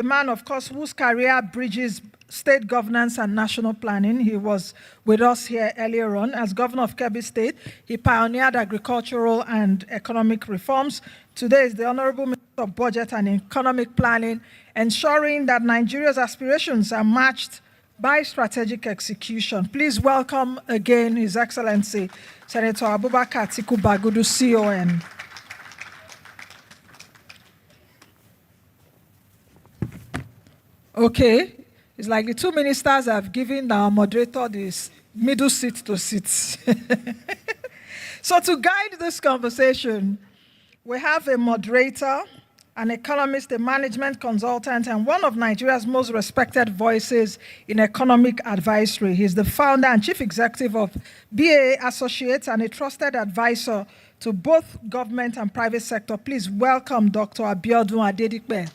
a man, of course, whose career bridges state governance and national planning. He was with us here earlier on. As governor of Kebbi State, he pioneered agricultural and economic reforms. Today is the Honorable Minister of Budget and Economic Planning, ensuring that Nigeria's aspirations are matched by strategic execution. Please welcome again His Excellency, Senator Abubakar Atiku Bagudu, CON. Okay, it's like the two ministers have given our moderator this middle seat to sit. So to guide this conversation, we have a moderator, an economist, a management consultant, and one of Nigeria's most respected voices in economic advisory. He's the founder and chief executive of BAA Associates and a trusted advisor to both government and private sector. Please welcome Dr. Abiodun Adedipe.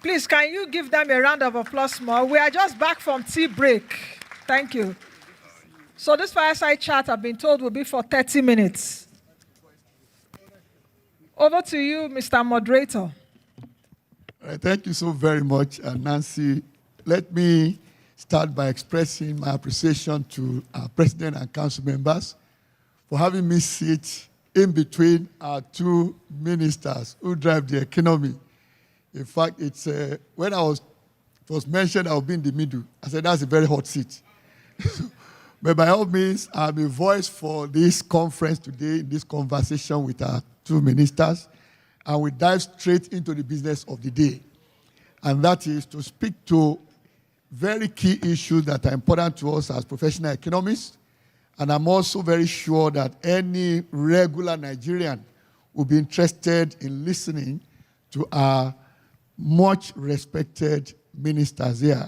Please, can you give them a round of applause more? We are just back from tea break. Thank you. So this fireside chat, I've been told, will be for 30 minutes. Over to you, Mr. Moderator. All right, thank you so very much, Nancy. Let me start by expressing my appreciation to our president and council members for having me sit in between our two ministers who drive the economy. In fact, it's when it was mentioned I would be in the middle, I said that's a very hot seat. But by all means, I'm a voice for this conference today, this conversation with our two ministers, and we dive straight into the business of the day. And that is to speak to very key issues that are important to us as professional economists. And I'm also very sure that any regular Nigerian will be interested in listening to our much respected ministers here.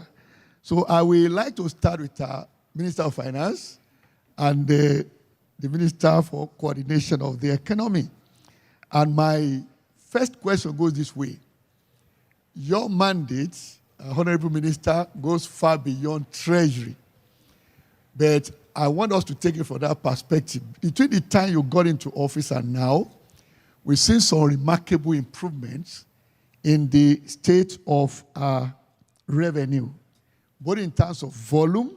So I would like to start with our Minister of Finance and the Minister for Coordination of the Economy. And my first question goes this way. Your mandate, Honorable Minister, goes far beyond Treasury. But I want us to take it from that perspective. Between the time you got into office and now, we've seen some remarkable improvements in the state of revenue, both in terms of volume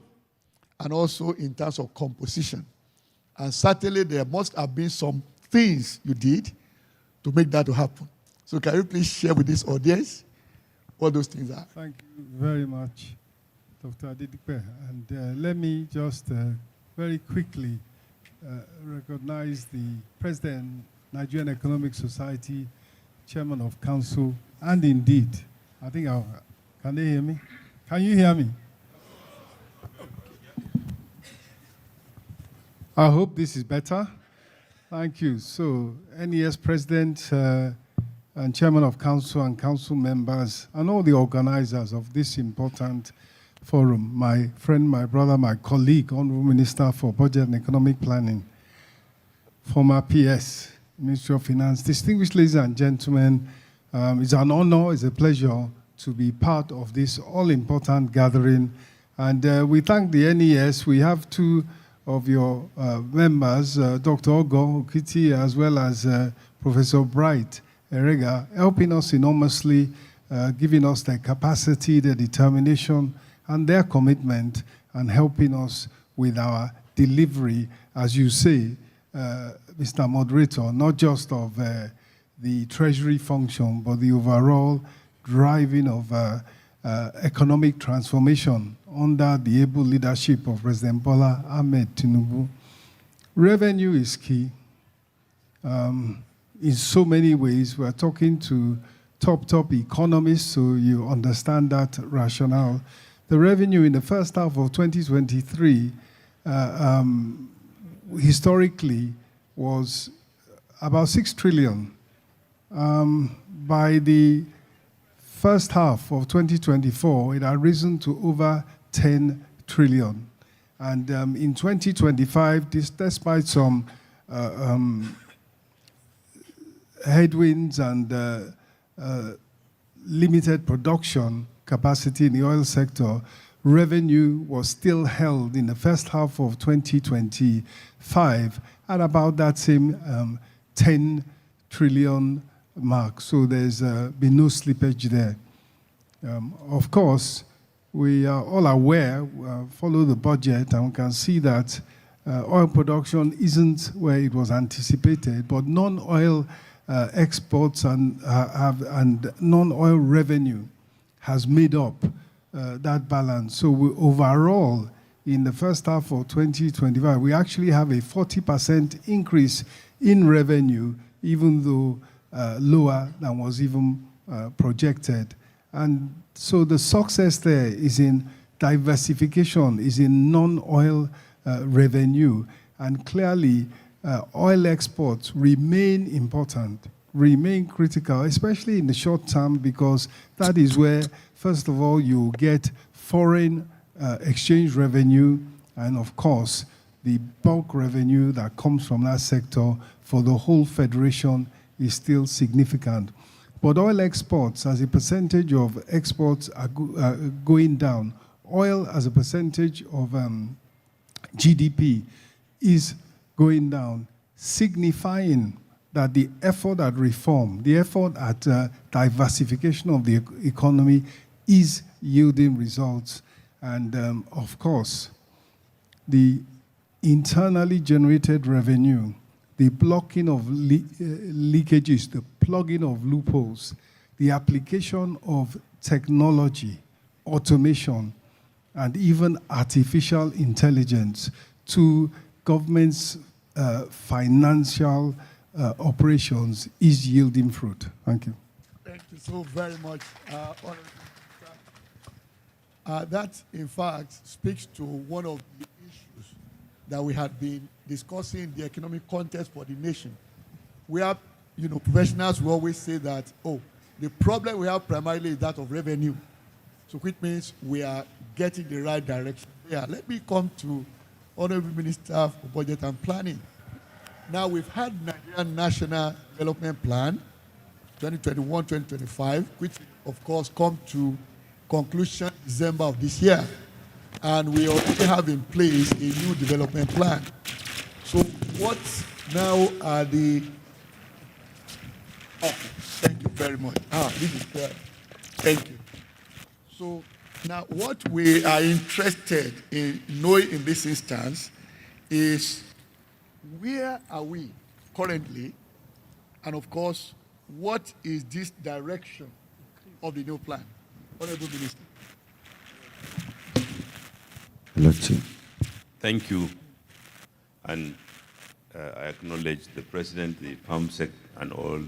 and also in terms of composition. And certainly there must have been some things you did to make that to happen. So can you please share with this audience what those things are? Thank you very much, Dr. Adedipe. And let me just very quickly recognize the President, Nigerian Economic Society, Chairman of Council, and indeed, I think, can they hear me? Can you hear me? I hope this is better. Thank you. So, NES President and Chairman of Council and Council members and all the organizers of this important forum, my friend, my brother, my colleague, Honorable Minister for Budget and Economic Planning, former PS, Ministry of Finance, distinguished ladies and gentlemen, it's an honor, it's a pleasure to be part of this all-important gathering. And we thank the NES. We have two of your members, Dr. Ogo Okiti, as well as Professor Bright Erega, helping us enormously, giving us their capacity, their determination, and their commitment, and helping us with our delivery, as you say, Mr. Moderator, not just of the Treasury function, but the overall driving of economic transformation under the able leadership of President Bola Ahmed Tinubu. Revenue is key in so many ways. We're talking to top economists, so you understand that rationale. The revenue in the first half of 2023 historically was about 6 trillion. By the first half of 2024, it had risen to over 10 trillion. And in 2025, despite some headwinds and limited production capacity in the oil sector, revenue was still held in the first half of 2025 at about that same 10 trillion mark. So there's been no slippage there. Of course, we are all aware, follow the budget, and we can see that oil production isn't where it was anticipated, but non-oil exports and non-oil revenue has made up that balance. So overall, in the first half of 2025, we actually have a 40% increase in revenue, even though lower than was even projected. And so the success there is in diversification, is in non-oil revenue. And clearly, oil exports remain important, remain critical, especially in the short term, because that is where, first of all, you get foreign exchange revenue, and of course, the bulk revenue that comes from that sector for the whole federation is still significant. But oil exports as a percentage of exports are going down. Oil as a percentage of GDP is going down, signifying that the effort at reform, the effort at diversification of the economy is yielding results. And of course, the internally generated revenue, the blocking of leakages, the plugging of loopholes, the application of technology, automation, and even artificial intelligence to government's financial operations is yielding fruit. Thank you. Thank you so very much, Honorable Minister. That, in fact, speaks to one of the issues that we had been discussing, the economic context for the nation. We have, professionals who always say that, the problem we have primarily is that of revenue. So which means we are getting the right direction. Yeah, let me come to Honorable Minister for Budget and Planning. Now, we've had Nigerian National Development Plan 2021-2025, which, of course, come to conclusion December of this year. And we already have in place a new development plan. So what now are the... Oh, thank you very much. This is clear. Thank you. So now what we are interested in knowing in this instance is where are we currently, and of course, what is this direction of the new plan? Honorable Minister. Hello, Chief. Thank you. And I acknowledge the President, the PAMSEC, and all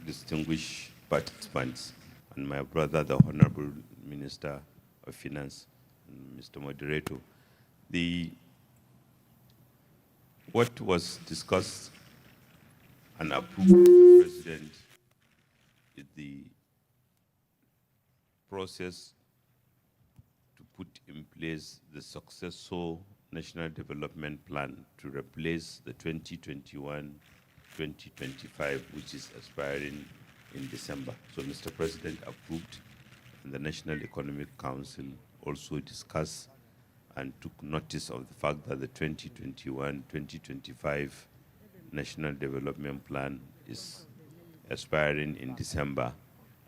distinguished participants, and my brother, the Honorable Minister of Finance, Mr. Moderator. What was discussed and approved by the President is the process to put in place the successor National Development Plan to replace the 2021-2025, which is expiring in December. So Mr. President approved, and the National Economic Council also discussed and took notice of the fact that the 2021-2025 National Development Plan is expiring in December,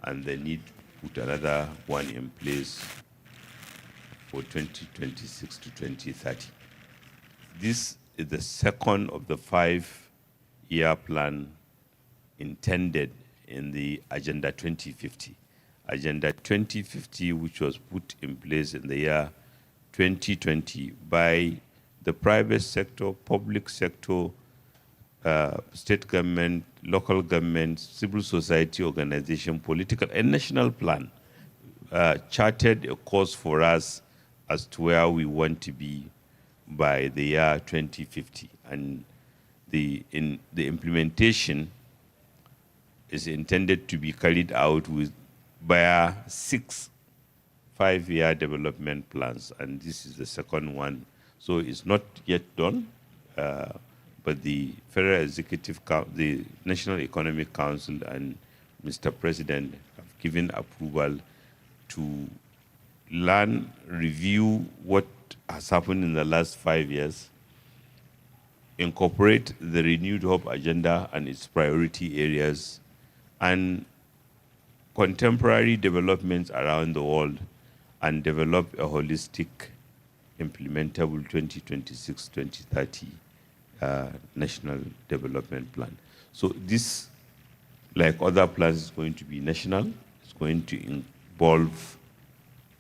and they need to put another one in place for 2026 to 2030. This is the second of the 5-year plan intended in the Agenda 2050. Agenda 2050, which was put in place in the year 2020 by the private sector, public sector, state government, local government, civil society organization, political and national plan, charted a course for us as to where we want to be by the year 2050. And the implementation is intended to be carried out via 6 5-year development plans, and this is the second one. So it's not yet done, but the Federal Executive, the National Economic Council and Mr. President have given approval to learn, review what has happened in the last 5 years, incorporate the renewed hope agenda and its priority areas, and contemporary developments around the world and develop a holistic, implementable 2026-2030 national development plan. So this, like other plans, is going to be national. It's going to involve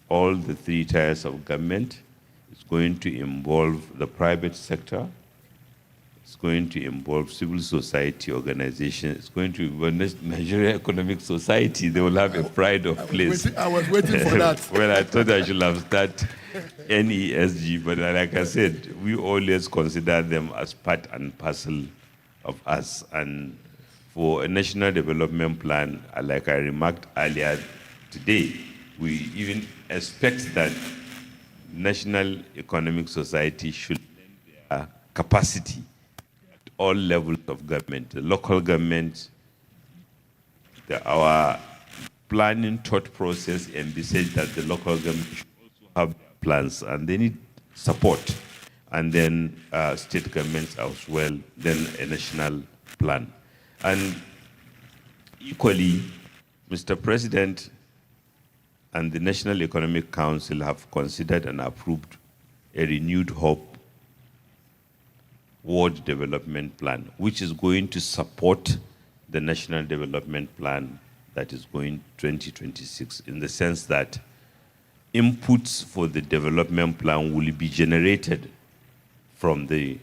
all the three tiers of government. It's going to involve the private sector. It's going to involve civil society organizations. It's going to involve Nigeria Economic Society. They will have a pride of place. I was waiting for that. Well, I thought I should have started NESG, but like I said, we always consider them as part and parcel of us. And for a national development plan, like I remarked earlier today, we even expect that National Economic Society should lend their capacity at all levels of government, the local government, our planning thought process envisage that the local government should also have plans, and they need support, and then state governments as well, then a national plan. And equally, Mr. President and the National Economic Council have considered and approved a renewed hope World Development Plan, which is going to support the National Development Plan that is going 2026, in the sense that inputs for the development plan will be generated from the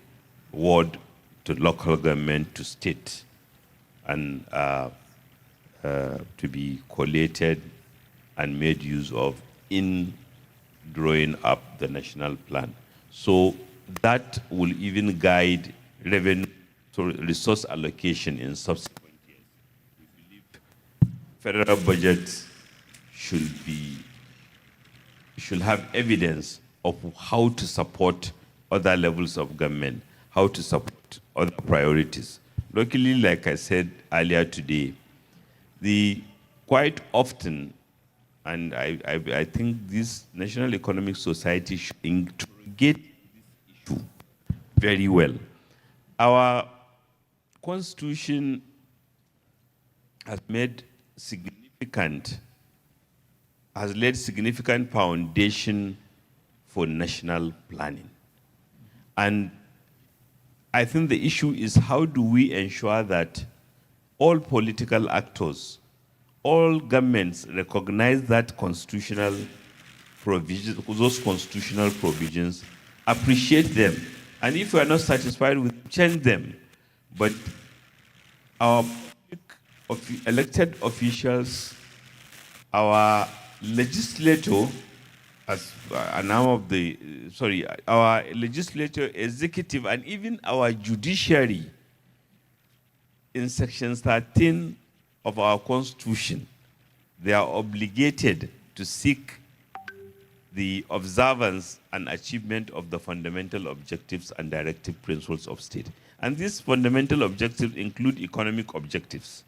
ward to local government to state, and to be collated and made use of in drawing up the national plan. So that will even guide revenue, so resource allocation in subsequent years. We believe federal budgets should have evidence of how to support other levels of government, how to support other priorities. Locally, like I said earlier today, quite often, and I think this National Economic Society should interrogate this issue very well. Our Constitution has laid significant foundation for national planning. And I think the issue is, how do we ensure that all political actors, all governments recognize that constitutional provisions, those constitutional provisions, appreciate them, and if we are not satisfied with them, change them. But our elected officials, our legislator, our legislature, executive, and even our judiciary, in Section 13 of our Constitution, they are obligated to seek the observance and achievement of the fundamental objectives and directive principles of state. And these fundamental objectives include economic objectives,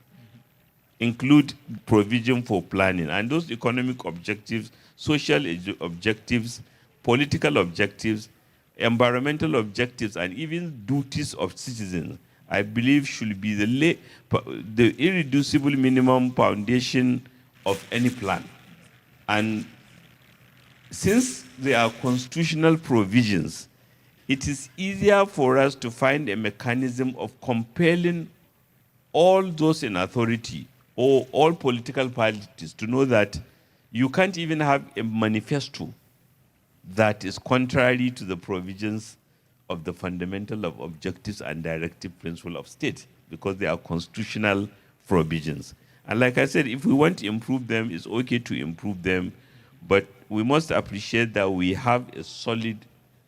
include provision for planning, and those economic objectives, social objectives, political objectives, environmental objectives, and even duties of citizens, I believe should be the irreducible minimum foundation of any plan. And since there are constitutional provisions, it is easier for us to find a mechanism of compelling all those in authority or all political parties to know that you can't even have a manifesto that is contrary to the provisions of the fundamental of objectives and directive principle of state, because they are constitutional provisions. And like I said, if we want to improve them, it's okay to improve them, but we must appreciate that we have a solid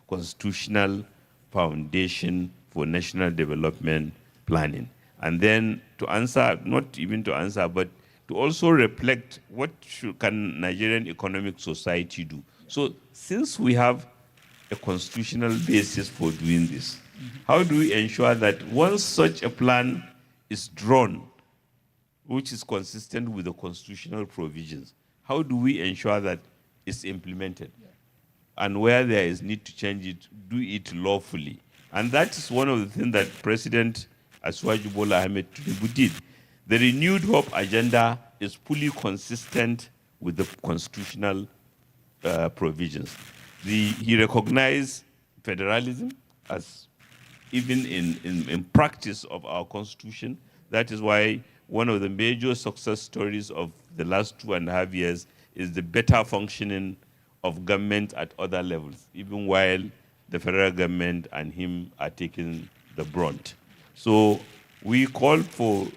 constitutional foundation for national development planning. And then to answer, not even to answer, but to also reflect what can Nigerian Economic Society do. So since we have a constitutional basis for doing this, how do we ensure that once such a plan is drawn, which is consistent with the constitutional provisions, how do we ensure that it's implemented? And where there is need to change it, do it lawfully. And that is one of the things that President Asiwaju Bola Ahmed Tinubu did. The renewed hope agenda is fully consistent with the constitutional provisions. He recognized federalism as even in practice of our constitution. That is why one of the major success stories of the last 2.5 years is the better functioning of government at other levels, even while the federal government and him are taking the brunt. So we call for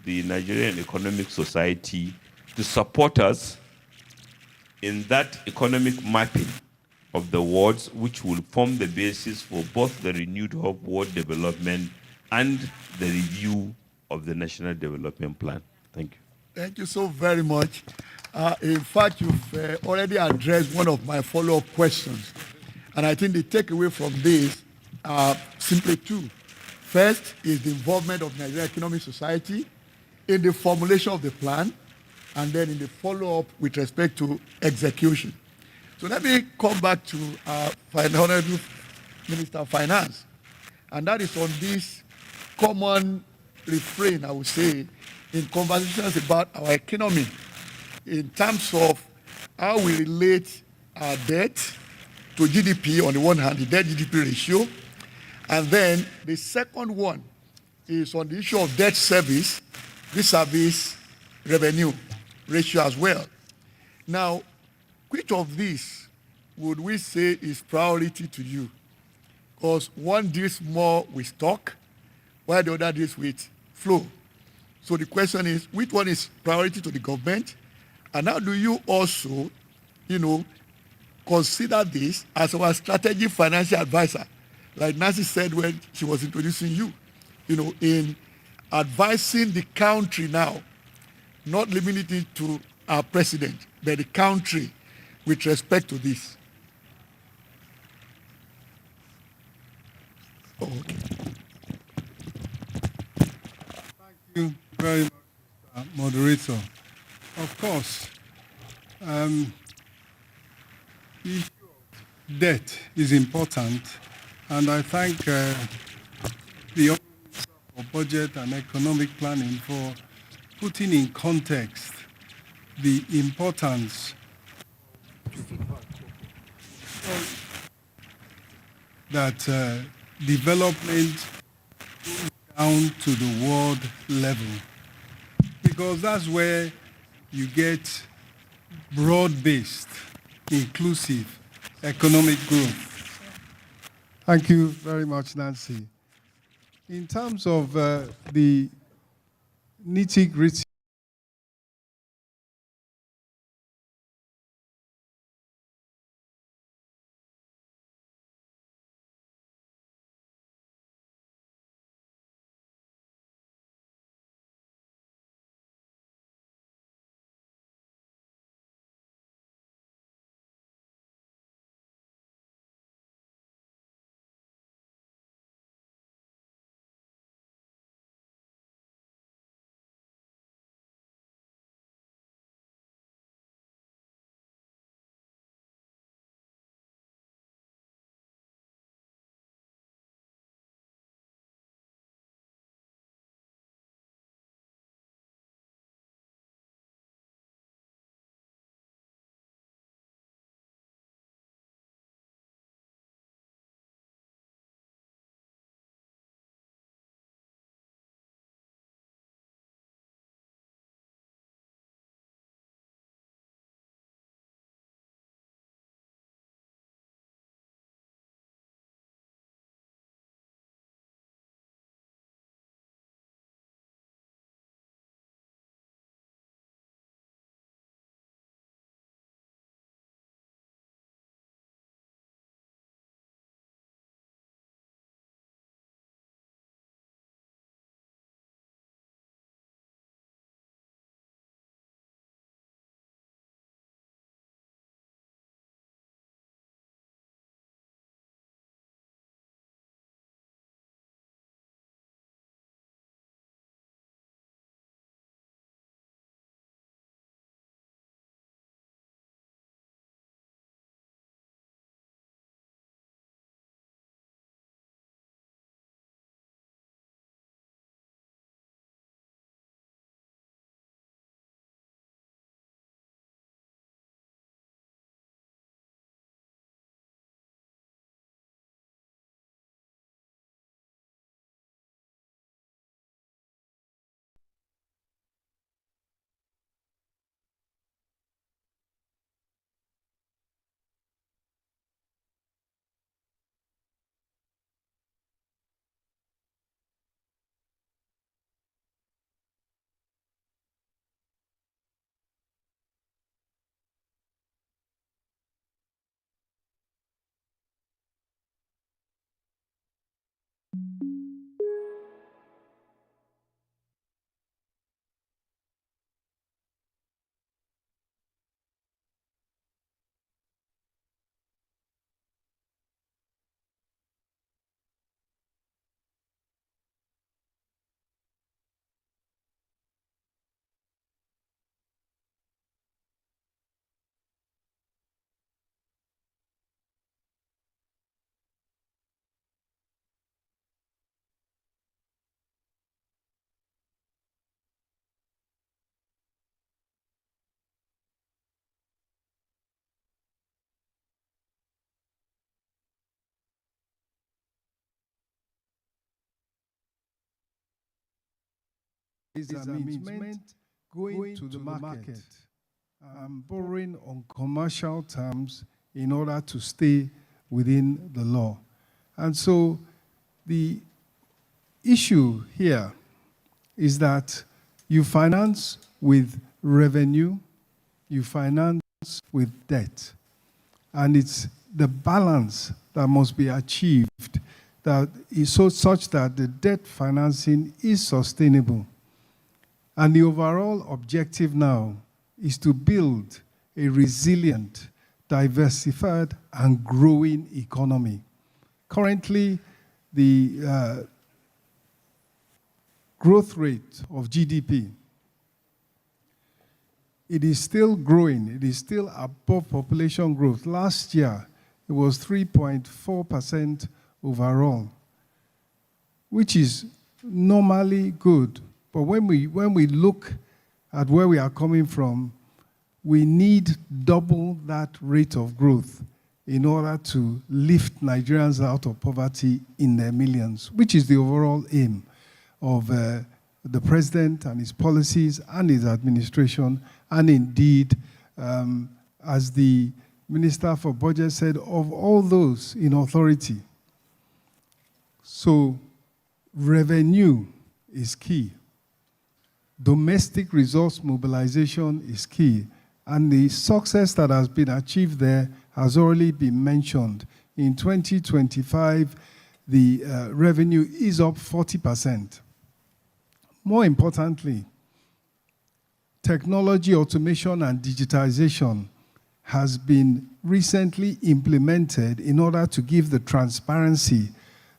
the Nigerian Economic Society to support us in that economic mapping of the wards, which will form the basis for both the renewed hope ward development and the review of the National Development Plan. Thank you. Thank you so very much. In fact, you've already addressed one of my follow-up questions. And I think the takeaway from this are simply two. First is the involvement of Nigeria Economic Society in the formulation of the plan, and then in the follow-up with respect to execution. So let me come back to Honorable Minister of Finance. And that is on this common refrain, I would say, in conversations about our economy in terms of how we relate our debt to GDP on the one hand, the debt-GDP ratio. And then the second one is on the issue of debt service, vis-a-vis revenue ratio as well. Now, which of these would we say is priority to you? Because one deals more with stock, while the other deals with flow. So the question is, which one is priority to the government? And how do you also, consider this as our strategic financial advisor, like Nancy said when she was introducing you, in advising the country now, not limiting it to our president, but the country with respect to this. Oh, okay. Thank you very much, Mr. Moderator. Of course, the issue of debt is important, and I thank the Office for Budget and Economic Planning for putting in context the importance that development goes down to the world level, because that's where you get broad-based, inclusive economic growth. Thank you very much, Nancy. In terms of the nitty-gritty meant going to the market and borrowing on commercial terms in order to stay within the law. And so the issue here is that you finance with revenue, you finance with debt. And it's the balance that must be achieved that is such that the debt financing is sustainable. And the overall objective now is to build a resilient, diversified, and growing economy. Currently, the growth rate of GDP, it is still growing. It is still above population growth. Last year, it was 3.4% overall, which is normally good. But when we look at where we are coming from, we need double that rate of growth in order to lift Nigerians out of poverty in their millions, which is the overall aim of the president and his policies and his administration, and indeed, as the Minister for Budget said, of all those in authority. So revenue is key. Domestic resource mobilization is key. And the success that has been achieved there has already been mentioned. In 2025, the revenue is up 40%. More importantly, technology, automation, and digitization has been recently implemented in order to give the transparency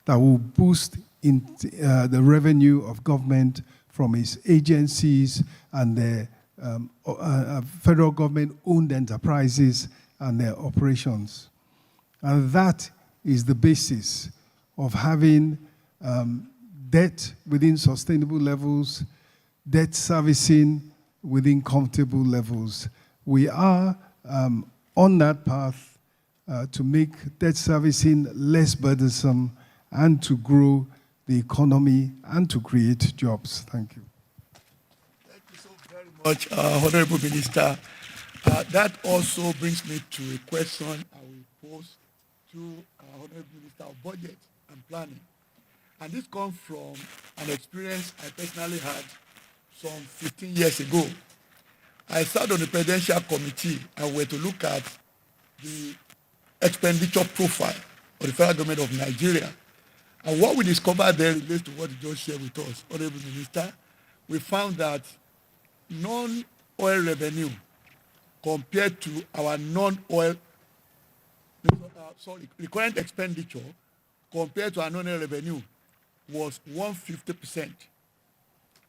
that will boost the revenue of government from its agencies and their federal government-owned enterprises and their operations. And that is the basis of having debt within sustainable levels, debt servicing within comfortable levels. We are on that path to make debt servicing less burdensome and to grow the economy and to create jobs. Thank you. Thank you so very much, Honorable Minister. That also brings me to a question I will pose to Honorable Minister of Budget and Planning. And this comes from an experience I personally had some 15 years ago. I sat on the Presidential Committee and we were to look at the expenditure profile of the federal government of Nigeria. And what we discovered there relates to what you just shared with us, Honorable Minister. We found that non-oil revenue compared to our recurrent expenditure compared to our non-oil revenue was 150%.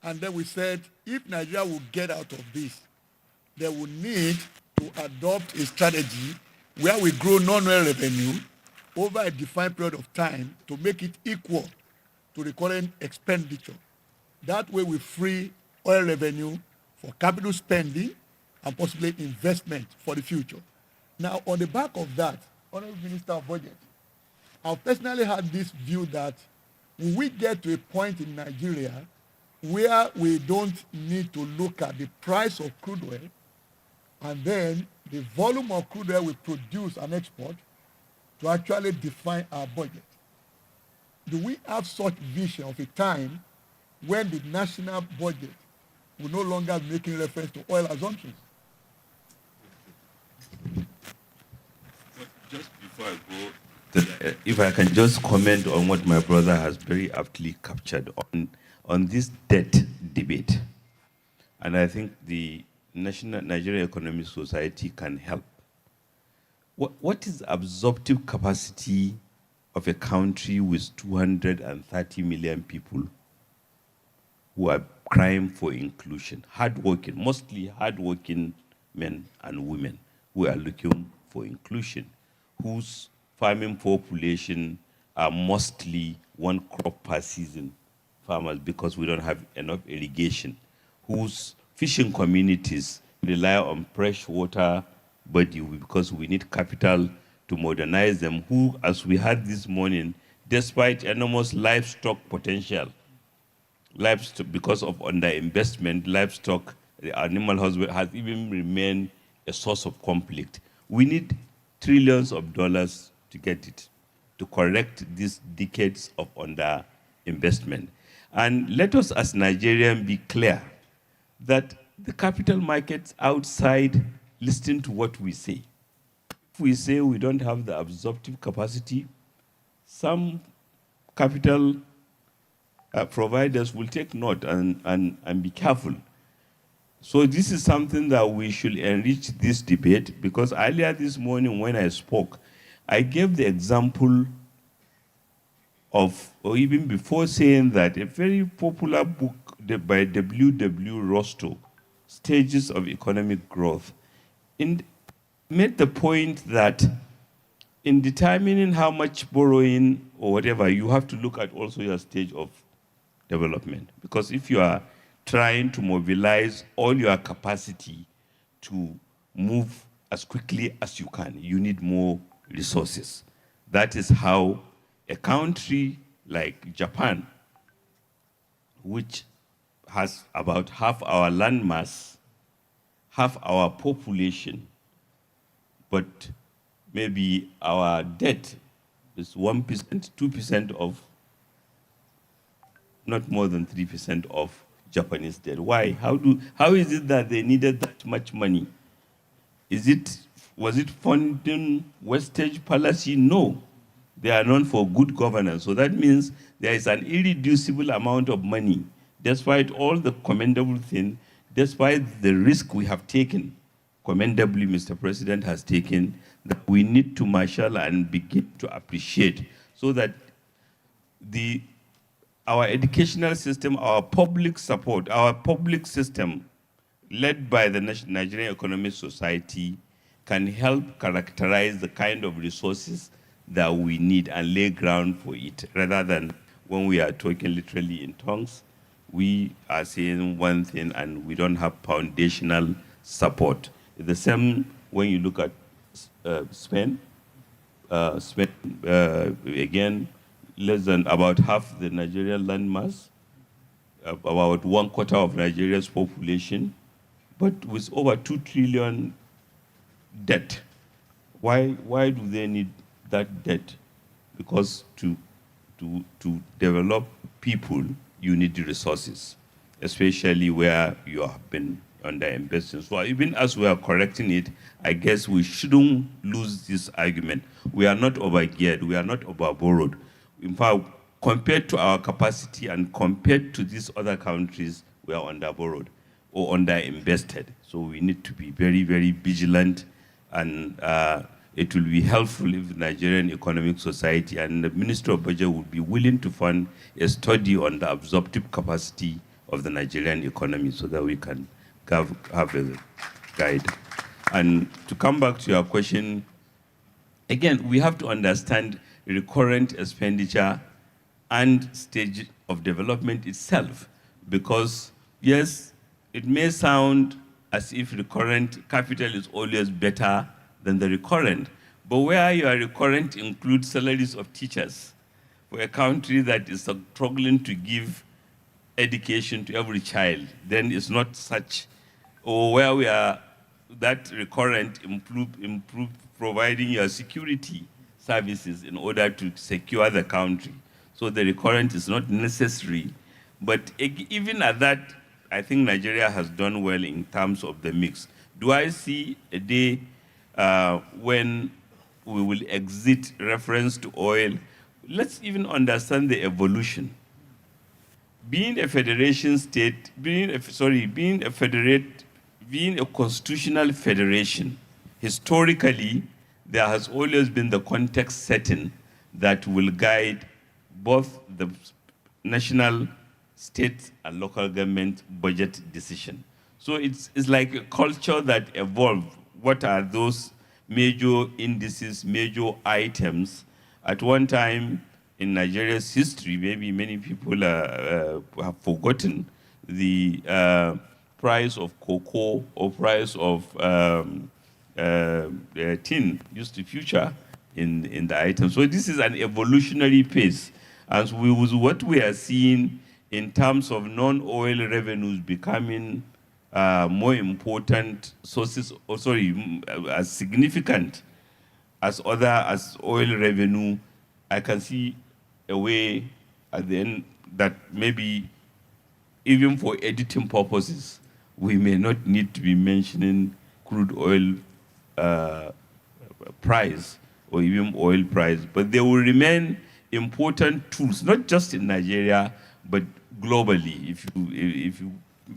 And then we said, if Nigeria will get out of this, they will need to adopt a strategy where we grow non-oil revenue over a defined period of time to make it equal to the current expenditure. That way we free oil revenue for capital spending and possibly investment for the future. Now, on the back of that, Honorable Minister of Budget, I've personally had this view that when we get to a point in Nigeria where we don't need to look at the price of crude oil and then the volume of crude oil we produce and export to actually define our budget. Do we have such vision of a time when the national budget will no longer be making reference to oil assumptions? Just before I go, if I can just comment on what my brother has very aptly captured on this debt debate. And I think the Nigerian Economic Society can help. What is the absorptive capacity of a country with 230 million people who are crying for inclusion, hardworking, mostly hardworking men and women who are looking for inclusion, whose farming population are mostly one crop per season farmers because we don't have enough irrigation, whose fishing communities rely on fresh water body because we need capital to modernize them, who, as we heard this morning, despite enormous livestock potential, livestock, because of underinvestment, livestock, the animal husband has even remained a source of conflict. We need trillions of dollars to get it, to correct these decades of underinvestment. And let us as Nigerians be clear that the capital markets outside listen to what we say. If we say we don't have the absorptive capacity, some capital providers will take note and be careful. So this is something that we should enrich this debate, because earlier this morning when I spoke, I gave the example of, or even before saying that, a very popular book by W.W. Rostow, Stages of Economic Growth, made the point that in determining how much borrowing or whatever, you have to look at also your stage of development. Because if you are trying to mobilize all your capacity to move as quickly as you can, you need more resources. That is how a country like Japan, which has about half our landmass, half our population, but maybe our debt is 1%, 2% of, not more than 3% of Japanese debt. Why? How is it that they needed that much money? Was it funding wastage policy? No. They are known for good governance. So that means there is an irreducible amount of money, despite all the commendable things, despite the risk we have taken, commendably Mr. President has taken, that we need to marshal and begin to appreciate, so that our educational system, our public support, our public system, led by the Nigerian Economic Society, can help characterize the kind of resources that we need and lay ground for it, rather than when we are talking literally in tongues, we are saying one thing and we don't have foundational support. The same when you look at Spain. Spain, again, less than about half the Nigerian landmass, about 1/4 of Nigeria's population, but with over 2 trillion debt. Why do they need that debt? Because to develop people, you need the resources, especially where you have been underinvested. So even as we are correcting it, I guess we shouldn't lose this argument. We are not overgeared, we are not overborrowed. In fact, compared to our capacity and compared to these other countries, we are underborrowed or underinvested. So we need to be very, very vigilant, and it will be helpful if the Nigerian Economic Society and the Ministry of Budget would be willing to fund a study on the absorptive capacity of the Nigerian economy, so that we can have a guide. And to come back to your question, again, we have to understand recurrent expenditure and stage of development itself, because yes, it may sound as if recurrent capital is always better than the recurrent, but where your recurrent includes salaries of teachers for a country that is struggling to give education to every child, then it's not such, or where we are, that recurrent improve providing your security services in order to secure the country. So the recurrent is not necessary, but even at that, I think Nigeria has done well in terms of the mix. Do I see a day when we will exit reference to oil? Let's even understand the evolution. Being a federation state, being a constitutional federation, historically, there has always been the context setting that will guide both the national, state, and local government budget decision. So it's like a culture that evolved. What are those major indices, major items? At one time in Nigeria's history, maybe many people have forgotten the price of cocoa or price of tin used to feature in the item. So this is an evolutionary pace. As what we are seeing in terms of non-oil revenues becoming more important sources, as significant as oil revenue, I can see a way at the end that maybe even for editing purposes, we may not need to be mentioning crude oil price or even oil price, but they will remain important tools, not just in Nigeria, but globally. If you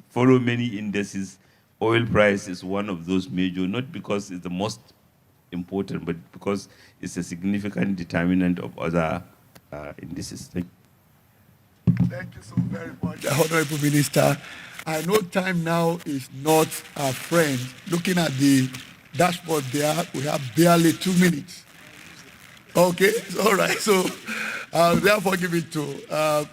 follow many indices, oil price is one of those major, not because it's the most important, but because it's a significant determinant of other indices. Thank you. Thank you so very much, Honorable Minister. I know time now is not our friend. Looking at the dashboard there, we have barely 2 minutes. Okay, all right. So I'll therefore give it to...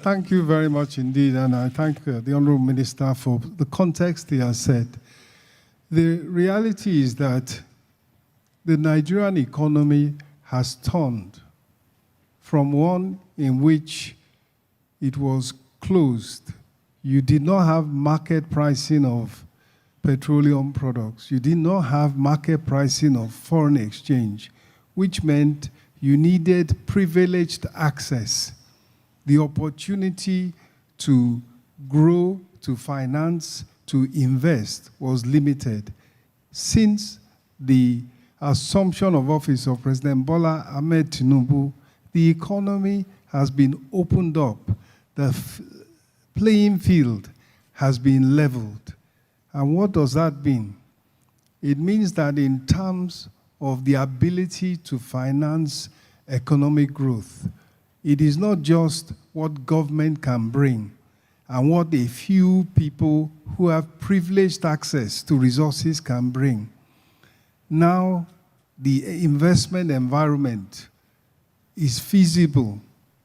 Thank you very much indeed, and I thank the Honourable Minister for the context he has said. The reality is that the Nigerian economy has turned from one in which it was closed. You did not have market pricing of petroleum products. You did not have market pricing of foreign exchange, which meant you needed privileged access. The opportunity to grow, to finance, to invest was limited. Since the assumption of office of President Bola Ahmed Tinubu, the economy has been opened up. The playing field has been leveled. And what does that mean? It means that in terms of the ability to finance economic growth, it is not just what government can bring and what a few people who have privileged access to resources can bring. Now, the investment environment is feasible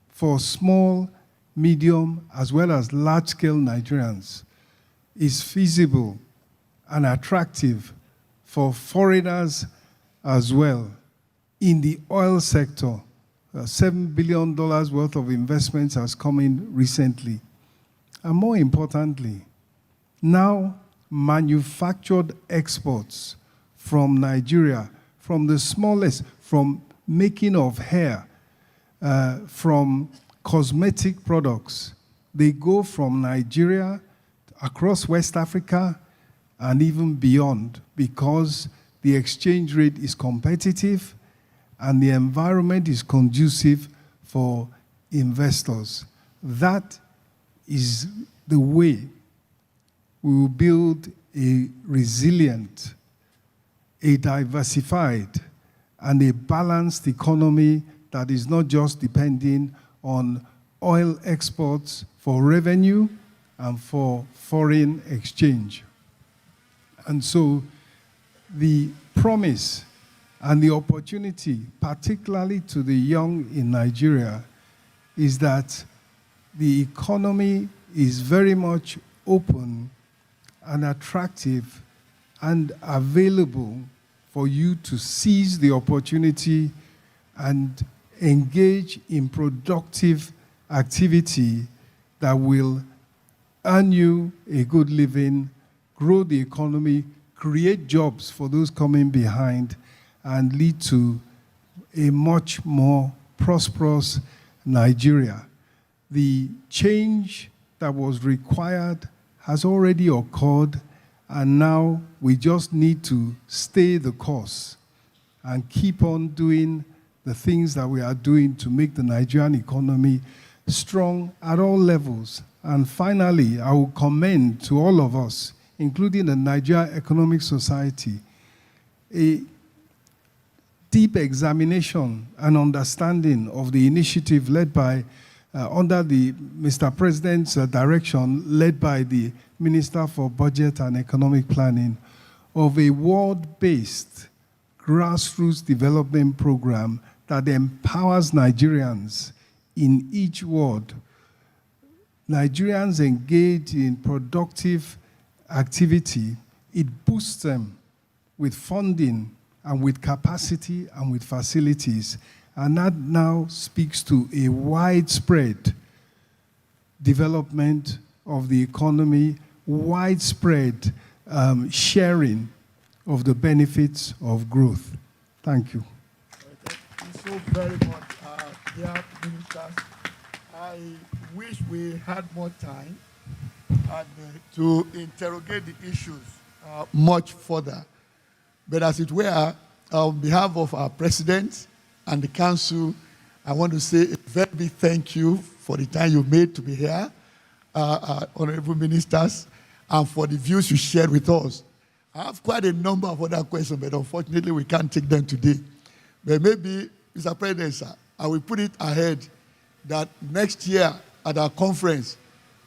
for small, medium, as well as large-scale Nigerians, is feasible and attractive for foreigners as well. In the oil sector, $7 billion worth of investments has come in recently. And more importantly, now manufactured exports from Nigeria, from the smallest, from making of hair, from cosmetic products, they go from Nigeria across West Africa and even beyond, because the exchange rate is competitive and the environment is conducive for investors. That is the way we will build a resilient, a diversified, and a balanced economy that is not just depending on oil exports for revenue and for foreign exchange. And so the promise and the opportunity, particularly to the young in Nigeria, is that the economy is very much open and attractive and available for you to seize the opportunity and engage in productive activity that will earn you a good living, grow the economy, create jobs for those coming behind, and lead to a much more prosperous Nigeria. The change that was required has already occurred, and now we just need to stay the course and keep on doing the things that we are doing to make the Nigerian economy strong at all levels. And finally, I will commend to all of us, including the Nigeria Economic Society, a deep examination and understanding of the initiative led by, under the Mr. President's direction, led by the Minister for Budget and Economic Planning, of a world-based grassroots development program that empowers Nigerians in each ward. Nigerians engage in productive activity, it boosts them with funding and with capacity and with facilities. And that now speaks to a widespread development of the economy, widespread sharing of the benefits of growth. Thank you. Thank you so very much, dear ministers. I wish we had more time to interrogate the issues much further. But as it were, on behalf of our president and the council, I want to say a very big thank you for the time you made to be here, honorable ministers, and for the views you shared with us. I have quite a number of other questions, but unfortunately we can't take them today. But maybe, Mr. President, sir, I will put it ahead that next year at our conference,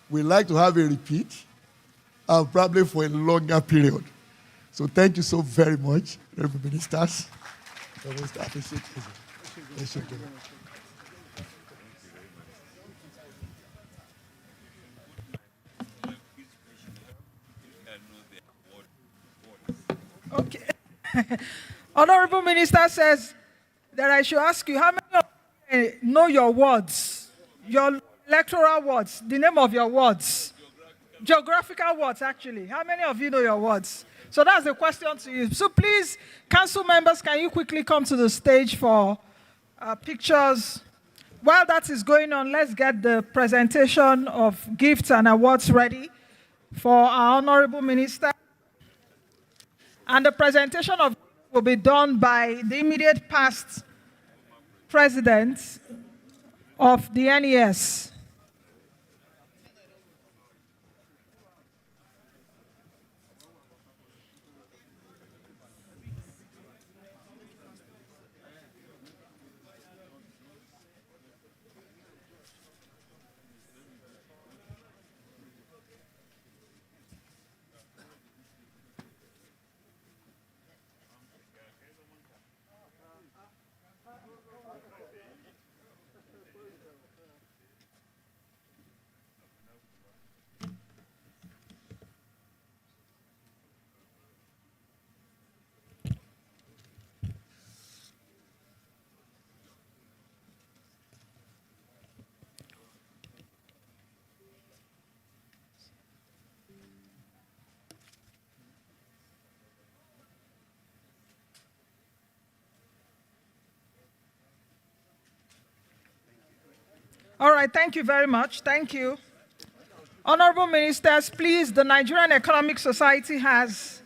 we'd like to have a repeat, probably for a longer period. So thank you so very much, honorable ministers. I most appreciate it. Yes, sir. Okay. Honorable Minister says that I should ask you, how many of you know your wards? Your electoral wards, the name of your wards? Geographical wards, actually. How many of you know your wards? So that's the question to you. So please, council members, can you quickly come to the stage for pictures? While that is going on, let's get the presentation of gifts and awards ready for our honorable minister. And the presentation of will be done by the immediate past president of the NES. All right, thank you very much. Thank you. Honorable ministers, please, the Nigerian Economic Society has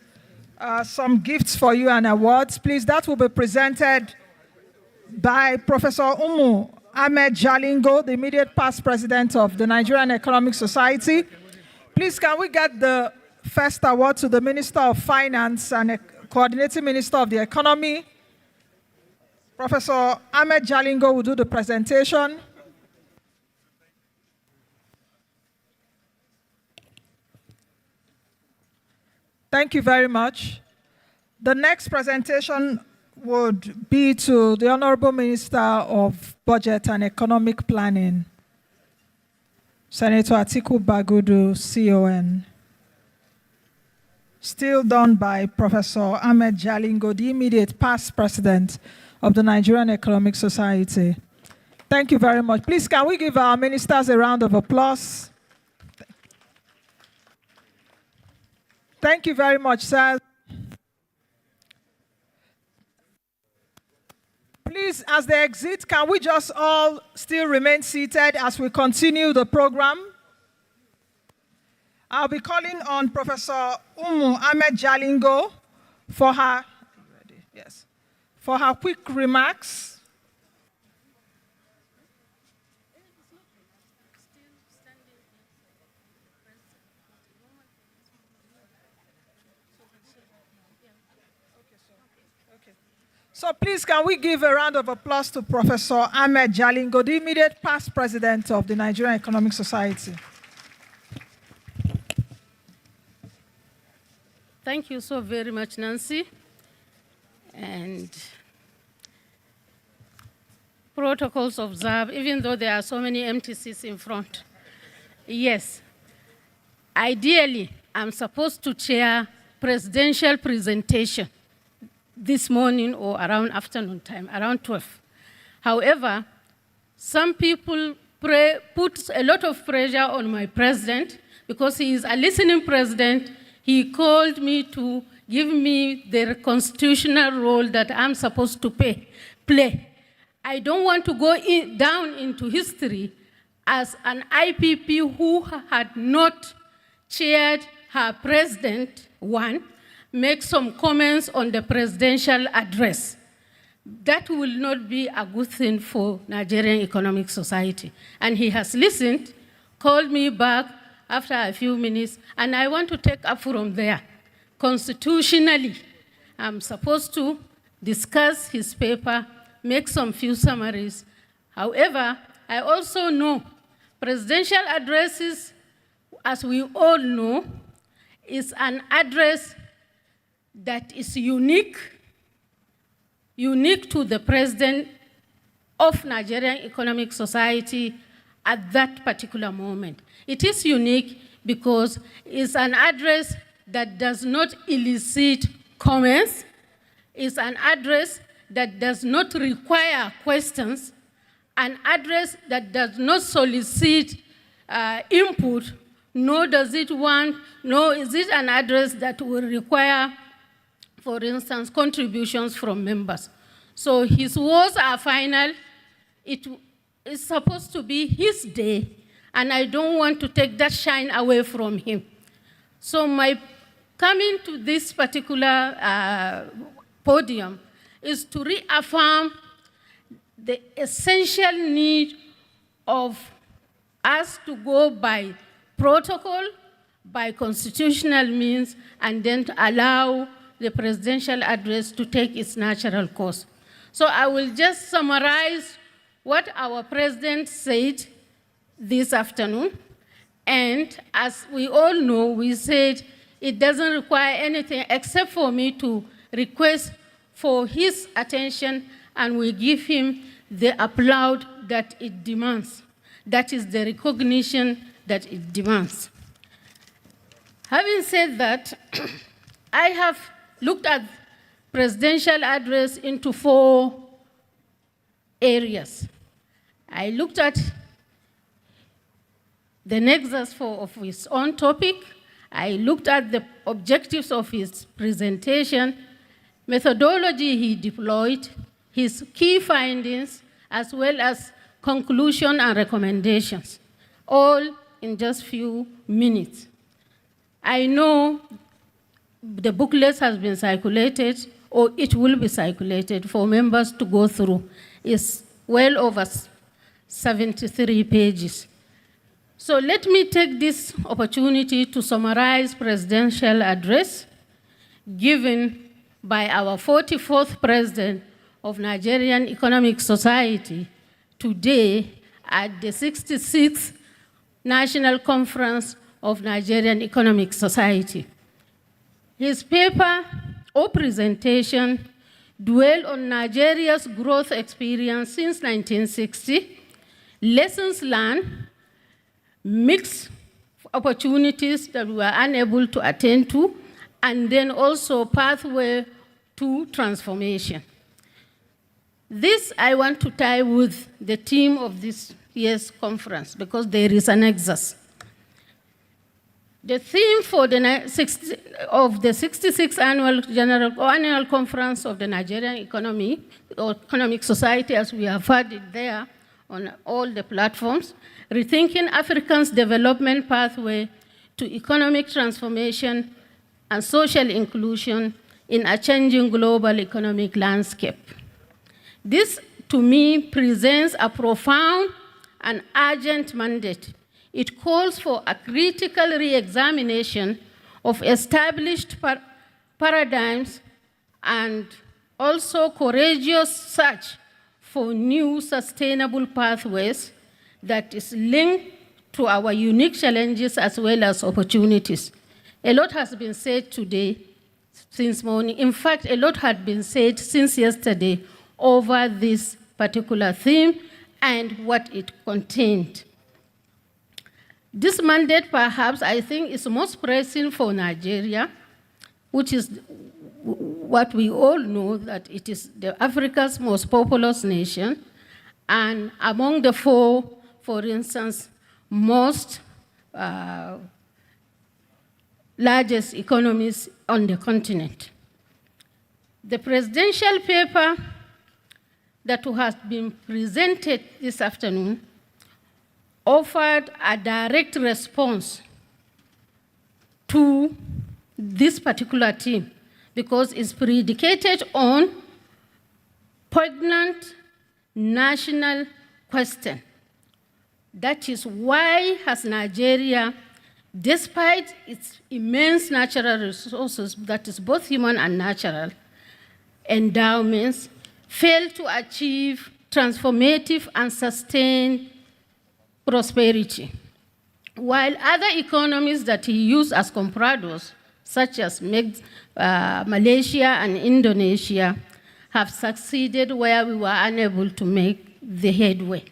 some gifts for you and awards. Please, that will be presented by Professor Umu Ahmed Jalingo, the immediate past president of the Nigerian Economic Society. Please, can we get the first award to the Minister of Finance and Coordinating Minister of the Economy? Professor Ahmed Jalingo will do the presentation. Thank you very much. The next presentation would be to the Honorable Minister of Budget and Economic Planning, Senator Atiku Bagudu, CON. Still done by Professor Ahmed Jalingo, the immediate past president of the Nigerian Economic Society. Thank you very much. Please, can we give our ministers a round of applause? Thank you very much, sir. Please, as they exit, can we just all still remain seated as we continue the program? I'll be calling on Professor Umu Ahmed Jalingo for her quick remarks. So please, can we give a round of applause to Professor Ahmed Jalingo, the immediate past president of the Nigerian Economic Society. Thank you so very much, Nancy. And protocols observed, even though there are so many empty seats in front. Yes, ideally, I'm supposed to chair presidential presentation this morning or around afternoon time, around 12. However, some people puts a lot of pressure on my president because he is a listening president. He called me to give me the constitutional role that I'm supposed to play. I don't want to go down into history as an IPP who had not chaired her president, make some comments on the presidential address. That will not be a good thing for Nigerian Economic Society. And he has listened, called me back after a few minutes, and I want to take up from there. Constitutionally, I'm supposed to discuss his paper, make some few summaries. However, I also know presidential addresses, as we all know, is an address that is unique to the president of Nigerian Economic Society at that particular moment. It is unique because it's an address that does not elicit comments, it's an address that does not require questions, an address that does not solicit input, nor is it an address that will require, for instance, contributions from members. So his words are final. It is supposed to be his day, and I don't want to take that shine away from him. So my coming to this particular podium is to reaffirm the essential need of us to go by protocol, by constitutional means, and then to allow the presidential address to take its natural course. So I will just summarize what our president said this afternoon. And as we all know, we said it doesn't require anything except for me to request for his attention, and we give him the applause that it demands. That is the recognition that it demands. Having said that, I have looked at presidential address into 4 areas. I looked at the nexus of his own topic. I looked at the objectives of his presentation, methodology he deployed, his key findings, as well as conclusion and recommendations, all in just few minutes. I know the booklet has been circulated, or it will be circulated for members to go through. It's well over 73 pages. So let me take this opportunity to summarize presidential address given by our 44th president of Nigerian Economic Society today at the 66th National Conference of Nigerian Economic Society. His paper or presentation dwell on Nigeria's growth experience since 1960, lessons learned, mixed opportunities that we were unable to attend to, and then also pathway to transformation. This I want to tie with the theme of this year's conference because there is a nexus. The theme for the 66th annual conference of the Nigerian Economic Society, as we have heard it there on all the platforms, rethinking Africans' development pathway to economic transformation and social inclusion in a changing global economic landscape. This, to me, presents a profound and urgent mandate. It calls for a critical re-examination of established paradigms and also courageous search for new sustainable pathways that is linked to our unique challenges as well as opportunities. A lot has been said today, since morning. In fact, a lot had been said since yesterday over this particular theme and what it contained. This mandate, perhaps, I think is most pressing for Nigeria, which is what we all know, that it is Africa's most populous nation, and among the 4 for instance, most largest economies on the continent. The presidential paper that has been presented this afternoon offered a direct response to this particular theme because it's predicated on poignant national question. That is why has Nigeria, despite its immense natural resources, that is both human and natural, endowments, failed to achieve transformative and sustained prosperity. While other economies that he used as comparators, such as Malaysia and Indonesia, have succeeded where we were unable to make the headway.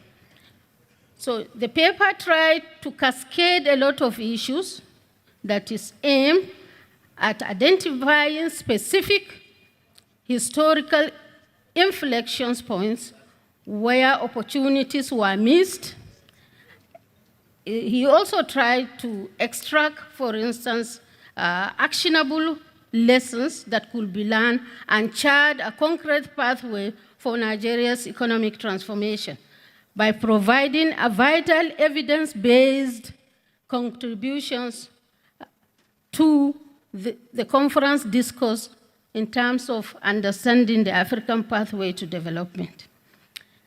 So the paper tried to cascade a lot of issues that is aimed at identifying specific historical inflection points where opportunities were missed. He also tried to extract, for instance, actionable lessons that could be learned and chart a concrete pathway for Nigeria's economic transformation by providing a vital evidence-based contributions to the conference discourse in terms of understanding the African pathway to development.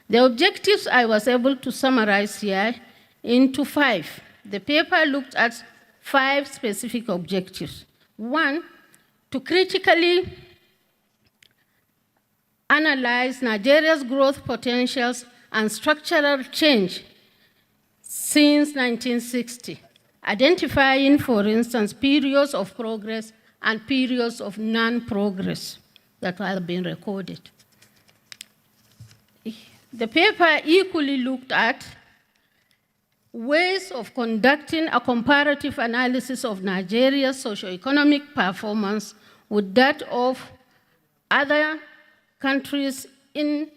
The objectives I was able to summarize here into 5. The paper looked at 5 specific objectives. 1, to critically analyze Nigeria's growth potentials and structural change since 1960, identifying, for instance, periods of progress and periods of non-progress that have been recorded. The paper equally looked at ways of conducting a comparative analysis of Nigeria's socioeconomic performance with that of other countries in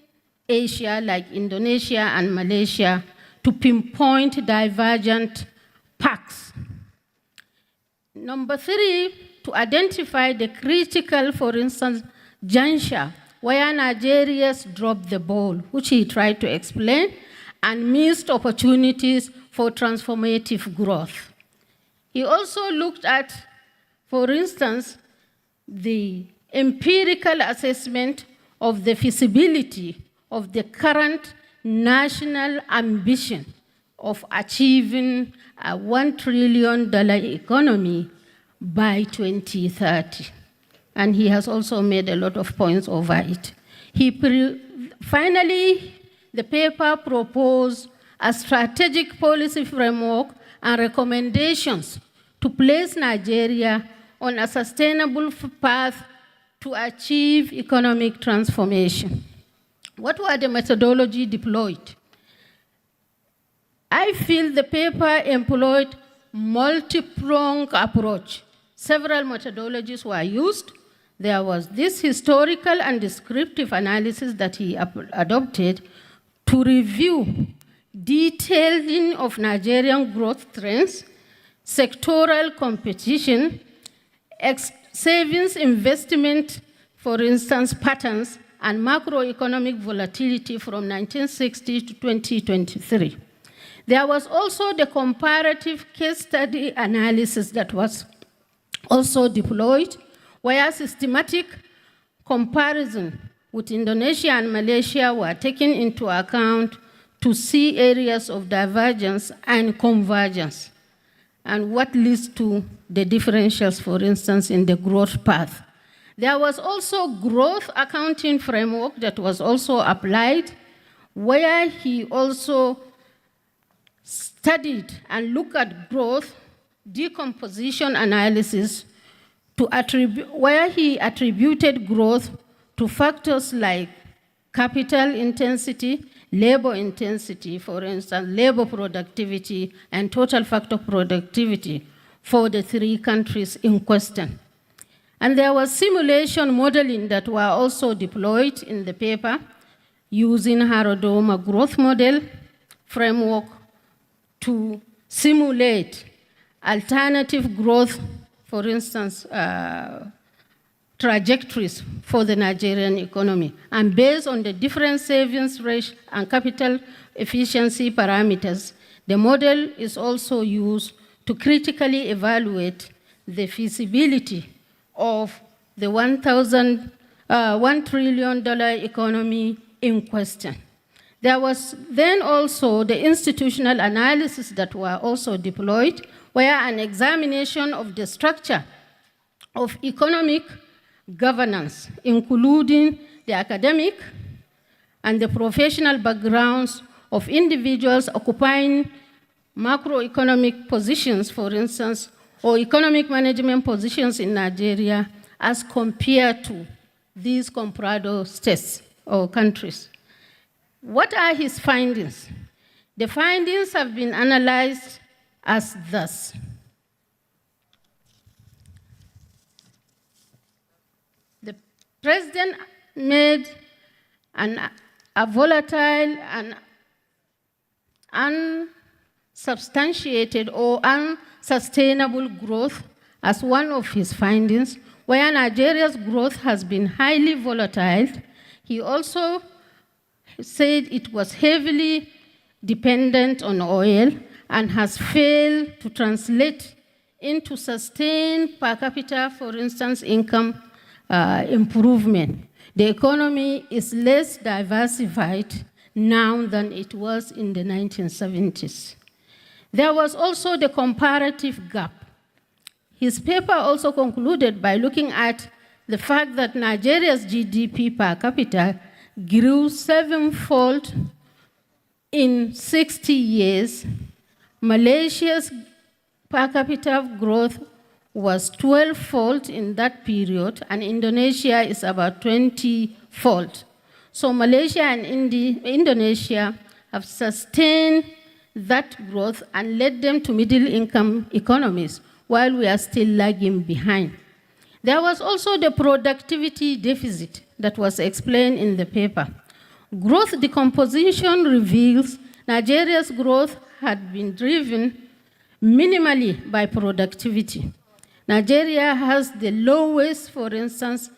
Asia, like Indonesia and Malaysia, to pinpoint divergent paths. Number 3, to identify the critical, for instance, juncture where Nigeria's dropped the ball, which he tried to explain, and missed opportunities for transformative growth. He also looked at, for instance, the empirical assessment of the feasibility of the current national ambition of achieving a $1 trillion economy by 2030. And he has also made a lot of points over it. Finally, the paper proposed a strategic policy framework and recommendations to place Nigeria on a sustainable path to achieve economic transformation. What were the methodology deployed? I feel the paper employed multi-pronged approach. Several methodologies were used. There was this historical and descriptive analysis that he adopted to review detailing of Nigerian growth trends, sectoral competition, savings investment, for instance, patterns, and macroeconomic volatility from 1960 to 2023. There was also the comparative case study analysis that was also deployed, where systematic comparison with Indonesia and Malaysia were taken into account to see areas of divergence and convergence, and what leads to the differentials, for instance, in the growth path. There was also growth accounting framework that was also applied, where he also studied and looked at growth decomposition analysis where he attributed growth to factors like capital intensity, labor intensity, for instance, labor productivity, and total factor productivity for the 3 countries in question. And there was simulation modeling that were also deployed in the paper using Harrodoma growth model framework to simulate alternative growth, for instance, trajectories for the Nigerian economy. And based on the different savings rate and capital efficiency parameters, the model is also used to critically evaluate the feasibility of the $1 trillion economy in question. There was then also the institutional analysis that were also deployed, where an examination of the structure of economic governance, including the academic and the professional backgrounds of individuals occupying macroeconomic positions, for instance, or economic management positions in Nigeria as compared to these comparado states or countries. What are his findings? The findings have been analyzed as thus. The president made a volatile and unsubstantiated or unsustainable growth as one of his findings, where Nigeria's growth has been highly volatile. He also said it was heavily dependent on oil and has failed to translate into sustained per capita, for instance, income improvement. The economy is less diversified now than it was in the 1970s. There was also the comparative gap. His paper also concluded by looking at the fact that Nigeria's GDP per capita grew 7-fold in 60 years. Malaysia's per capita growth was 12-fold in that period, and Indonesia is about 20-fold. So Malaysia and Indonesia have sustained that growth and led them to middle-income economies, while we are still lagging behind. There was also the productivity deficit that was explained in the paper. Growth decomposition reveals Nigeria's growth had been driven minimally by productivity. Nigeria has the lowest, for instance,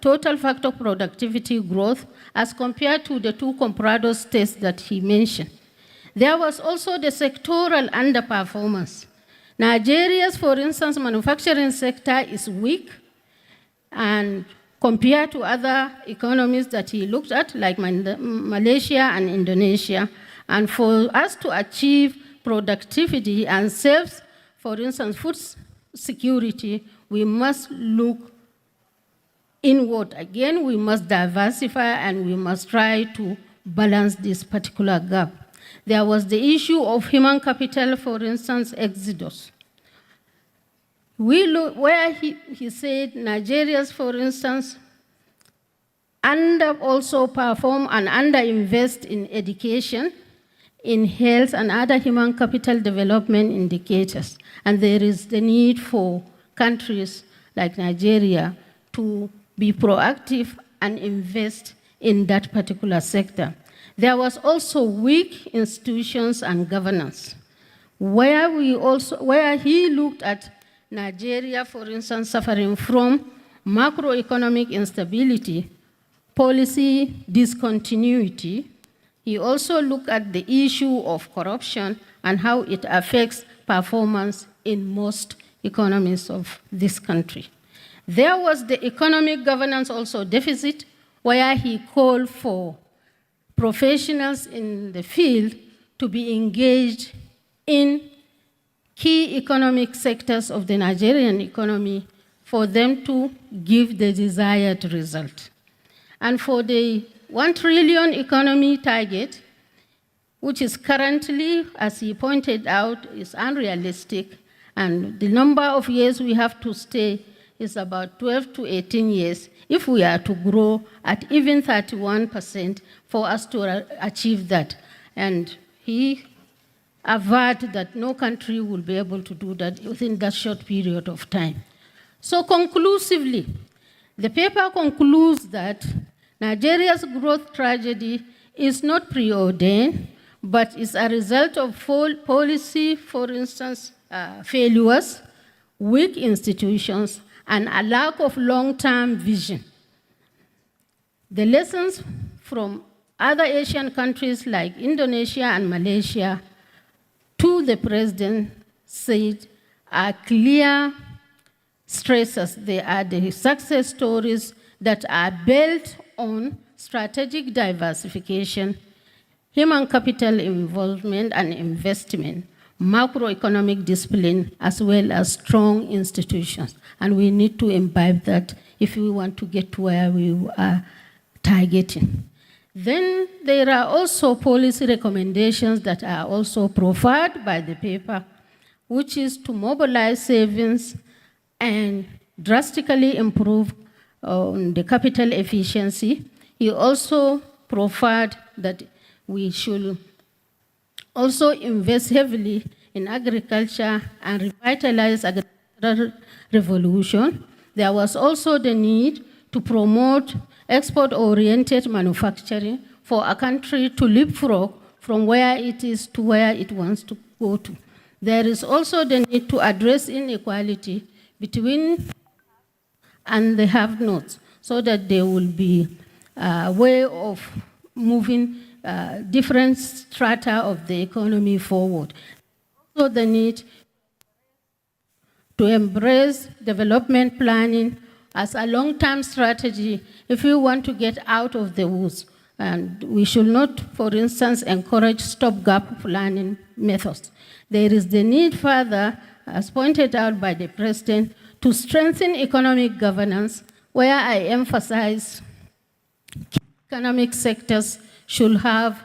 total factor productivity growth as compared to the two comparado states that he mentioned. There was also the sectoral underperformance. Nigeria's, for instance, manufacturing sector is weak, and compared to other economies that he looked at, like Malaysia and Indonesia. And for us to achieve productivity and save, for instance, food security, we must look inward. Again, we must diversify and we must try to balance this particular gap. There was the issue of human capital, for instance, exodus. We look where he said Nigeria's, for instance, also perform and underinvest in education, in health, and other human capital development indicators. And there is the need for countries like Nigeria to be proactive and invest in that particular sector. There was also weak institutions and governance, where he looked at Nigeria, for instance, suffering from macroeconomic instability, policy discontinuity. He also looked at the issue of corruption and how it affects performance in most economies of this country. There was the economic governance also deficit, where he called for professionals in the field to be engaged in key economic sectors of the Nigerian economy for them to give the desired result. And for the 1 trillion economy target, which is currently, as he pointed out, is unrealistic, and the number of years we have to stay is about 12 to 18 years if we are to grow at even 31% for us to achieve that. And he averred that no country will be able to do that within that short period of time. So conclusively, the paper concludes that Nigeria's growth tragedy is not preordained, but it's a result of policy, for instance, failures, weak institutions, and a lack of long-term vision. The lessons from other Asian countries like Indonesia and Malaysia to the president said are clear stresses. They are the success stories that are built on strategic diversification, human capital involvement and investment, macroeconomic discipline, as well as strong institutions. And we need to imbibe that if we want to get to where we are targeting. Then there are also policy recommendations that are also proffered by the paper, which is to mobilize savings and drastically improve the capital efficiency. He also proffered that we should also invest heavily in agriculture and revitalize agricultural revolution. There was also the need to promote export-oriented manufacturing for a country to leapfrog from where it is to where it wants to go to. There is also the need to address inequality between and the have-nots so that there will be a way of moving different strata of the economy forward. Also the need to embrace development planning as a long-term strategy if we want to get out of the woods. And we should not, for instance, encourage stopgap planning methods. There is the need further, as pointed out by the President, to strengthen economic governance, where I emphasize economic sectors should have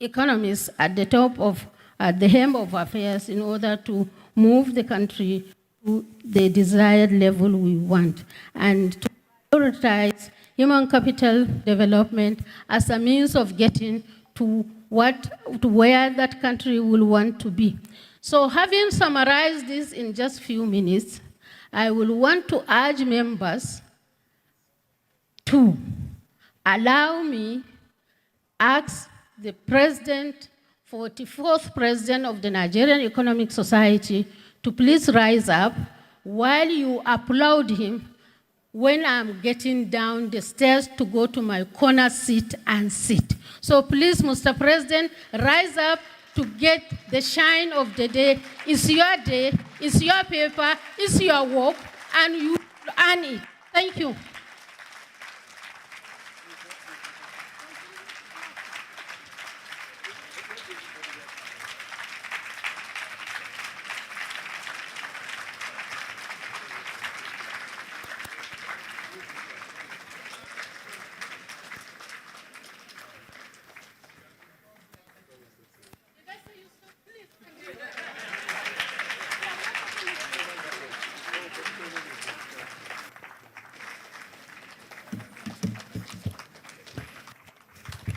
economists at the top of, at the helm of affairs in order to move the country to the desired level we want, and to prioritize human capital development as a means of getting to where that country will want to be. So having summarized this in just a few minutes, I will want to urge members to allow me ask the President, 44th President of the Nigerian Economic Society, to please rise up while you applaud him when I'm getting down the stairs to go to my corner seat and sit. So please, Mr. President, rise up to get the shine of the day. It's your day, it's your paper, it's your work, and you earn it. Thank you.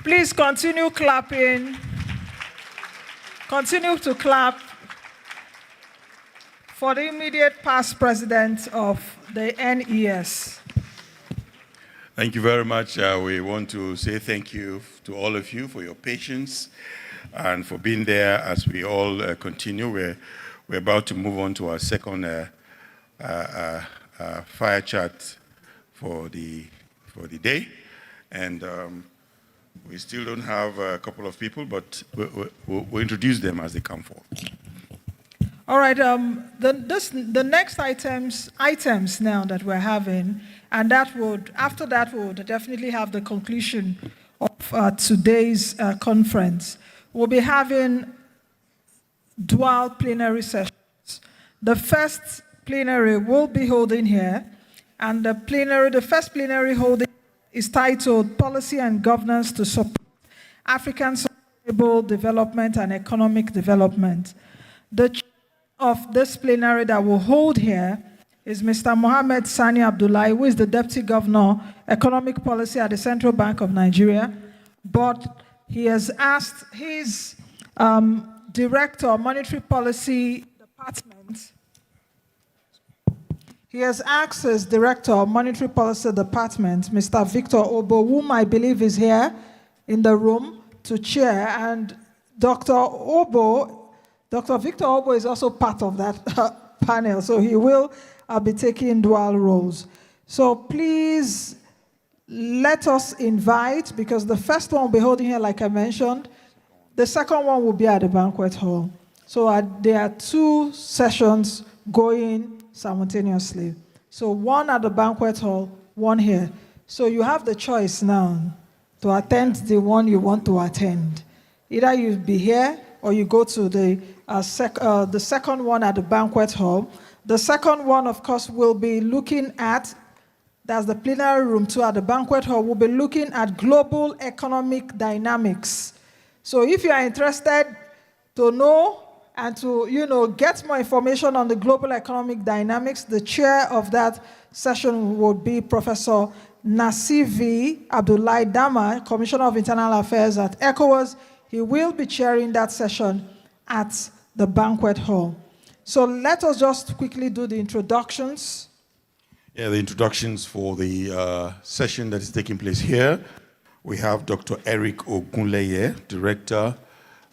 Please continue clapping. Continue to clap for the immediate past president of the NES. Thank you very much. We want to say thank you to all of you for your patience and for being there as we all continue. We're about to move on to our second fire chat for the day. And we still don't have a couple of people, but we'll introduce them as they come forward. All right, the next items now that we're having, and after that we would definitely have the conclusion of today's conference. We'll be having dual plenary sessions. The first plenary will be holding here, and the first plenary holding is titled Policy and Governance to Support African Sustainable Development and Economic Development. The chair of this plenary that we'll hold here is Mr. Mohammed Sani Abdullahi, who is the Deputy Governor, Economic Policy at the Central Bank of Nigeria. But he has asked his Director, Monetary Policy Department, he has asked his Director of Monetary Policy Department, Mr. Victor Obo, whom I believe is here in the room, to chair, and Dr. Victor Obo is also part of that panel, so he will be taking dual roles. So please let us invite, because the first one will be holding here, like I mentioned. The second one will be at the banquet hall. So there are 2 sessions going simultaneously. So one at the banquet hall, one here. So you have the choice now to attend the one you want to attend. Either you be here or you go to the second one at the banquet hall. The second one, of course, will be looking at, that's the plenary room 2 at the banquet hall, we'll be looking at global economic dynamics. So if you are interested to know and to, get more information on the global economic dynamics, the chair of that session would be Professor Nasivi Abdullahi Dama, Commissioner of Internal Affairs at ECOWAS. He will be chairing that session at the banquet hall. So let us just quickly do the introductions. Yeah, the introductions for the session that is taking place here. We have Dr. Eric Ogunleye, Director,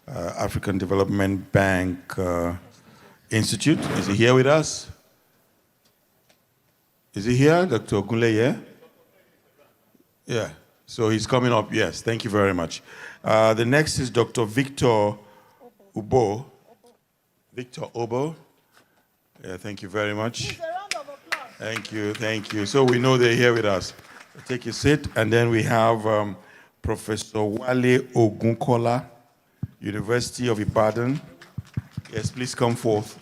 African Development Bank Institute. Is he here with us? Is he here, Dr. Ogunleye? Yeah, so he's coming up, yes, thank you very much. The next is Dr. Victor Obo. Victor Obo. Yeah, thank you very much. Thank you, thank you. So we know they're here with us. Take your seat, and then we have Professor Wale Ogunkola, University of Ibadan. Yes, please come forth.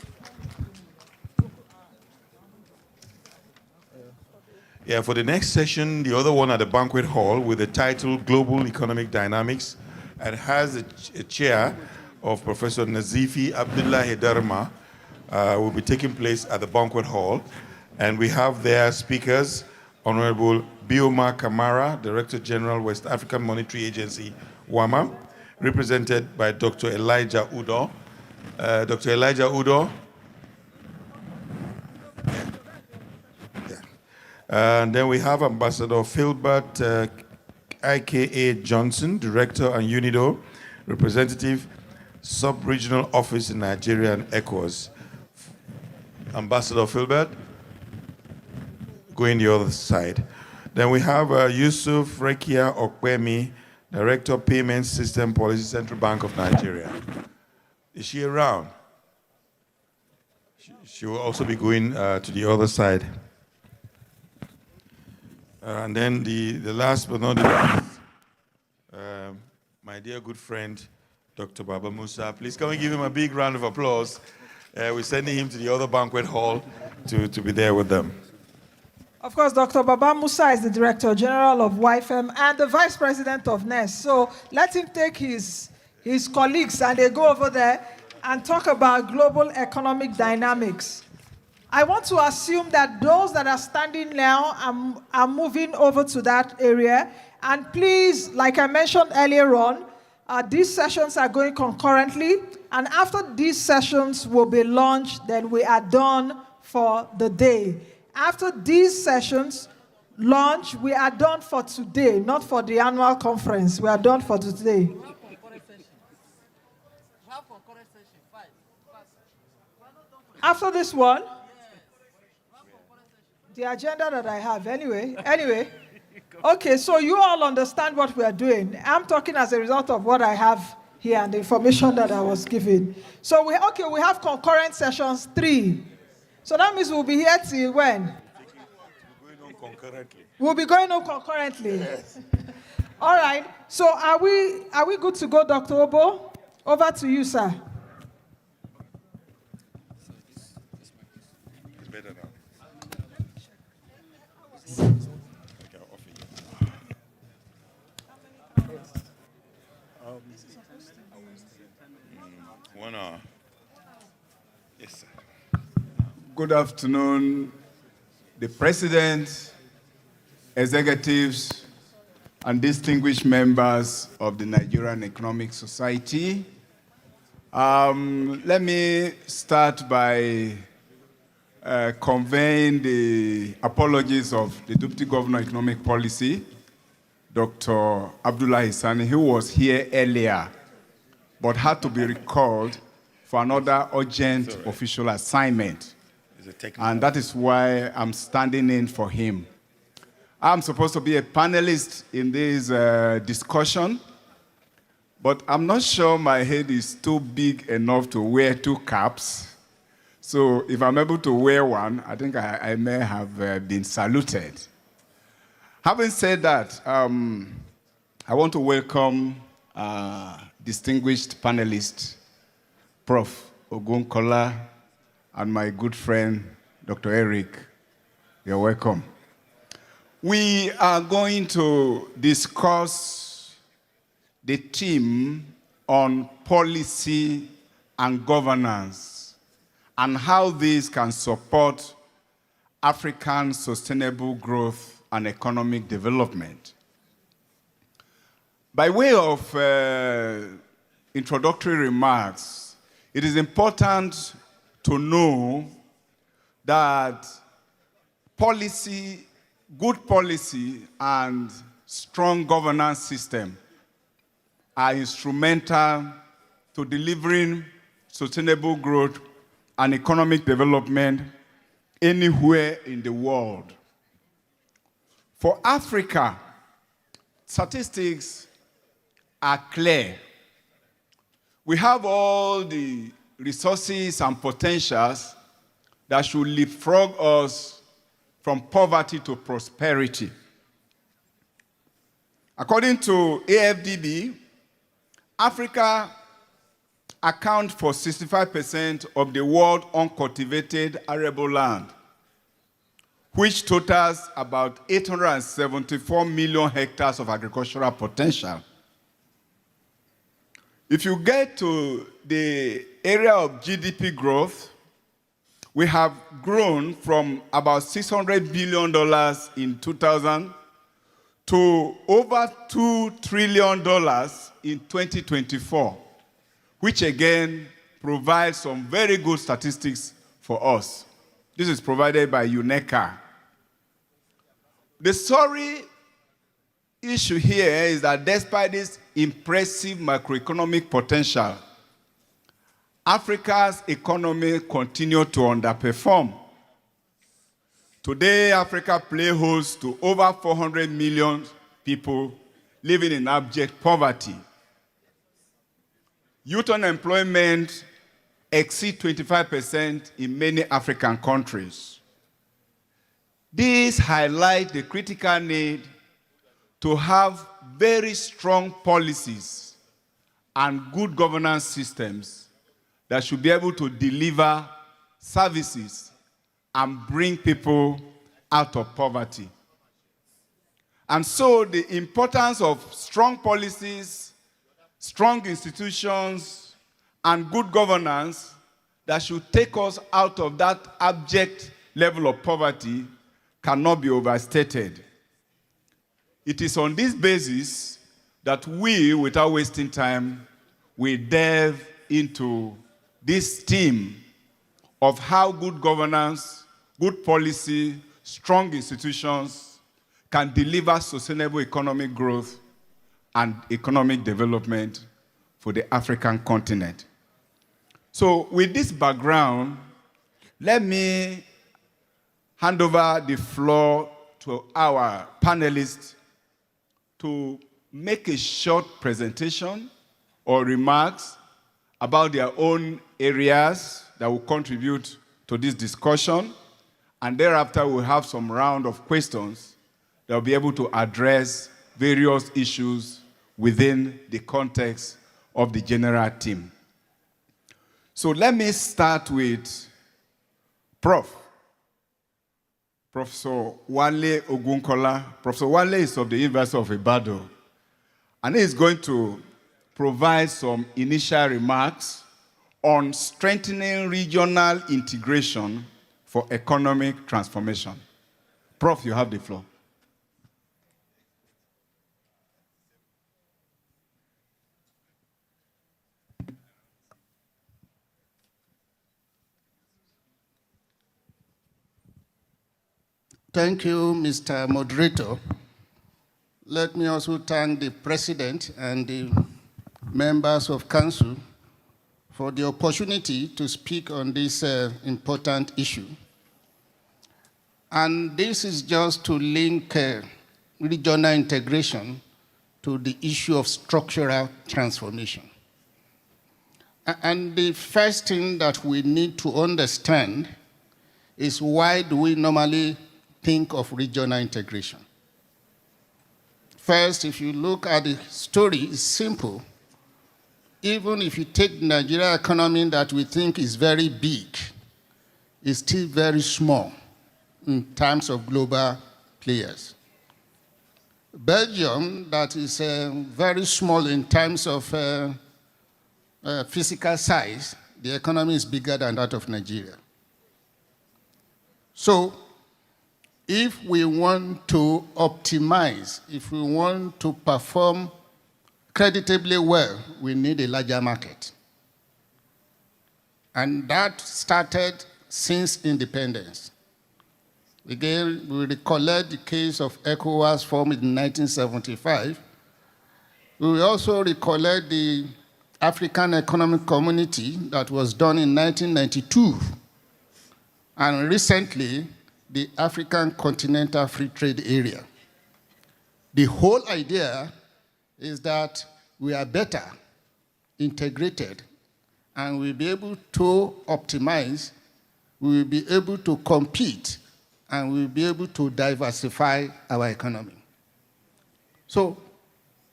Yeah, for the next session, the other one at the banquet hall with the title Global Economic Dynamics, and has a chair of Professor Nazifi Abdullahi Darma, will be taking place at the banquet hall. And we have their speakers, Honorable Bioma Kamara, Director General, West African Monetary Agency, WAMA, represented by Dr. Elijah Udo. Dr. Elijah Udo. And then we have Ambassador Philbert IKA Johnson, Director and UNIDO, Representative, Sub-Regional Office in Nigeria and ECOWAS. Ambassador Philbert, going the other side. Then we have Yusuf Rekia Okwemi, Director, Payment System Policy, Central Bank of Nigeria. Is she around? She will also be going to the other side. And then the last but not the least, my dear good friend, Dr. Baba Musa. Please come and give him a big round of applause. We're sending him to the other banquet hall to be there with them. Of course, Dr. Baba Musa is the Director General of YFM and the Vice President of NES. So let him take his colleagues and they go over there and talk about global economic dynamics. I want to assume that those that are standing now are moving over to that area. And please, like I mentioned earlier on, these sessions are going concurrently. And after these sessions will be launched, then we are done for the day. After these sessions launch, we are done for today, not for the annual conference. We are done for today. After this one, the agenda that I have, anyway. Okay, so you all understand what we are doing. I'm talking as a result of what I have here and the information that I was given. So we have concurrent sessions 3. So that means we'll be here till when? We'll be going on concurrently. Yes. All right. So are we good to go, Dr. Obo? Over to you, sir. It's better now. One hour. Yes, sir. Good afternoon, the President, executives, and distinguished members of the Nigerian Economic Society. Let me start by conveying the apologies of the Deputy Governor of Economic Policy, Dr. Abdullah Hisani, who was here earlier, but had to be recalled for another urgent official assignment. And that is why I'm standing in for him. I'm supposed to be a panelist in this discussion, but I'm not sure my head is too big enough to wear two caps. So if I'm able to wear one, I think I may have been saluted. Having said that, I want to welcome distinguished panelist, Prof. Ogunkola, and my good friend, Dr. Eric. You're welcome. We are going to discuss the theme on policy and governance and how this can support African sustainable growth and economic development. By way of introductory remarks, it is important to know that policy, good policy and strong governance system are instrumental to delivering sustainable growth and economic development anywhere in the world. For Africa, statistics are clear. We have all the resources and potentials that should leapfrog us from poverty to prosperity. According to AFDB, Africa accounts for 65% of the world's uncultivated arable land, which totals about 874 million hectares of agricultural potential. If you get to the area of GDP growth, we have grown from about $600 billion in 2000 to over $2 trillion in 2024, which again provides some very good statistics for us. This is provided by UNECA. The sorry issue here is that despite this impressive macroeconomic potential, Africa's economy continues to underperform. Today, Africa plays host to over 400 million people living in abject poverty. Youth unemployment exceeds 25% in many African countries. This highlights the critical need to have very strong policies and good governance systems that should be able to deliver services and bring people out of poverty. And so the importance of strong policies, strong institutions, and good governance that should take us out of that abject level of poverty cannot be overstated. It is on this basis that we, without wasting time, will delve into this theme of how good governance, good policy, strong institutions can deliver sustainable economic growth and economic development for the African continent. So with this background, let me hand over the floor to our panelists to make a short presentation or remarks about their own areas that will contribute to this discussion. And thereafter, we'll have some round of questions that will be able to address various issues within the context of the general theme. So let me start with Professor Wale Ogunkola. Professor Wale is of the University of Ibadan, and he is going to provide some initial remarks on strengthening regional integration for economic transformation. Prof, you have the floor. Thank you, Mr. Moderator. let me also thank the President and the members of Council for the opportunity to speak on this important issue. And this is just to link regional integration to the issue of structural transformation. And the first thing that we need to understand is, why do we normally think of regional integration? First, if you look at the story, it's simple. Even if you take the Nigerian economy that we think is very big, it's still very small in terms of global players. Belgium, that is very small in terms of physical size, the economy is bigger than that of Nigeria. So, if we want to optimize, if we want to perform creditably well, we need a larger market. And that started since independence. Again, we recollect the case of ECOWAS formed in 1975. We also recollect the African Economic Community that was done in 1992. And recently, the African Continental Free Trade Area. The whole idea is that we are better integrated, and we'll be able to optimize, we will be able to compete, and we'll be able to diversify our economy. So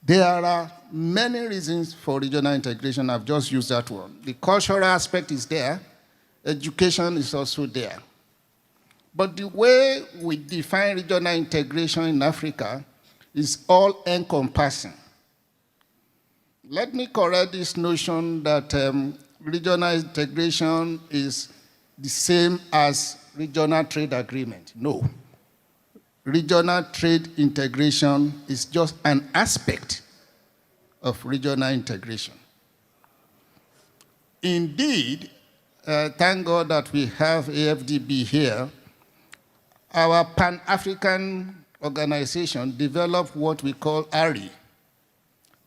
there are many reasons for regional integration. I've just used that one. The cultural aspect is there. Education is also there. But the way we define regional integration in Africa is all-encompassing. Let me correct this notion that regional integration is the same as regional trade agreement. No. Regional trade integration is just an aspect of regional integration. Indeed, thank God that we have AFDB here. Our Pan-African organization developed what we call ARI,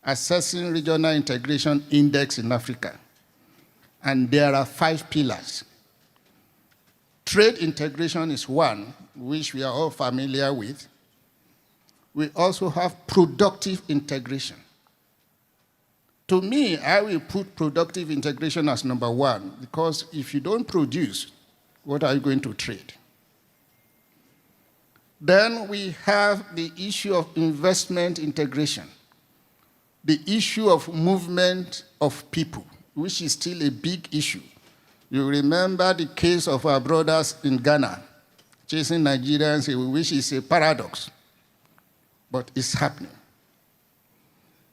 Assessing Regional Integration Index in Africa. And there are 5 pillars. Trade integration is one, which we are all familiar with. We also have productive integration. To me, I will put productive integration as number 1, because if you don't produce, what are you going to trade? Then we have the issue of investment integration, the issue of movement of people, which is still a big issue. You remember the case of our brothers in Ghana, chasing Nigerians, which is a paradox, but it's happening.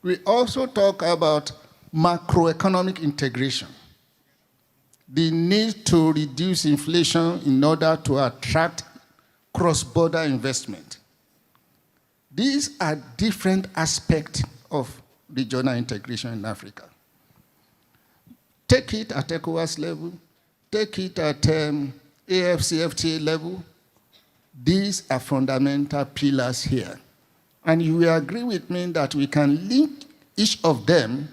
We also talk about macroeconomic integration, the need to reduce inflation in order to attract cross-border investment. These are different aspects of regional integration in Africa. Take it at ECOWAS level, take it at AFCFTA level. These are fundamental pillars here. And you will agree with me that we can link each of them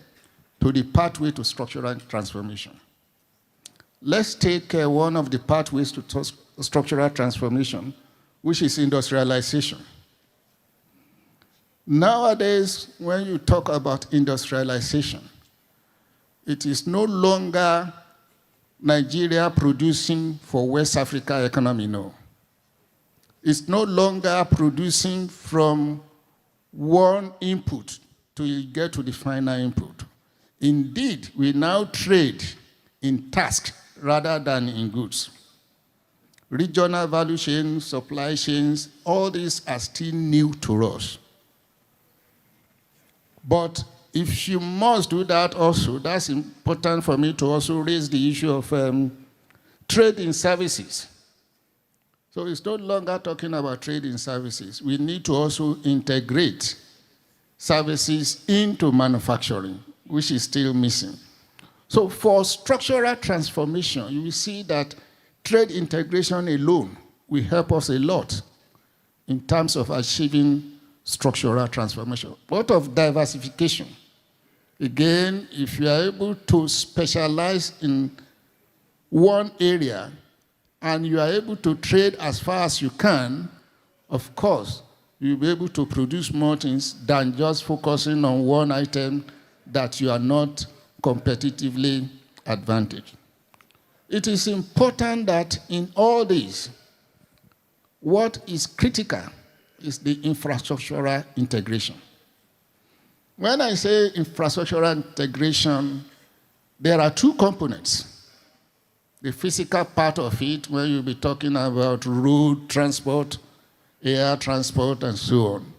to the pathway to structural transformation. Let's take one of the pathways to structural transformation, which is industrialization. Nowadays, when you talk about industrialization, it is no longer Nigeria producing for West Africa economy, no. It's no longer producing from one input to get to the final input. Indeed, we now trade in tasks rather than in goods. Regional value chains, supply chains, all these are still new to us. But if you must do that also, that's important for me to also raise the issue of trade in services. So it's no longer talking about trade in services. We need to also integrate services into manufacturing, which is still missing. So for structural transformation, you will see that trade integration alone will help us a lot in terms of achieving structural transformation. What of diversification? Again, if you are able to specialize in one area and you are able to trade as far as you can, of course, you'll be able to produce more things than just focusing on one item that you are not competitively advantaged. It is important that in all this, what is critical is the infrastructural integration. When I say infrastructural integration, there are two components. The physical part of it, where you'll be talking about road transport, air transport, and so on.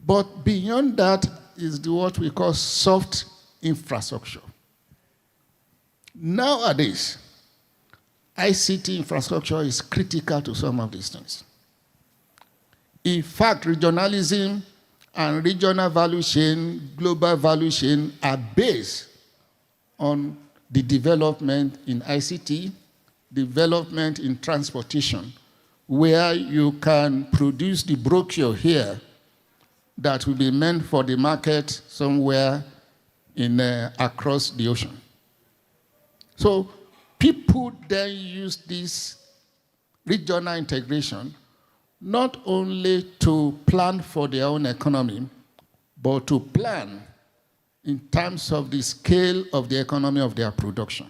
But beyond that is what we call soft infrastructure. Nowadays, ICT infrastructure is critical to some of these things. In fact, regionalism and regional value chain, global value chain are based on the development in ICT, development in transportation, where you can produce the brochure here that will be meant for the market somewhere in, across the ocean. So people then use this regional integration not only to plan for their own economy, but to plan in terms of the scale of the economy of their production.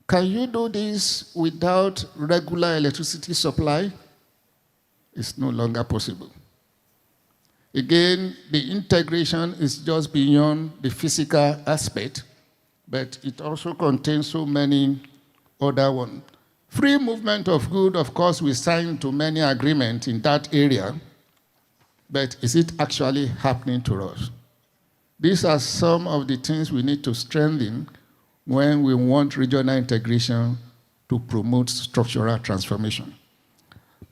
Can you do this without regular electricity supply? It's no longer possible. Again, the integration is just beyond the physical aspect, but it also contains so many other ones. Free movement of goods, of course, we signed to many agreements in that area, but is it actually happening to us? These are some of the things we need to strengthen when we want regional integration to promote structural transformation.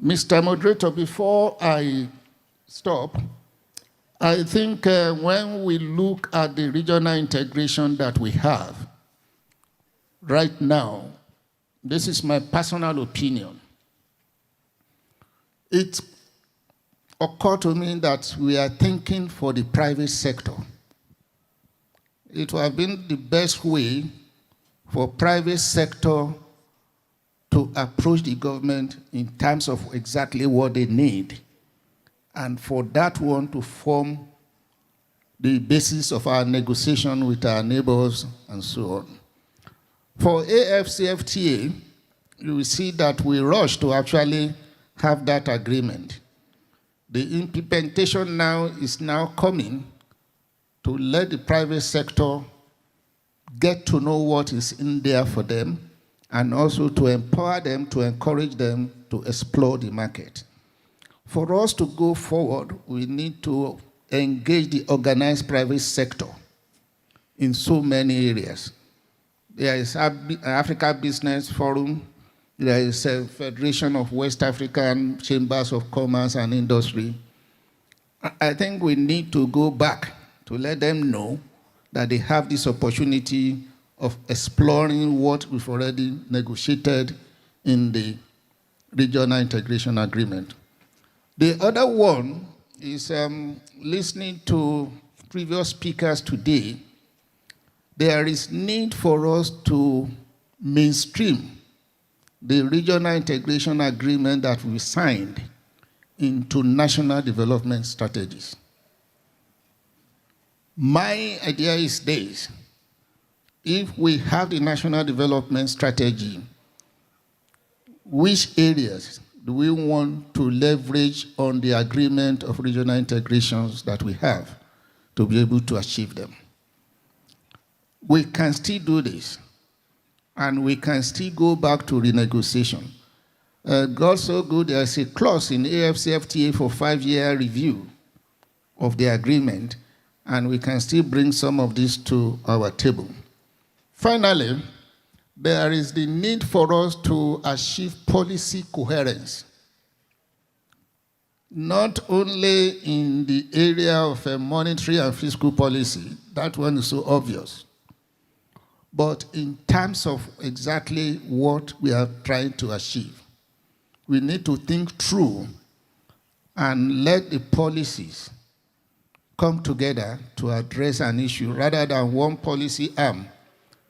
Mr. Moderator, before I stop, I think when we look at the regional integration that we have right now, this is my personal opinion. It occurred to me that we are thinking for the private sector. It would have been the best way for private sector to approach the government in terms of exactly what they need, and for that one to form the basis of our negotiation with our neighbors and so on. For AFCFTA, you will see that we rushed to actually have that agreement. The implementation now is now coming to let the private sector get to know what is in there for them, and also to empower them, to encourage them to explore the market. For us to go forward, we need to engage the organized private sector in so many areas. There is Africa Business Forum, there is a Federation of West African Chambers of Commerce and Industry. I think we need to go back to let them know that they have this opportunity of exploring what we've already negotiated in the regional integration agreement. The other one is listening to previous speakers today. There is need for us to mainstream the regional integration agreement that we signed into national development strategies. My idea is this: if we have the national development strategy, which areas do we want to leverage on the agreement of regional integrations that we have to be able to achieve them? We can still do this, and we can still go back to renegotiation. God so good, there's a clause in AFCFTA for 5-year review of the agreement, and we can still bring some of this to our table. Finally, there is the need for us to achieve policy coherence, not only in the area of monetary and fiscal policy, that one is so obvious, but in terms of exactly what we are trying to achieve. We need to think through and let the policies come together to address an issue rather than one policy arm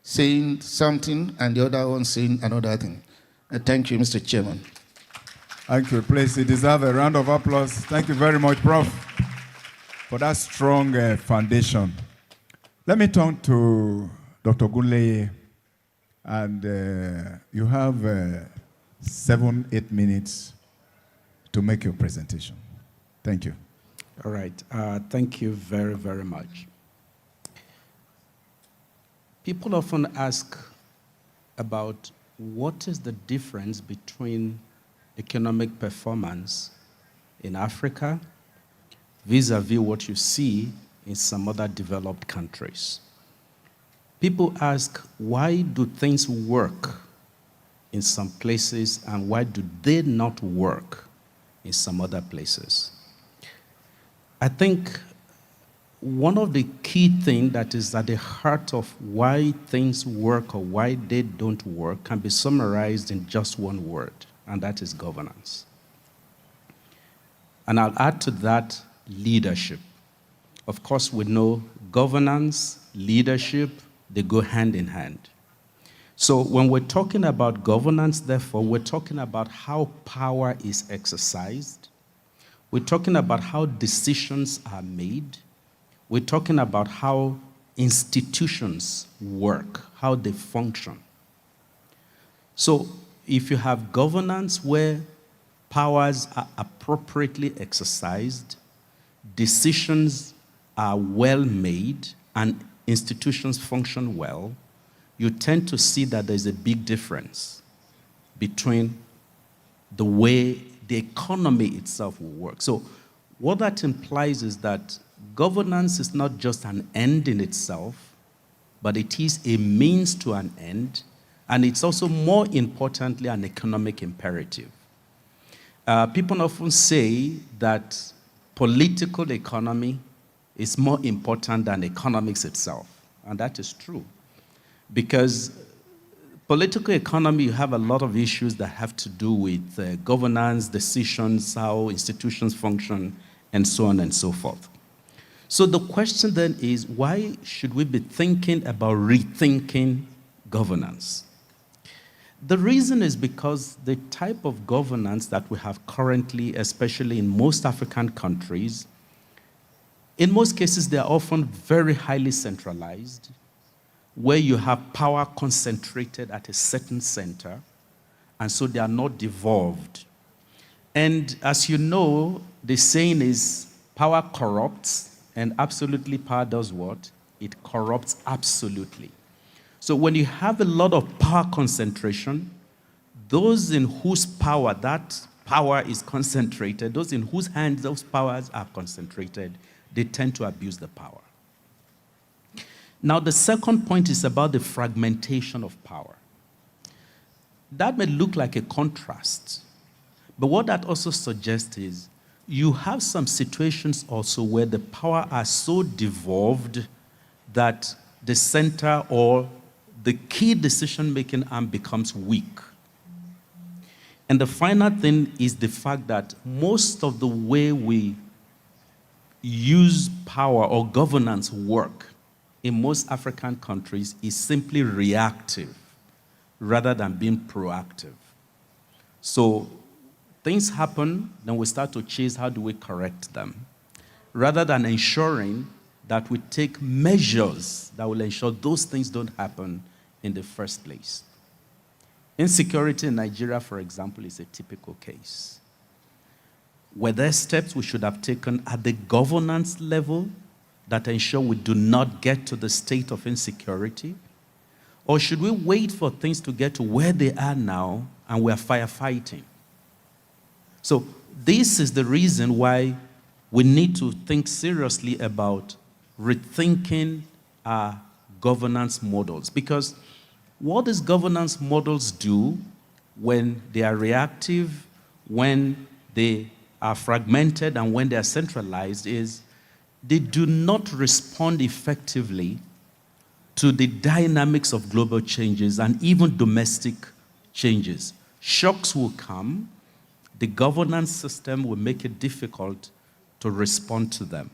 saying something and the other one saying another thing. Thank you, Mr. Chairman. Thank you. Please, you deserve a round of applause. Thank you very much, Prof, for that strong foundation. Let me turn to Dr. Gunleye, and you have 7-8 minutes to make your presentation. Thank you. All right. Thank you very, very much. People often ask about what is the difference between economic performance in Africa vis-a-vis what you see in some other developed countries. People ask, why do things work in some places and why do they not work in some other places? I think one of the key things that is at the heart of why things work or why they don't work can be summarized in just one word, and that is governance. And I'll add to that leadership. Of course, we know governance, leadership, they go hand in hand. So when we're talking about governance, therefore, we're talking about how power is exercised. We're talking about how decisions are made. We're talking about how institutions work, how they function. So if you have governance where powers are appropriately exercised, decisions are well made, and institutions function well, you tend to see that there's a big difference between the way the economy itself will work. So what that implies is that governance is not just an end in itself, but it is a means to an end, and it's also more importantly an economic imperative. People often say that political economy is more important than economics itself, and that is true. Because political economy, you have a lot of issues that have to do with governance, decisions, how institutions function, and so on and so forth. So the question then is, why should we be thinking about rethinking governance? The reason is because the type of governance that we have currently, especially in most African countries, in most cases, they are often very highly centralized, where you have power concentrated at a certain center, and so they are not devolved. And as you know, the saying is, power corrupts, and absolutely power does what? It corrupts absolutely. So when you have a lot of power concentration, those in whose power that power is concentrated, those in whose hands those powers are concentrated, they tend to abuse the power. Now, the second point is about the fragmentation of power. That may look like a contrast, but what that also suggests is you have some situations also where the power are so devolved that the center or the key decision-making arm becomes weak. And the final thing is the fact that most of the way we use power or governance work in most African countries is simply reactive rather than being proactive. So things happen, then we start to chase how do we correct them, rather than ensuring that we take measures that will ensure those things don't happen in the first place. Insecurity in Nigeria, for example, is a typical case. Were there steps we should have taken at the governance level that ensure we do not get to the state of insecurity? Or should we wait for things to get to where they are now and we're firefighting? So this is the reason why we need to think seriously about rethinking our governance models. Because what these governance models do when they are reactive, when they are fragmented, and when they are centralized is they do not respond effectively to the dynamics of global changes and even domestic changes. Shocks will come, the governance system will make it difficult to respond to them.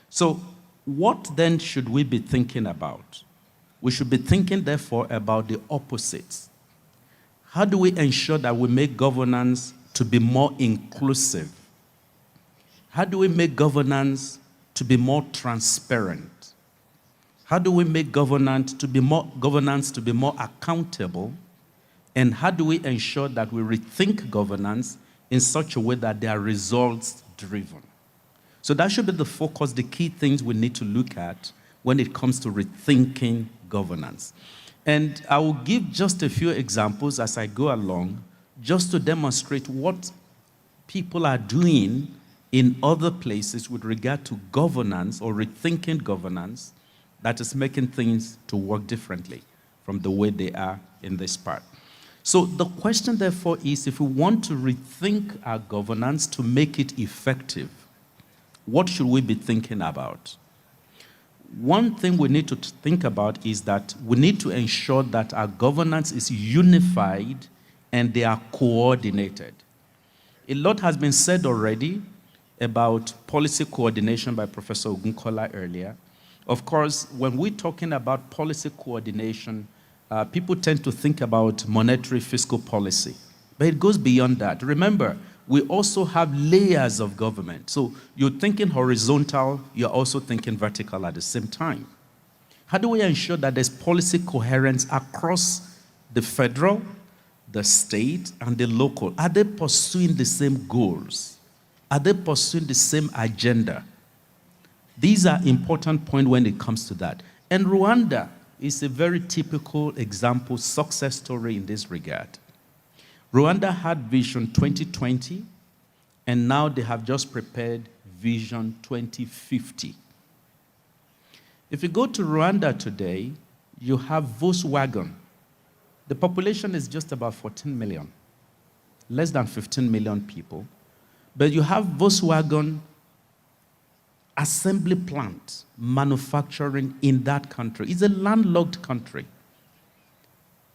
So what then should we be thinking about? We should be thinking, therefore, about the opposites. How do we ensure that we make governance to be more inclusive? How do we make governance to be more transparent? How do we make governance to be more accountable? And how do we ensure that we rethink governance in such a way that they are results-driven? So that should be the focus, the key things we need to look at when it comes to rethinking governance. And I will give just a few examples as I go along, just to demonstrate what people are doing in other places with regard to governance or rethinking governance that is making things to work differently from the way they are in this part. So the question, therefore, is if we want to rethink our governance to make it effective, what should we be thinking about? One thing we need to think about is that we need to ensure that our governance is unified and they are coordinated. A lot has been said already about policy coordination by Professor Ogunkola earlier. Of course, when we're talking about policy coordination, people tend to think about monetary fiscal policy, but it goes beyond that. Remember, we also have layers of government. So you're thinking horizontal, you're also thinking vertical at the same time. How do we ensure that there's policy coherence across the federal, the state, and the local? Are they pursuing the same goals? Are they pursuing the same agenda? These are important points when it comes to that. And Rwanda is a very typical example, success story in this regard. Rwanda had Vision 2020, and now they have just prepared Vision 2050. If you go to Rwanda today, you have Volkswagen. The population is just about 14 million, less than 15 million people. But you have Volkswagen assembly plant manufacturing in that country. It's a landlocked country.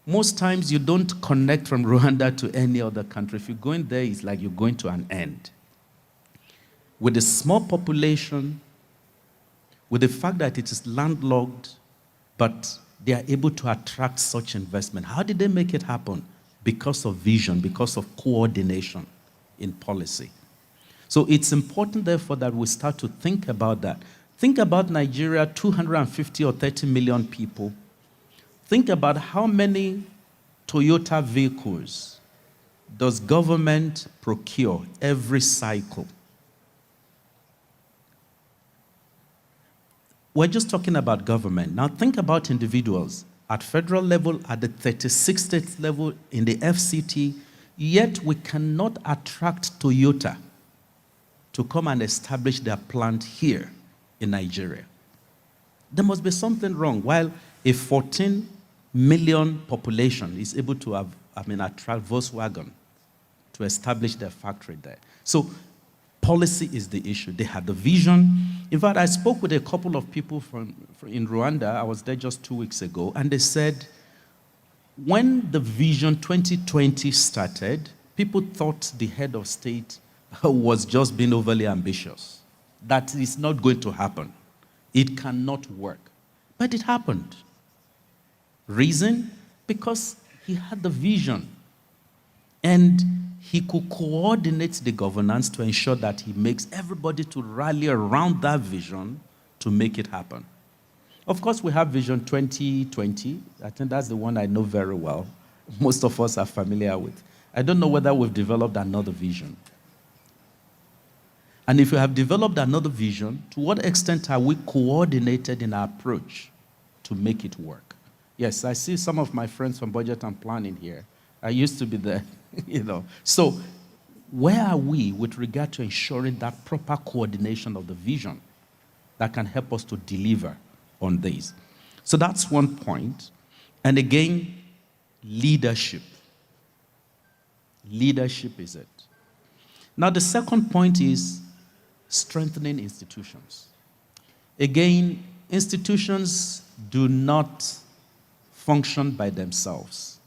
Most times you don't connect from Rwanda to any other country. If you're going there, it's like you're going to an end. With a small population, with the fact that it is landlocked, but they are able to attract such investment. How did they make it happen? Because of vision, because of coordination in policy. So it's important, therefore, that we start to think about that. Think about Nigeria, 250 or 30 million people. Think about how many Toyota vehicles does government procure every cycle. We're just talking about government. Now think about individuals at federal level, at the 36 state level, in the FCT, yet we cannot attract Toyota to come and establish their plant here in Nigeria. There must be something wrong. While a 14 million population is able to attract Volkswagen to establish their factory there. So policy is the issue. They had the vision. In fact, I spoke with a couple of people in Rwanda. I was there just 2 weeks ago, and they said when the Vision 2020 started, people thought the head of state was just being overly ambitious. That is not going to happen. It cannot work. But it happened. Reason? Because he had the vision. And he could coordinate the governance to ensure that he makes everybody to rally around that vision to make it happen. Of course, we have Vision 2020. I think that's the one I know very well. Most of us are familiar with. I don't know whether we've developed another vision. And if we have developed another vision, to what extent are we coordinated in our approach to make it work? Yes, I see some of my friends from budget and planning here. I used to be there, So where are we with regard to ensuring that proper coordination of the vision that can help us to deliver on this? So that's one point. And again, leadership. Leadership is it. Now the second point is strengthening institutions. Again, institutions do not function by themselves.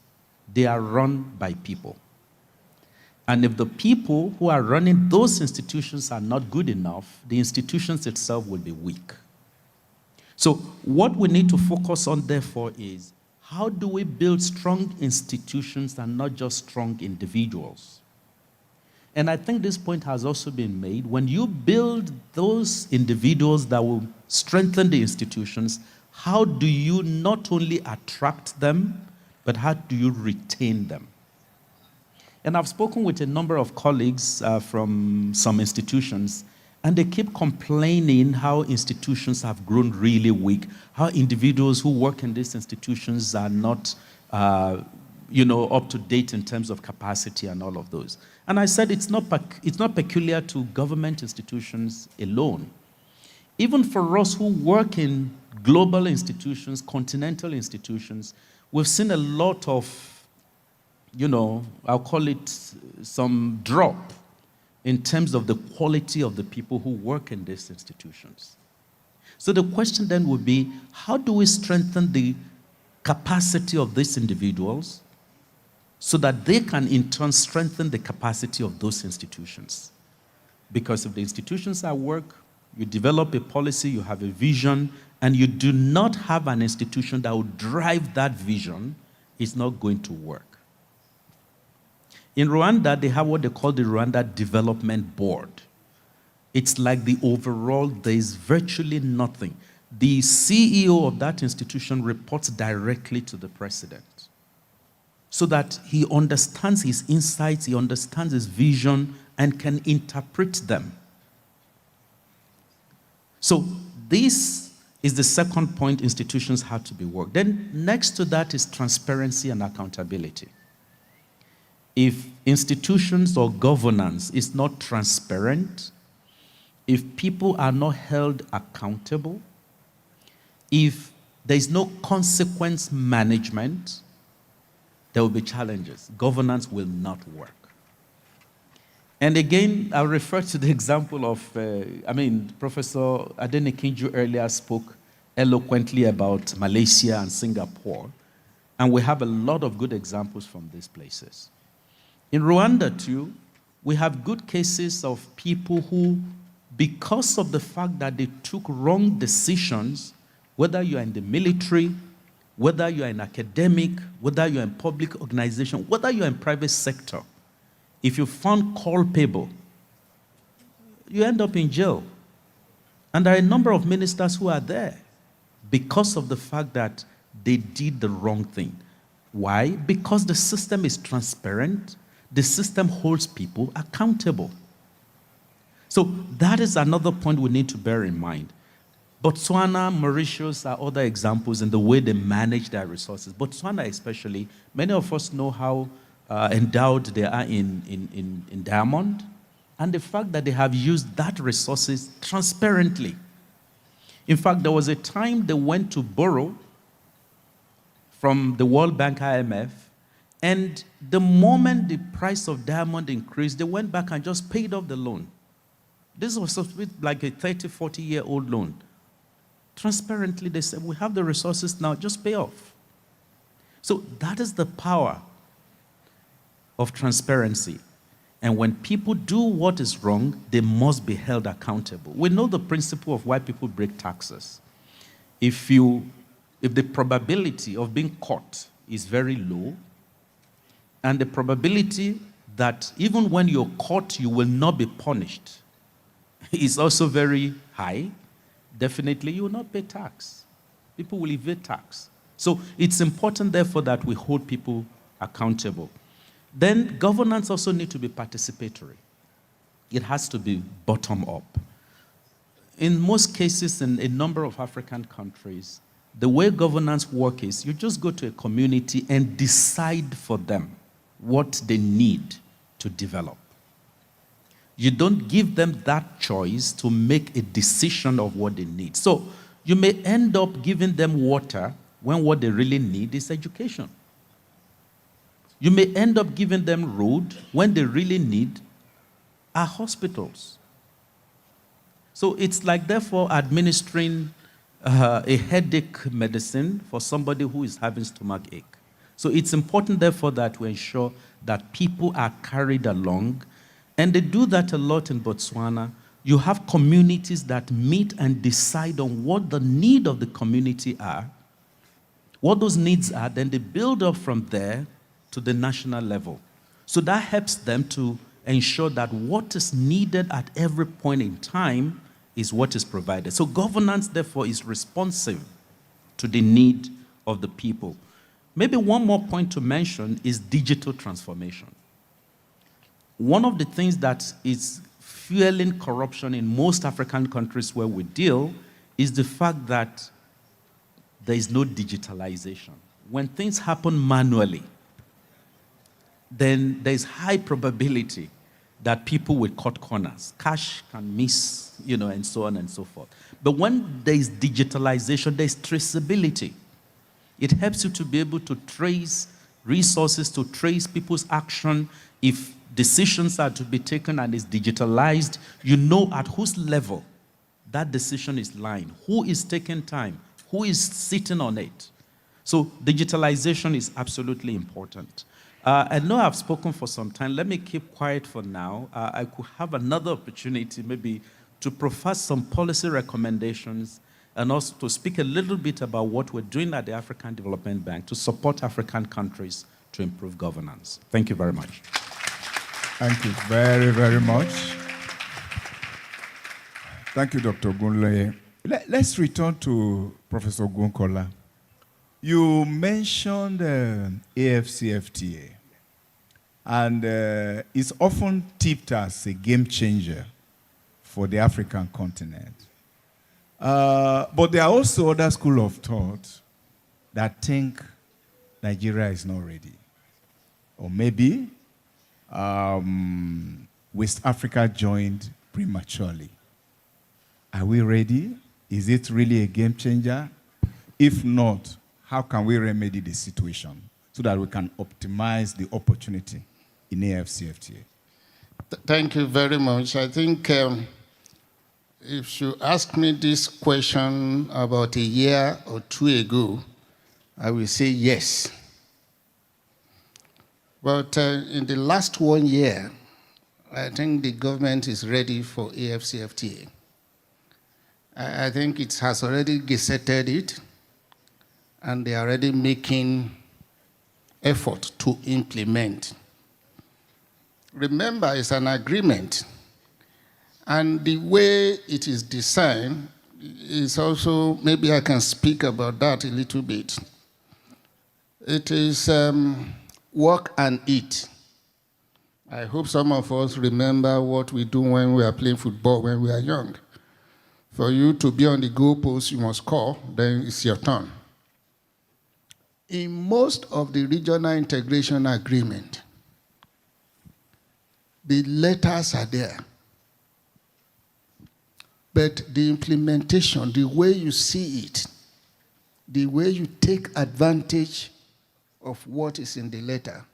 They are run by people. And if the people who are running those institutions are not good enough, the institutions itself will be weak. So what we need to focus on, therefore, is how do we build strong institutions and not just strong individuals? And I think this point has also been made. When you build those individuals that will strengthen the institutions, how do you not only attract them, but how do you retain them? And I've spoken with a number of colleagues from some institutions, and they keep complaining how institutions have grown really weak, how individuals who work in these institutions are not up to date in terms of capacity and all of those. And I said it's not peculiar to government institutions alone. Even for us who work in global institutions, continental institutions, we've seen a lot of, I'll call it some drop in terms of the quality of the people who work in these institutions. So the question then would be, how do we strengthen the capacity of these individuals so that they can in turn strengthen the capacity of those institutions? Because if the institutions are work, you develop a policy, you have a vision, and you do not have an institution that will drive that vision, it's not going to work. In Rwanda, they have what they call the Rwanda Development Board. It's like the overall, there is virtually nothing. The CEO of that institution reports directly to the president so that he understands his insights, he understands his vision, and can interpret them. So this is the second point institutions have to be worked. Then next to that is transparency and accountability. If institutions or governance is not transparent, if people are not held accountable, if there is no consequence management, there will be challenges. Governance will not work. And again, I'll refer to the example of, Professor Adenekinju earlier spoke eloquently about Malaysia and Singapore, and we have a lot of good examples from these places. In Rwanda, too, we have good cases of people who, because of the fact that they took wrong decisions, whether you're in the military, whether you're in academic, whether you're in public organization, whether you're in private sector, if you're found culpable, you end up in jail. And there are a number of ministers who are there because of the fact that they did the wrong thing. Why? Because the system is transparent. The system holds people accountable. So that is another point we need to bear in mind. Botswana, Mauritius are other examples in the way they manage their resources. Botswana especially, many of us know how endowed they are in diamond, and the fact that they have used that resources transparently. In fact, there was a time they went to borrow from the World Bank, IMF, and the moment the price of diamond increased, they went back and just paid off the loan. This was like a 30, 40-year-old loan. Transparently, they said, we have the resources now, just pay off. So that is the power of transparency. And when people do what is wrong, they must be held accountable. We know the principle of why people break taxes. If the probability of being caught is very low, and the probability that even when you're caught, you will not be punished is also very high, definitely you will not pay tax. People will evade tax. So it's important, therefore, that we hold people accountable. Then governance also needs to be participatory. It has to be bottom up. In most cases, in a number of African countries, the way governance works is you just go to a community and decide for them what they need to develop. You don't give them that choice to make a decision of what they need. So you may end up giving them water when what they really need is education. You may end up giving them road when they really need are hospitals. So it's like, therefore, administering a headache medicine for somebody who is having stomach ache. So it's important, therefore, that we ensure that people are carried along. And they do that a lot in Botswana. You have communities that meet and decide on what the need of the community are, what those needs are, then they build up from there to the national level. So that helps them to ensure that what is needed at every point in time is what is provided. So governance, therefore, is responsive to the need of the people. Maybe one more point to mention is digital transformation. One of the things that is fueling corruption in most African countries where we deal is the fact that there is no digitalization. When things happen manually, then there's high probability that people will cut corners. Cash can miss, and so on and so forth. But when there is digitalization, there's traceability. It helps you to be able to trace resources, to trace people's action. If decisions are to be taken and is digitalized, you know at whose level that decision is lying, who is taking time, who is sitting on it. So digitalization is absolutely important. I know I've spoken for some time. Let me keep quiet for now. I could have another opportunity maybe to profess some policy recommendations and also to speak a little bit about what we're doing at the African Development Bank to support African countries to improve governance. Thank you very much. Thank you very, very much. Thank you, Dr. Ogunloye. Let's return to Professor Ogunkola. You mentioned AFCFTA, and it's often tipped as a game changer for the African continent. But there are also other schools of thought that think Nigeria is not ready. Or maybe West Africa joined prematurely. Are we ready? Is it really a game changer? If not, how can we remedy the situation so that we can optimize the opportunity in AFCFTA? Thank you very much. I think if you ask me this question about a year or two ago, I will say yes. But in the last 1 year, I think the government is ready for AFCFTA. I think it has already gazetted it, and they are already making effort to implement. Remember, it's an agreement, and the way it is designed is also, maybe I can speak about that a little bit. It is work and eat. I hope some of us remember what we do when we are playing football when we are young. For you to be on the goalpost, you must score, then it's your turn. In most of the regional integration agreement, the letters are there. But the implementation, the way you see it, the way you take advantage of what is in the letter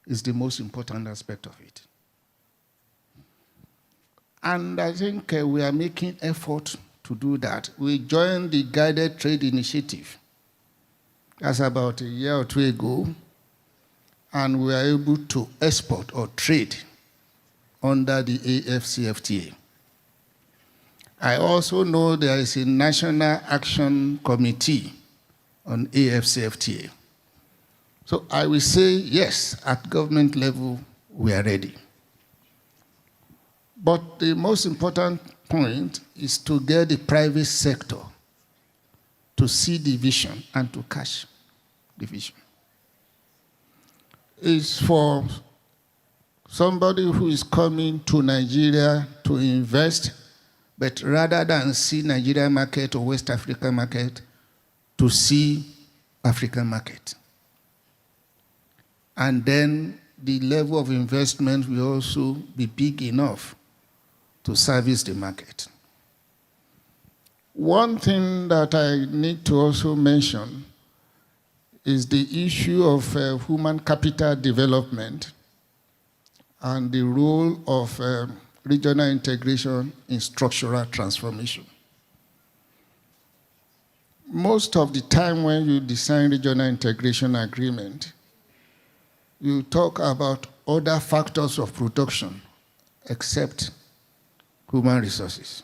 is the most important aspect of it. And I think we are making effort to do that. We joined the Guided Trade Initiative. That's about a year or two ago. And we are able to export or trade under the AFCFTA. I also know there is a National Action Committee on AFCFTA. So I will say, yes, at government level, we are ready. But the most important point is to get the private sector to see the vision and to catch the vision. It's for somebody who is coming to Nigeria to invest, but rather than see Nigerian market or West African market, to see African market. And then the level of investment will also be big enough to service the market. One thing that I need to also mention is the issue of human capital development and the role of regional integration in structural transformation. Most of the time when you design regional integration agreement, you talk about other factors of production except human resources,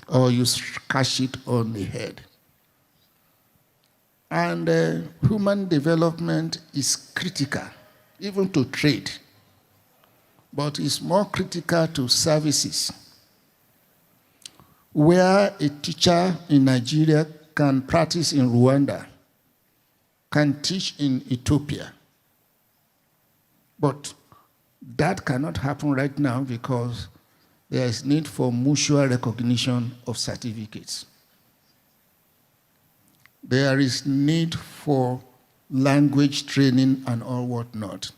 or you cash it on the head. And human development is critical, even to trade, but it's more critical to services. Where a teacher in Nigeria can practice in Rwanda, can teach in Ethiopia. But that cannot happen right now because there is need for mutual recognition of certificates. There is need for language training and all whatnot.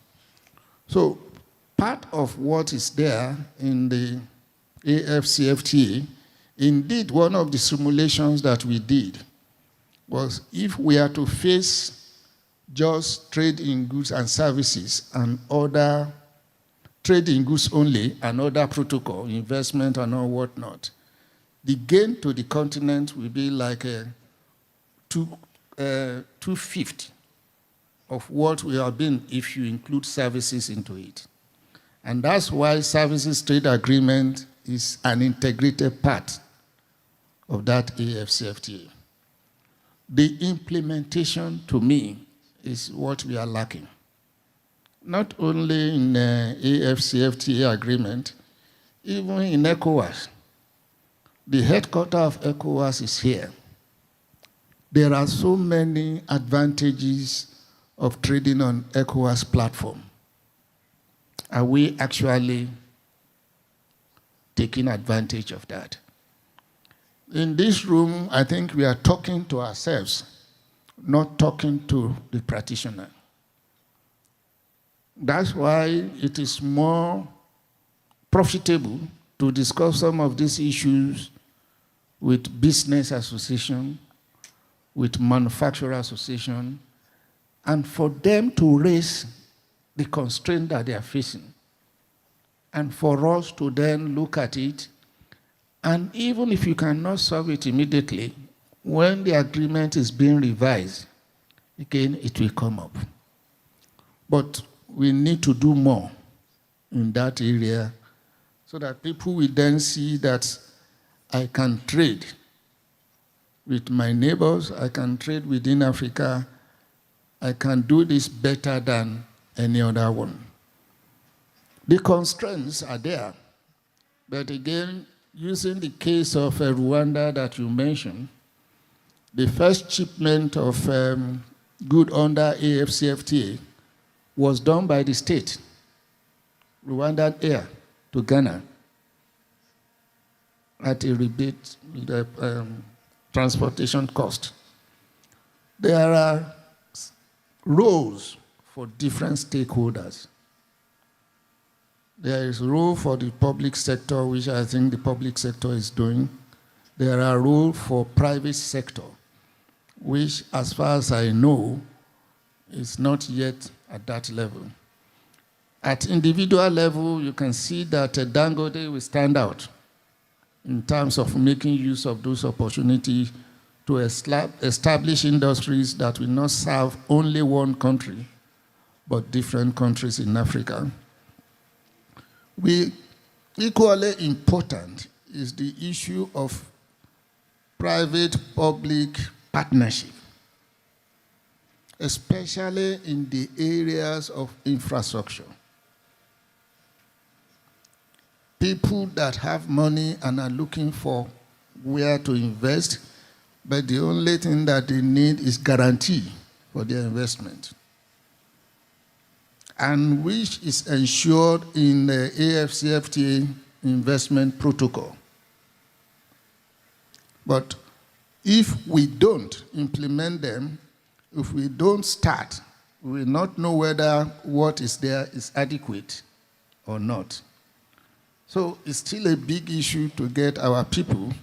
So part of what is there in the AFCFTA, indeed one of the simulations that we did was if we are to face just trade in goods and services and other trade in goods only and other protocol, investment and all whatnot, the gain to the continent will be like two-fifths of what we have been if you include services into it. And that's why services trade agreement is an integrated part of that AFCFTA. The implementation, to me, is what we are lacking. Not only in the AFCFTA agreement, even in ECOWAS. The headquarters of ECOWAS is here. There are so many advantages of trading on ECOWAS platform. Are we actually taking advantage of that? In this room, I think we are talking to ourselves, not talking to the practitioner. That's why it is more profitable to discuss some of these issues with business association, with manufacturer association, and for them to raise the constraint that they are facing. And for us to then look at it, and even if you cannot solve it immediately, when the agreement is being revised, again, it will come up. But we need to do more in that area so that people will then see that I can trade with my neighbors, I can trade within Africa, I can do this better than any other one. The constraints are there, but again, using the case of Rwanda that you mentioned, the first shipment of good under AFCFTA was done by the state, Rwandan Air, to Ghana at a rebate transportation cost. There are roles for different stakeholders. There is a role for the public sector, which I think the public sector is doing. There are roles for private sector, which, as far as I know, is not yet at that level. At individual level, you can see that Dangote will stand out in terms of making use of those opportunities to establish industries that will not serve only one country, but different countries in Africa. Equally important is the issue of private-public partnership, especially in the areas of infrastructure. People that have money and are looking for where to invest, but the only thing that they need is guarantee for their investment, and which is ensured in the AFCFTA investment protocol. But if we don't implement them, if we don't start, we will not know whether what is there is adequate or not. So it's still a big issue to get our people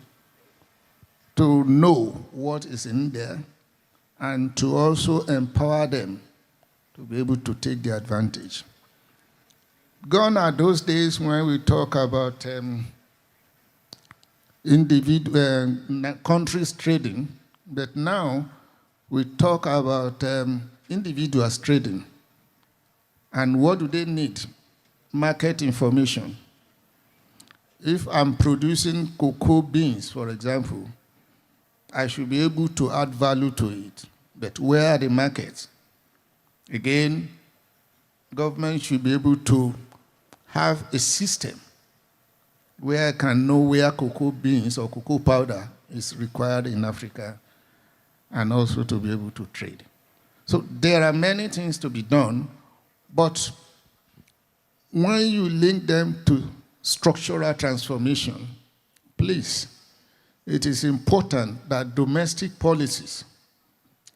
to know what is in there and to also empower them to be able to take the advantage. Gone are those days when we talk about countries trading, but now we talk about individuals trading. And what do they need? Market information. If I'm producing cocoa beans, for example, I should be able to add value to it. But where are the markets? Again, government should be able to have a system where I can know where cocoa beans or cocoa powder is required in Africa, and also to be able to trade. So there are many things to be done, but when you link them to structural transformation, please, it is important that domestic policies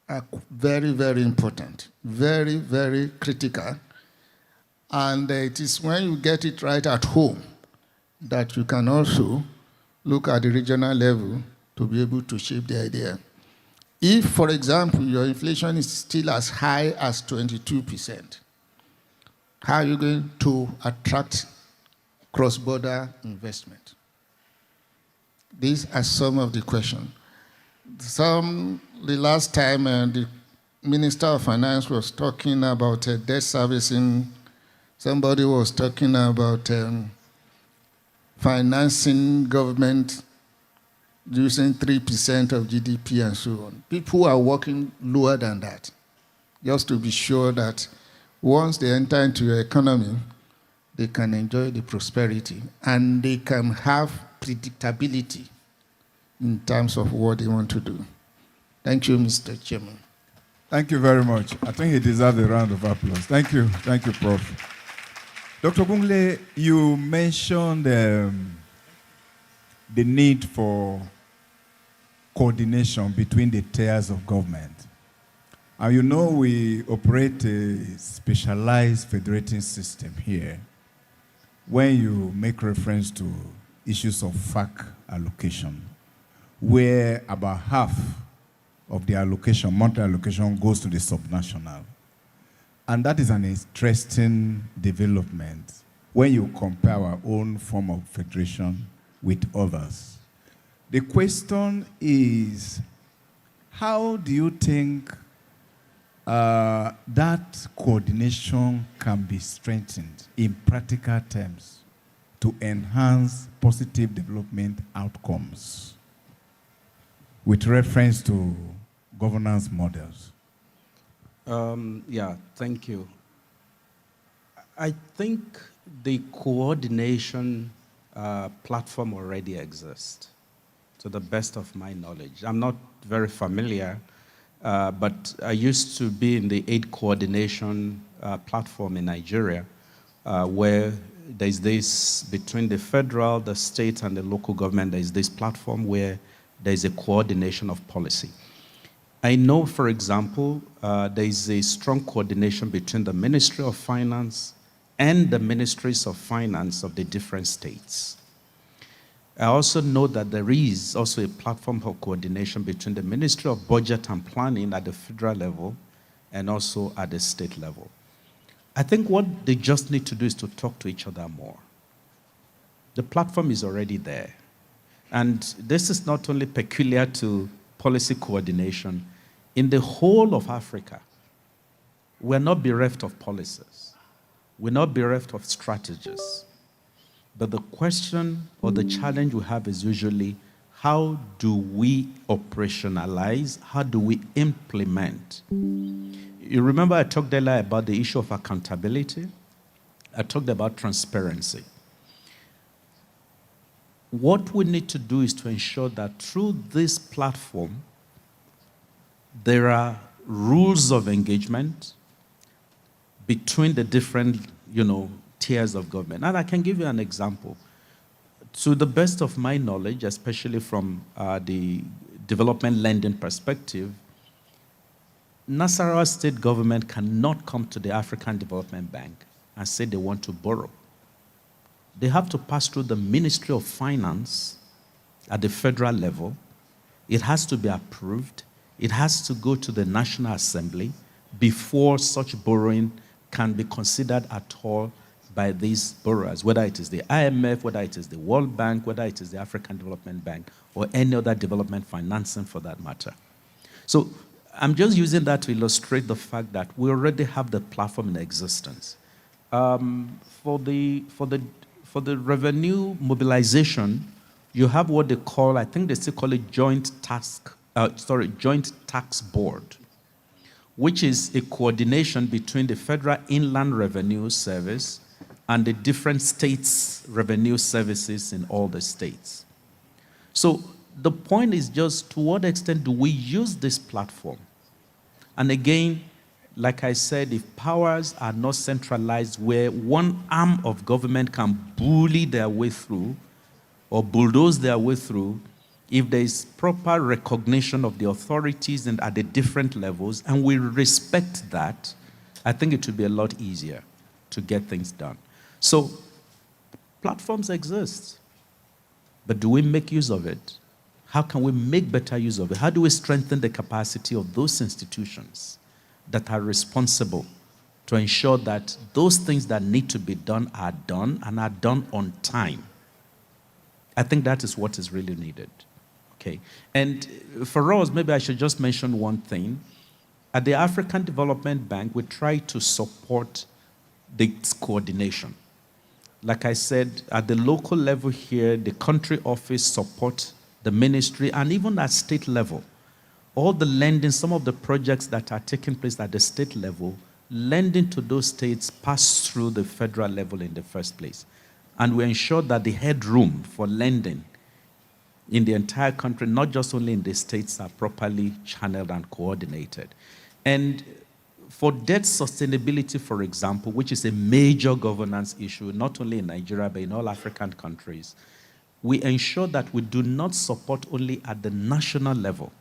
are very, very important, very, very critical. And it is when you get it right at home that you can also look at the regional level to be able to shape the idea. If, for example, your inflation is still as high as 22%, how are you going to attract cross-border investment? These are some of the questions. The last time the Minister of Finance was talking about debt servicing, somebody was talking about financing government using 3% of GDP and so on. People are working lower than that, just to be sure that once they enter into your economy, they can enjoy the prosperity and they can have predictability in terms of what they want to do. Thank you, Mr. Chairman. Thank you very much. I think he deserves a round of applause. Thank you, Prof. Dr. Ogunle, you mentioned the need for coordination between the tiers of government. And you know we operate a specialized federating system here. When you make reference to issues of FAC allocation, where about half of the allocation, monthly allocation, goes to the subnational. And that is an interesting development when you compare our own form of federation with others. The question is, how do you think that coordination can be strengthened in practical terms to enhance positive development outcomes with reference to governance models? Yeah, thank you. I think the coordination platform already exists, to the best of my knowledge. I'm not very familiar, but I used to be in the aid coordination platform in Nigeria, where there's this, between the federal, the state, and the local government, there's this platform where there's a coordination of policy. I know, for example, there is a strong coordination between the Ministry of Finance and the Ministries of Finance of the different states. I also know that there is also a platform for coordination between the Ministry of Budget and Planning at the federal level and also at the state level. I think what they just need to do is to talk to each other more. The platform is already there. And this is not only peculiar to policy coordination. In the whole of Africa, we're not bereft of policies. We're not bereft of strategies. But the question or the challenge we have is usually, how do we operationalize? How do we implement? You remember I talked earlier about the issue of accountability? I talked about transparency. What we need to do is to ensure that through this platform, there are rules of engagement between the different, tiers of government. And I can give you an example. To the best of my knowledge, especially from the development lending perspective, Nasarawa state government cannot come to the African Development Bank and say they want to borrow. They have to pass through the Ministry of Finance at the federal level. It has to be approved. It has to go to the National Assembly before such borrowing can be considered at all by these borrowers, whether it is the IMF, whether it is the World Bank, whether it is the African Development Bank, or any other development financing for that matter. So I'm just using that to illustrate the fact that we already have the platform in existence. For the revenue mobilization, you have what they call, I think they still call it joint tax board, which is a coordination between the Federal Inland Revenue Service and the different states' revenue services in all the states. So the point is just to what extent do we use this platform? And again, like I said, if powers are not centralized where one arm of government can bully their way through or bulldoze their way through, if there is proper recognition of the authorities and at the different levels, and we respect that, I think it will be a lot easier to get things done. So platforms exist, but do we make use of it? How can we make better use of it? How do we strengthen the capacity of those institutions that are responsible to ensure that those things that need to be done are done and are done on time? I think that is what is really needed. Okay. And for us, maybe I should just mention one thing. At the African Development Bank, we try to support this coordination. Like I said, at the local level here, the country office supports the ministry, and even at state level, all the lending, some of the projects that are taking place at the state level, lending to those states pass through the federal level in the first place. And we ensure that the headroom for lending in the entire country, not just only in the states, are properly channeled and coordinated. And for debt sustainability, for example, which is a major governance issue, not only in Nigeria, but in all African countries, we ensure that we do not support only at the national level.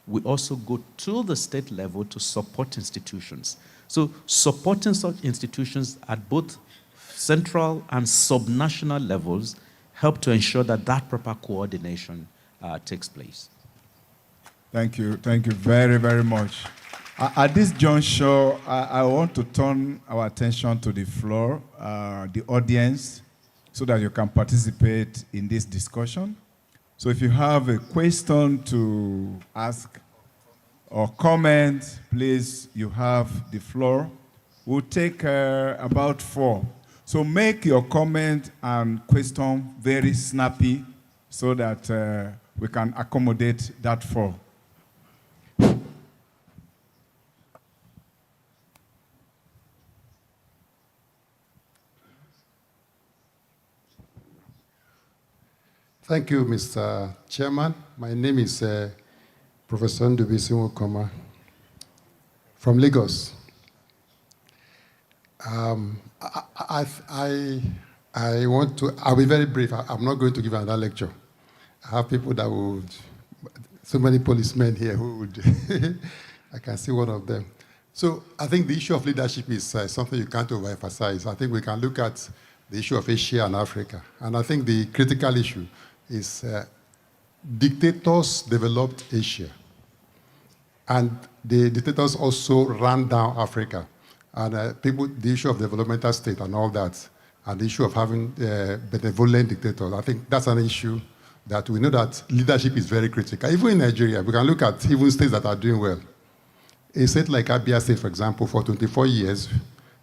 We also go to the state level to support institutions. So supporting such institutions at both central and subnational levels help to ensure that that proper coordination takes place. Thank you very, very much. At this juncture, I want to turn our attention to the floor, the audience, so that you can participate in this discussion. So if you have a question to ask or comment, please, you have the floor. We'll take about 4. So make your comment and question very snappy so that we can accommodate that 4. Thank you, Mr. Chairman. My name is Professor Ndubisi Nwokoma from Lagos. I'll be very brief. I'm not going to give another lecture. I have people that would, so many policemen here who would, I can see one of them. So I think the issue of leadership is something you can't overemphasize. I think we can look at the issue of Asia and Africa. And I think the critical issue is dictators developed Asia. And the dictators also ran down Africa. And the issue of developmental state and all that, and the issue of having benevolent dictators, I think that's an issue that we know that leadership is very critical. Even in Nigeria, we can look at even states that are doing well. A state like Abia State, for example, for 24 years,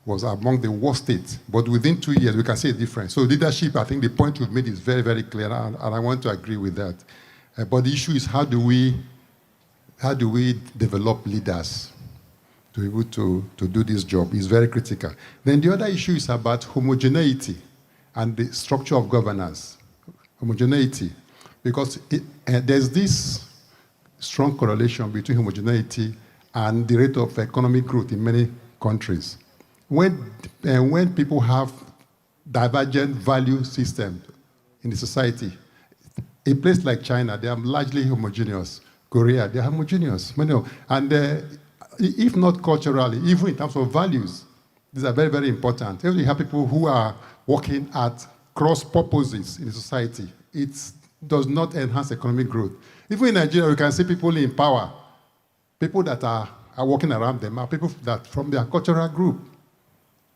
was among the worst states. But within 2 years, we can see a difference. So leadership, I think the point you've made is very, very clear, and I want to agree with that. But the issue is how do we develop leaders to be able to do this job? It's very critical. Then the other issue is about homogeneity and the structure of governance. Homogeneity. Because there's this strong correlation between homogeneity and the rate of economic growth in many countries. When people have divergent value systems in the society, a place like China, they are largely homogeneous. Korea, they are homogeneous. And if not culturally, even in terms of values, these are very, very important. If you have people who are working at cross purposes in the society, it does not enhance economic growth. Even in Nigeria, we can see people in power. People that are working around them are people that from their cultural group.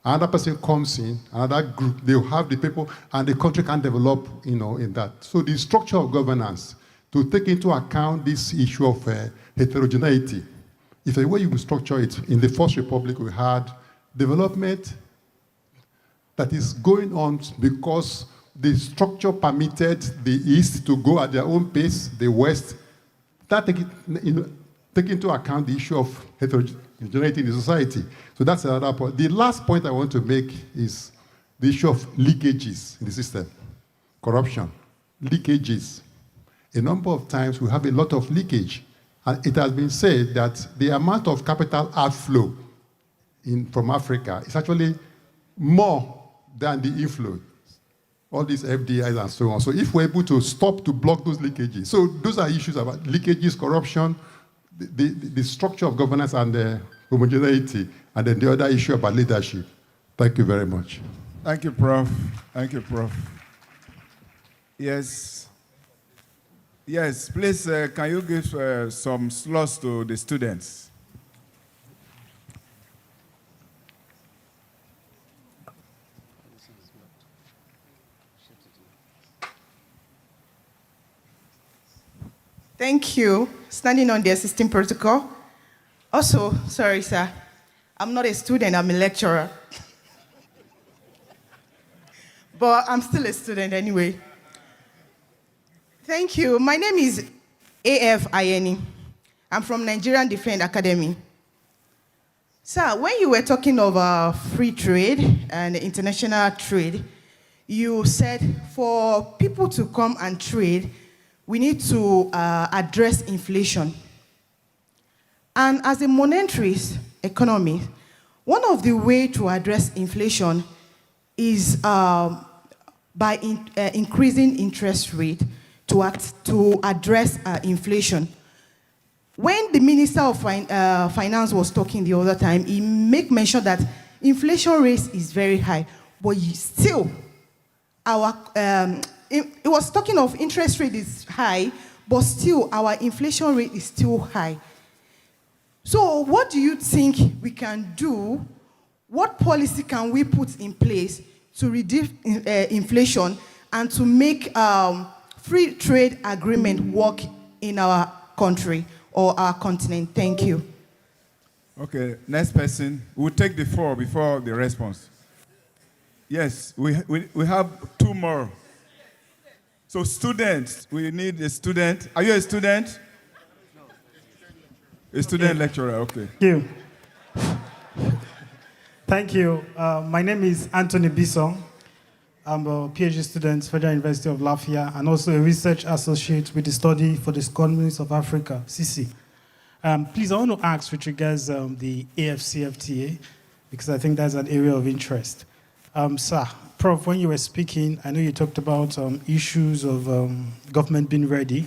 Another person comes in, another group, they'll have the people, and the country can develop, in that. So the structure of governance, to take into account this issue of heterogeneity, if the way you structure it, in the First Republic we had development, that is going on because the structure permitted the East to go at their own pace, the West. That take into account the issue of heterogeneity in the society. So that's another point. The last point I want to make is the issue of leakages in the system. Corruption, leakages. A number of times we have a lot of leakage. And it has been said that the amount of capital outflow from Africa is actually more than the inflow. All these FDIs and so on. So if we're able to stop to block those leakages. So those are issues about leakages, corruption, the structure of governance and the homogeneity, and then the other issue about leadership. Thank you very much. Thank you, Prof. Thank you, Prof. Yes. Yes, please, can you give some slots to the students? Thank you. Standing on the existing protocol. Also, sorry, sir, I'm not a student, I'm a lecturer. But I'm still a student anyway. Thank you. My name is A.F. Ayeni. I'm from Nigerian Defense Academy. Sir, when you were talking of free trade and international trade, you said for people to come and trade, we need to address inflation. And as a monetarist economy, one of the ways to address inflation is by increasing interest rate to address inflation. When the Minister of Finance was talking the other time, he made mention that inflation rate is very high, but still, it was talking of interest rate is high, but still our inflation rate is still high. So what do you think we can do? What policy can we put in place to reduce inflation and to make free trade agreement work in our country or our continent? Thank you. Okay, next person. We'll take the floor before the response. Yes, we have two more. So students, we need a student. Are you a student? A student lecturer, okay. Thank you. Thank you. My name is Anthony Bisson. I'm a PhD student, Federal University of Lafayette, and also a research associate with the Study for the Economies of Africa, CC. Please, I want to ask with regards the AFCFTA, because I think that's an area of interest. Sir, Prof, when you were speaking, I know you talked about issues of government being ready.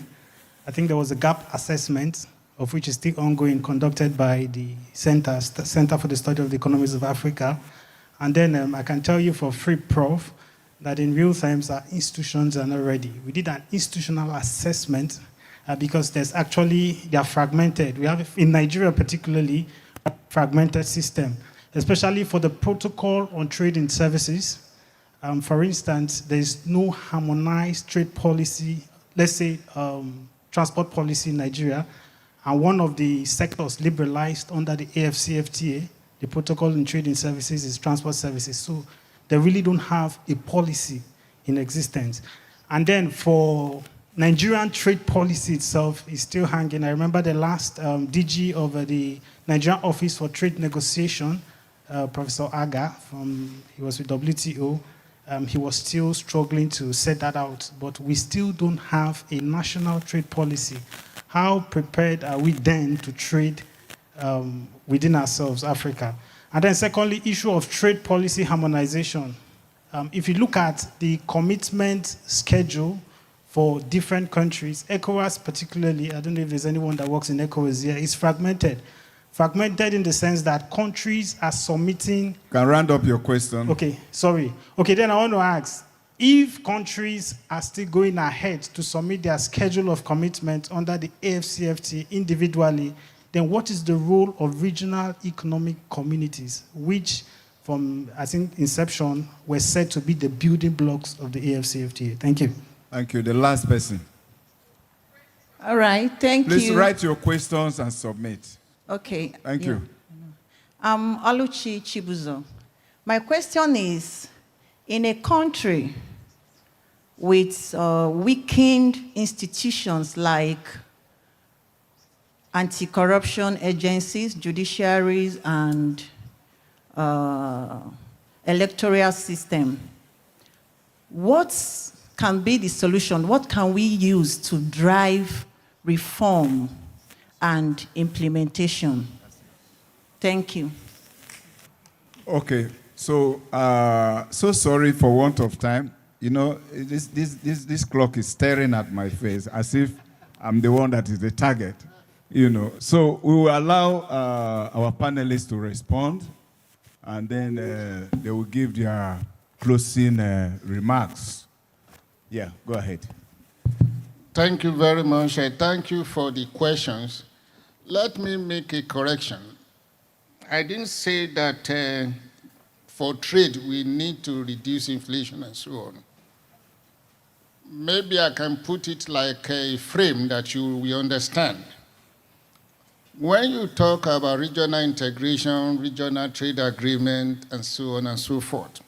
I think there was a gap assessment, of which is still ongoing, conducted by the Center for the Study of the Economies of Africa. And then I can tell you for free, Prof, that in real terms, our institutions are not ready. We did an institutional assessment because they are fragmented. We have, in Nigeria particularly, a fragmented system, especially for the protocol on trade and services. For instance, there is no harmonized trade policy, let's say transport policy in Nigeria, and one of the sectors liberalized under the AFCFTA, the protocol on trade and services, is transport services. So they really don't have a policy in existence. And then for Nigerian trade policy itself is still hanging. I remember the last DG of the Nigerian Office for Trade Negotiation, Professor Aga, he was with WTO. He was still struggling to set that out, but we still don't have a national trade policy. How prepared are we then to trade within ourselves, Africa? And then secondly, issue of trade policy harmonization. If you look at the commitment schedule for different countries, ECOWAS particularly, I don't know if there's anyone that works in ECOWAS here, is fragmented. Fragmented in the sense that countries are submitting... Can round up your question. Okay, sorry. Okay, then I want to ask, if countries are still going ahead to submit their schedule of commitment under the AFCFTA individually, then what is the role of regional economic communities, which from, I think, inception, were said to be the building blocks of the AFCFTA? Thank you. Thank you. The last person. All right, thank you. Please write your questions and submit. Okay. Thank you. I'm Oluchi Chibuzo. My question is, In a country with weakened institutions like anti-corruption agencies, judiciaries, and electoral system, what can be the solution? What can we use to drive reform and implementation? Thank you. Okay, so so sorry for want of time. You know, this clock is staring at my face as if I'm the one that is the target. You know, so we will allow our panelists to respond, and then they will give their closing remarks. Yeah, go ahead. Thank you very much. I thank you for the questions. Let me make a correction. I didn't say that for trade we need to reduce inflation and so on. Maybe I can put it like a frame that you will understand. When you talk about regional integration, regional trade agreement, and so on and so forth,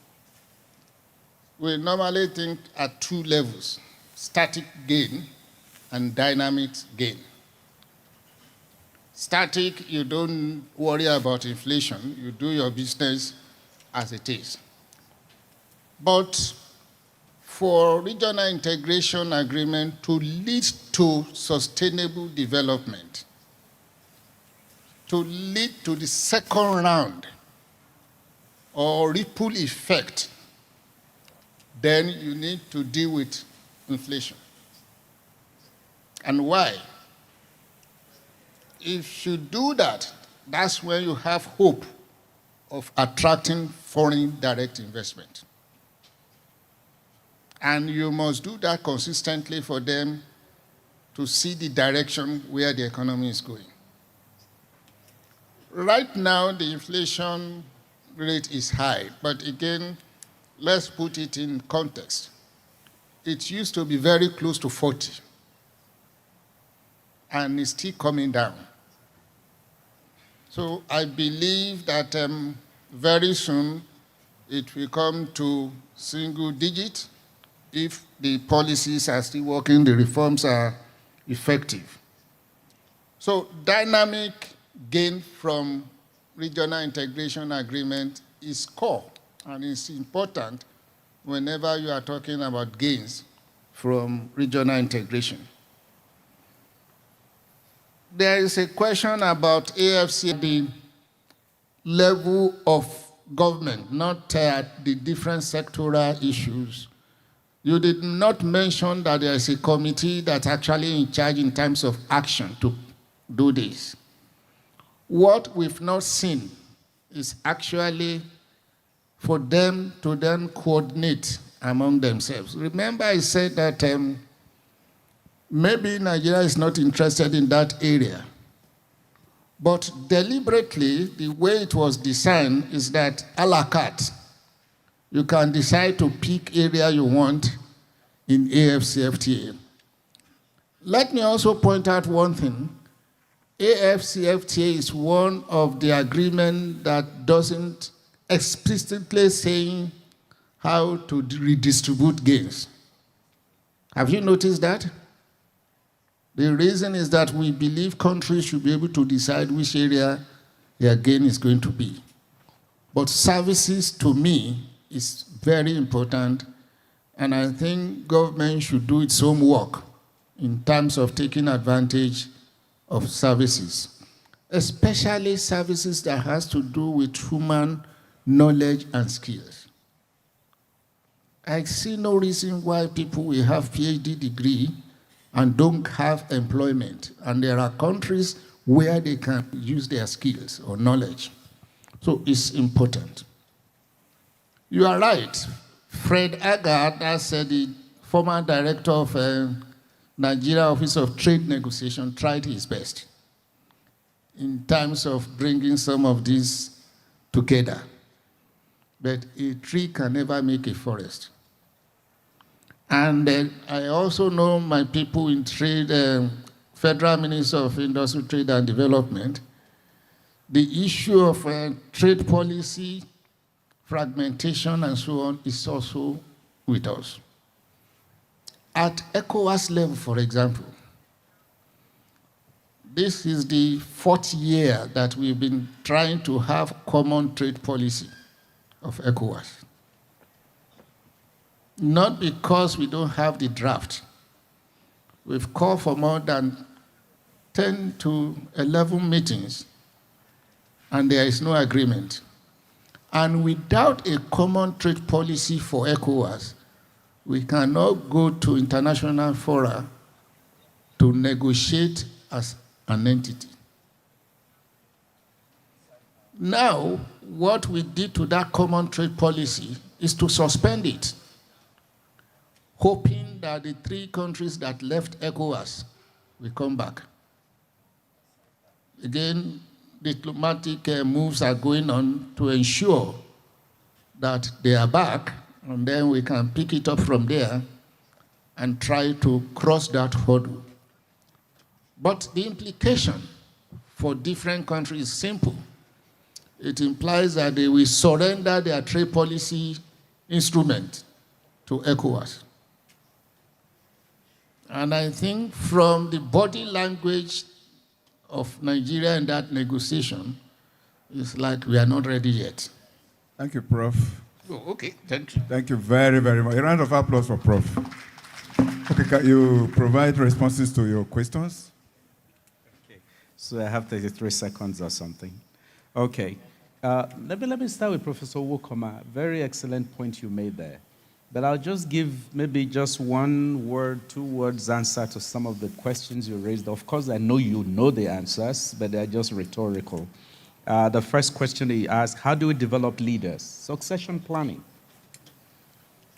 we normally think at two levels: static gain and dynamic gain. Static, you don't worry about inflation. You do your business as it is. But for regional integration agreement to lead to sustainable development, to lead to the second round or ripple effect, then you need to deal with inflation. And why? If you do that, that's when you have hope of attracting foreign direct investment. And you must do that consistently for them to see the direction where the economy is going. Right now, the inflation rate is high, but again, let's put it in context. It used to be very close to 40, and it's still coming down. So I believe that very soon it will come to single digit if the policies are still working, the reforms are effective. So dynamic gain from regional integration agreement is core, and it's important whenever you are talking about gains from regional integration. There is a question about AFC, the level of government, not the different sectoral issues. You did not mention that there is a committee that's actually in charge in terms of action to do this. What we've not seen is actually for them to then coordinate among themselves. Remember I said that maybe Nigeria is not interested in that area. But deliberately, the way it was designed is that a la carte, you can decide to pick area you want in AFCFTA. Let me also point out one thing. AFCFTA is one of the agreements that doesn't explicitly say how to redistribute gains. Have you noticed that? The reason is that we believe countries should be able to decide which area their gain is going to be. But services, to me, is very important, and I think government should do its homework in terms of taking advantage of services, especially services that has to do with human knowledge and skills. I see no reason why people will have PhD degree and don't have employment. And there are countries where they can use their skills or knowledge. So it's important. You are right. Fred Agard, that's the former director of Nigeria Office of Trade Negotiation, tried his best in terms of bringing some of these together. But a tree can never make a forest. And I also know my people in trade, Federal Minister of Industry, Trade and Development, the issue of trade policy fragmentation and so on is also with us. At ECOWAS level, for example, this is the 4th year that we've been trying to have common trade policy of ECOWAS. Not because we don't have the draft. We've called for more than 10 to 11 meetings, and there is no agreement. And without a common trade policy for ECOWAS, we cannot go to international fora to negotiate as an entity. Now, what we did to that common trade policy is to suspend it, hoping that the 3 countries that left ECOWAS will come back. Again, diplomatic moves are going on to ensure that they are back, and then we can pick it up from there and try to cross that hurdle. But the implication for different countries is simple. It implies that they will surrender their trade policy instrument to ECOWAS. And I think from the body language of Nigeria in that negotiation, it's like we are not ready yet. Thank you, Prof. Oh, okay, thank you. Thank you very, very much. A round of applause for Prof. Okay, can you provide responses to your questions? Okay, so I have 33 seconds or something. Okay, let me start with Professor Wokoma. Very excellent point you made there. But I'll just give maybe just 1 word, 2 words answer to some of the questions you raised. Of course, I know you know the answers, but they're just rhetorical. The first question he asked, how do we develop leaders? Succession planning.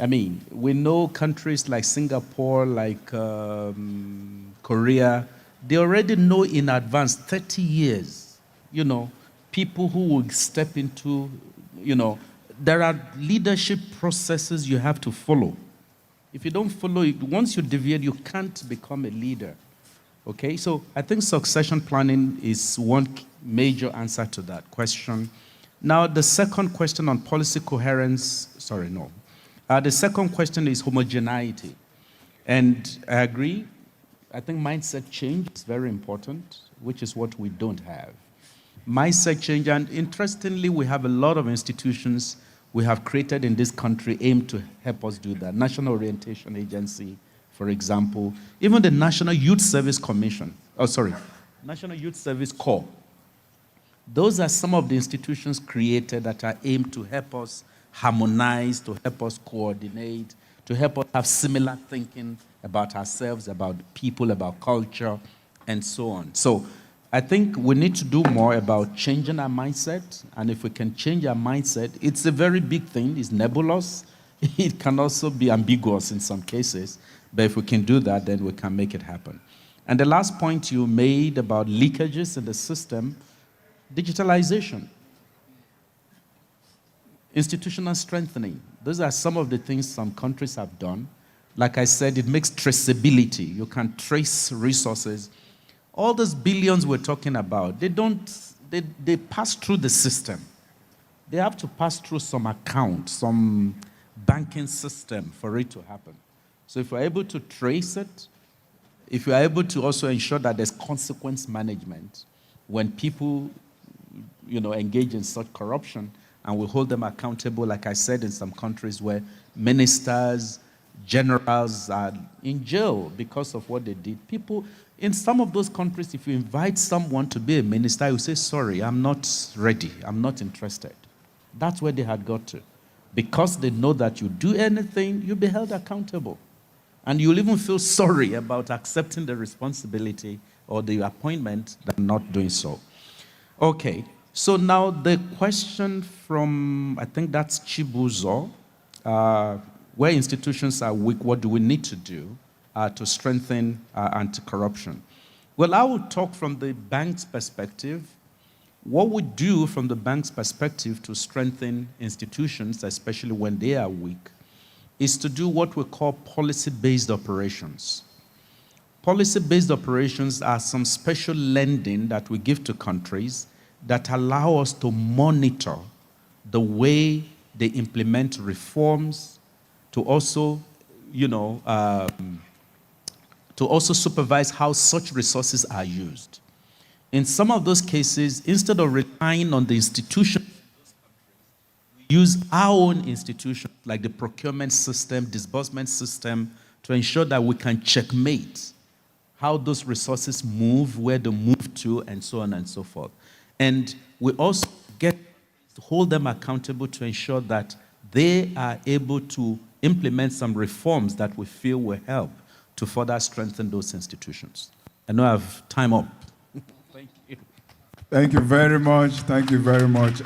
I mean, we know countries like Singapore, like Korea, they already know in advance, 30 years, people who will step into, there are leadership processes you have to follow. If you don't follow it, once you deviate, you can't become a leader. Okay, so I think succession planning is one major answer to that question. Now, the second question on policy coherence, the second question is homogeneity. And I agree, I think mindset change is very important, which is what we don't have. Mindset change, and interestingly, we have a lot of institutions we have created in this country aimed to help us do that. National Orientation Agency, for example, even the National Youth Service Commission, National Youth Service Corps. Those are some of the institutions created that are aimed to help us harmonize, to help us coordinate, to help us have similar thinking about ourselves, about people, about culture, and so on. So I think we need to do more about changing our mindset, and if we can change our mindset, it's a very big thing, it's nebulous, it can also be ambiguous in some cases, but if we can do that, then we can make it happen. And the last point you made about leakages in the system, digitalization, institutional strengthening, those are some of the things some countries have done. Like I said, it makes traceability, you can trace resources. All those billions we're talking about, they pass through the system. They have to pass through some account, some banking system for it to happen. So if we're able to trace it, if we're able to also ensure that there's consequence management when people, engage in such corruption, and we hold them accountable, like I said, in some countries where ministers, generals are in jail because of what they did. People, in some of those countries, if you invite someone to be a minister, you say, sorry, I'm not ready, I'm not interested. That's where they had got to. Because they know that you do anything, you'll be held accountable. And you'll even feel sorry about accepting the responsibility or the appointment than not doing so. Okay, so now the question from, I think that's Chibuzo, where institutions are weak, what do we need to do to strengthen anti-corruption? Well, I will talk from the bank's perspective. What we do from the bank's perspective to strengthen institutions, especially when they are weak, is to do what we call policy-based operations. Policy-based operations are some special lending that we give to countries that allow us to monitor the way they implement reforms, to also, to also supervise how such resources are used. In some of those cases, instead of relying on the institution, we use our own institutions, like the procurement system, disbursement system, to ensure that we can checkmate how those resources move, where they move to, and so on and so forth. And we also get to hold them accountable to ensure that they are able to implement some reforms that we feel will help to further strengthen those institutions. I know I have time up. Thank you. Thank you very much. Thank you very much.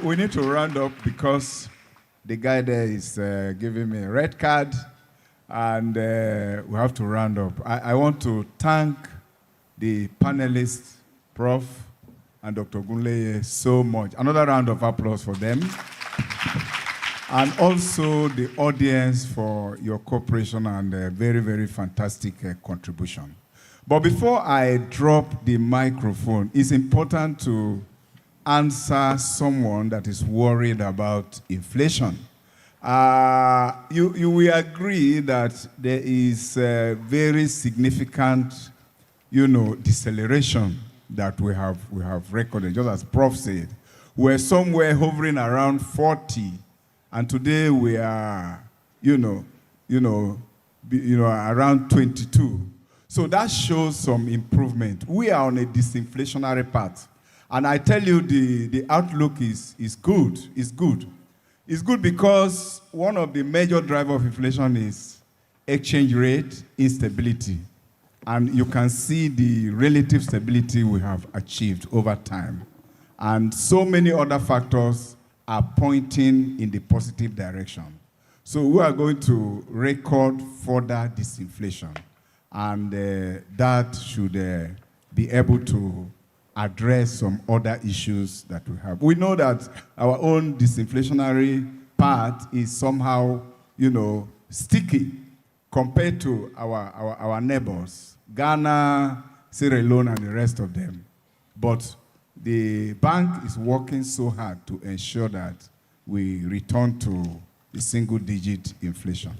We need to round up because the guy there is giving me a red card, and we have to round up. I want to thank the panelists, Prof. and Dr. Ogunleye, so much. Another round of applause for them. And also the audience for your cooperation and very, very fantastic contribution. But before I drop the microphone, it's important to answer someone that is worried about inflation. You will agree that there is a very significant, deceleration that we have recorded. Just as Prof said, we're somewhere hovering around 40. And today we are, around 22. So that shows some improvement. We are on a disinflationary path. And I tell you, the outlook is good. It's good. It's good because one of the major drivers of inflation is exchange rate instability. And you can see the relative stability we have achieved over time. And so many other factors are pointing in the positive direction. So we are going to record further disinflation, and that should be able to address some other issues that we have. We know that our own disinflationary part is somehow, sticky compared to our neighbors, Ghana, Sierra Leone, and the rest of them. But the bank is working so hard to ensure that we return to the single-digit inflation.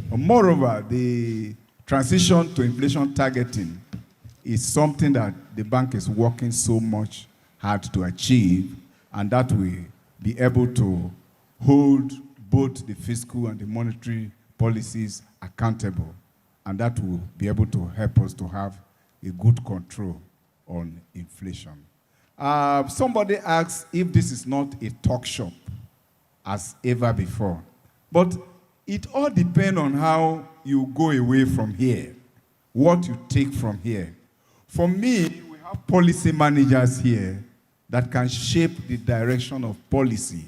Moreover, the transition to inflation targeting is something that the bank is working so much hard to achieve, and that will be able to hold both the fiscal and the monetary policies accountable, and that will be able to help us to have a good control on inflation. Somebody asked if this is not a talk shop as ever before. But it all depends on how you go away from here, what you take from here. For me, we have policy managers here that can shape the direction of policy,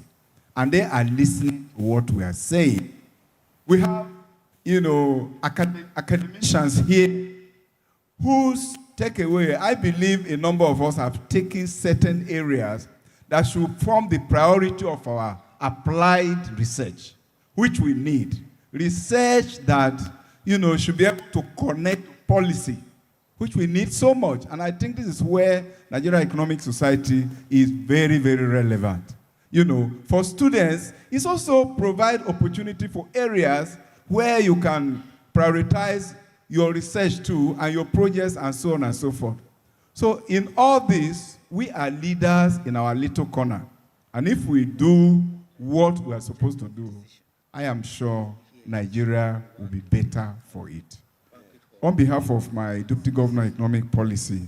and they are listening to what we are saying. We have, academicians here whose takeaway, I believe a number of us have taken certain areas that should form the priority of our applied research, which we need. Research that, should be able to connect policy, which we need so much. And I think this is where Nigeria Economic Society is very, very relevant. For students, it's also provide opportunity for areas where you can prioritize your research too, and your projects, and so on and so forth. So in all this, we are leaders in our little corner. And if we do what we are supposed to do, I am sure Nigeria will be better for it. On behalf of my Deputy Governor of Economic Policy,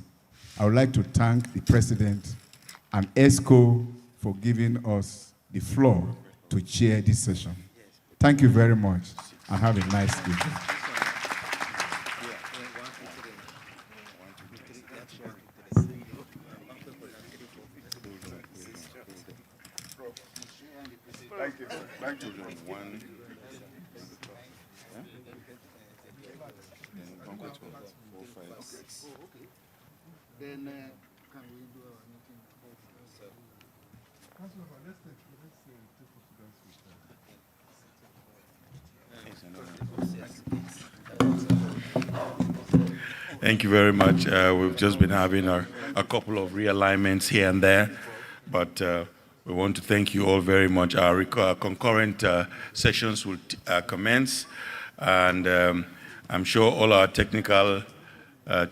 I would like to thank the President and ESCO for giving us the floor to chair this session. Thank you very much, and have a nice evening. Thank you. One. Then can we do our meeting? Thank you very much. We've just been having a couple of realignments here and there, but We want to thank you all very much. Our concurrent sessions will commence, and I'm sure all our technical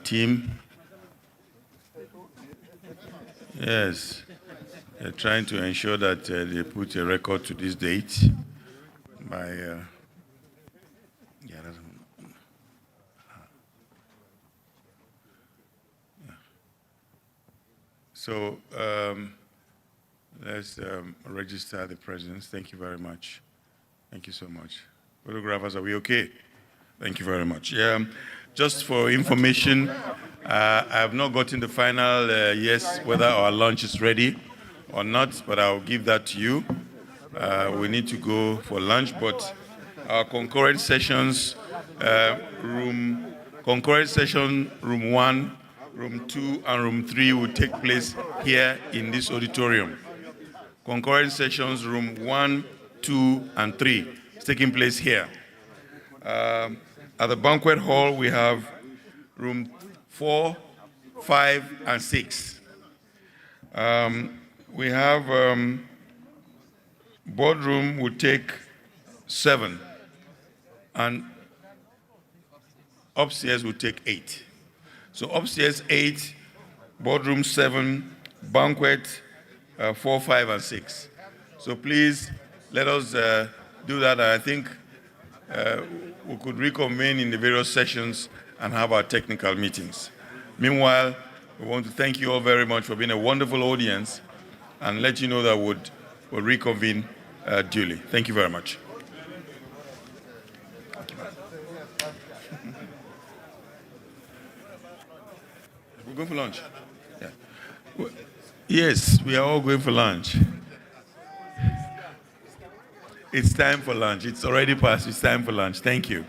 team, yes, they're trying to ensure that they put a record to this date by. So let's register the presence. Thank you very much. Thank you so much. Photographers, are we okay? Thank you very much. Just for information, I have not gotten the final yes, whether our lunch is ready or not, but I'll give that to you. We need to go for lunch, but our concurrent sessions, concurrent session room 1, room 2, and room 3 will take place here in this auditorium. Concurrent sessions room 1, 2, and 3 is taking place here. At the banquet hall, we have room 4, 5, and 6. We have boardroom will take 7, and upstairs will take 8. So upstairs 8, boardroom 7, banquet 4, 5, and 6. So please let us do that. I think we could reconvene in the various sessions and have our technical meetings. Meanwhile, we want to thank you all very much for being a wonderful audience and let you know that we'll reconvene duly. Thank you very much. We're going for lunch. Yeah. Yes, we are all going for lunch. It's time for lunch. It's already past. It's time for lunch. Thank you.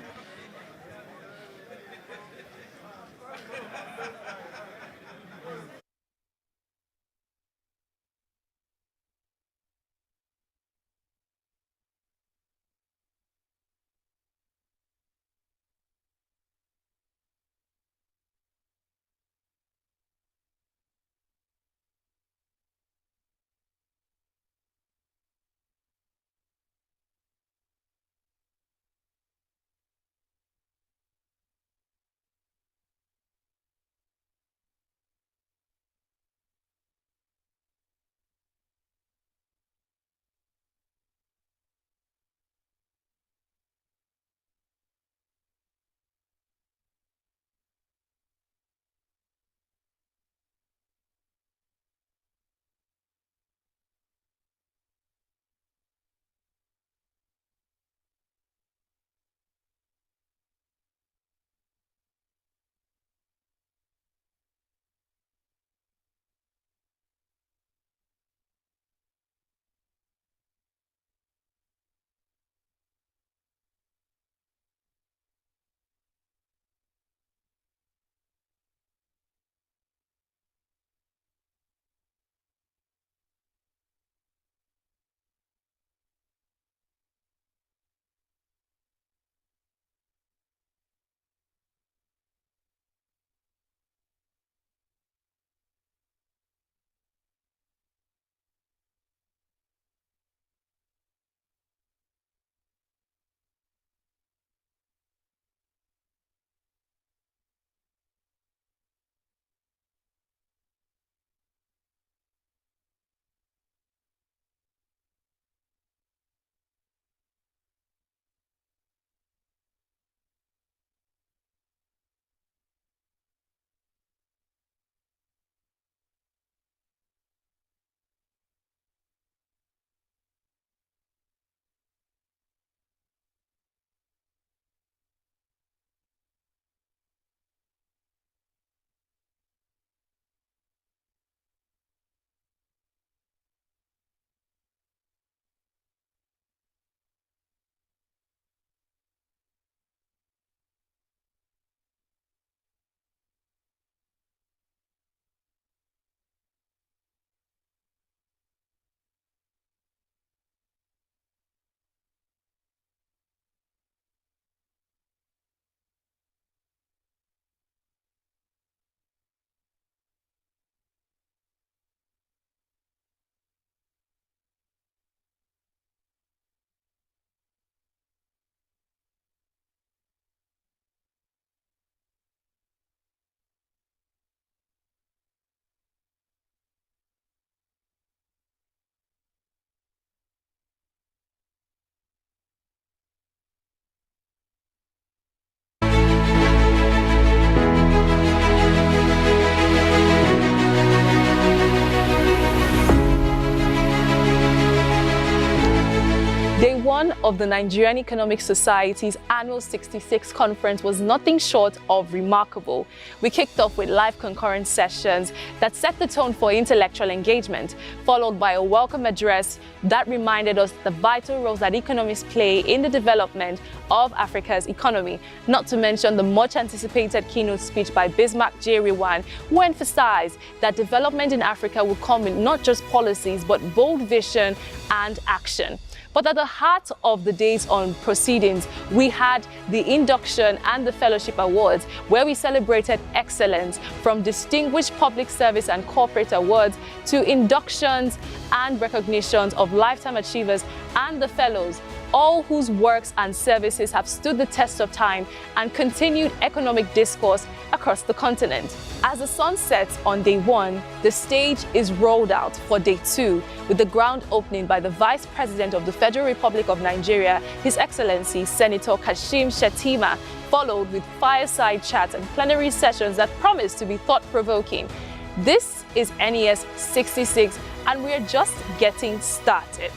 of the Nigerian Economic Society's annual 66th conference was nothing short of remarkable. We kicked off with live concurrent sessions that set the tone for intellectual engagement, followed by a welcome address that reminded us the vital roles that economists play in the development of Africa's economy, not to mention the much anticipated keynote speech by Bismarck J. Rewan, who emphasized that development in Africa will come with not just policies, but bold vision and action. But at the heart of the day's proceedings, we had the induction and the fellowship awards, where we celebrated excellence, from distinguished public service and corporate awards to inductions and recognitions of lifetime achievers and the fellows, all whose works and services have stood the test of time and continued economic discourse across the continent. As the sun sets on day 1, the stage is rolled out for day 2, with the ground opening by the Vice President of the Federal Republic of Nigeria, His Excellency Senator Kashim Shettima, followed with fireside chats and plenary sessions that promise to be thought-provoking. This is NES 66, and we're just getting started.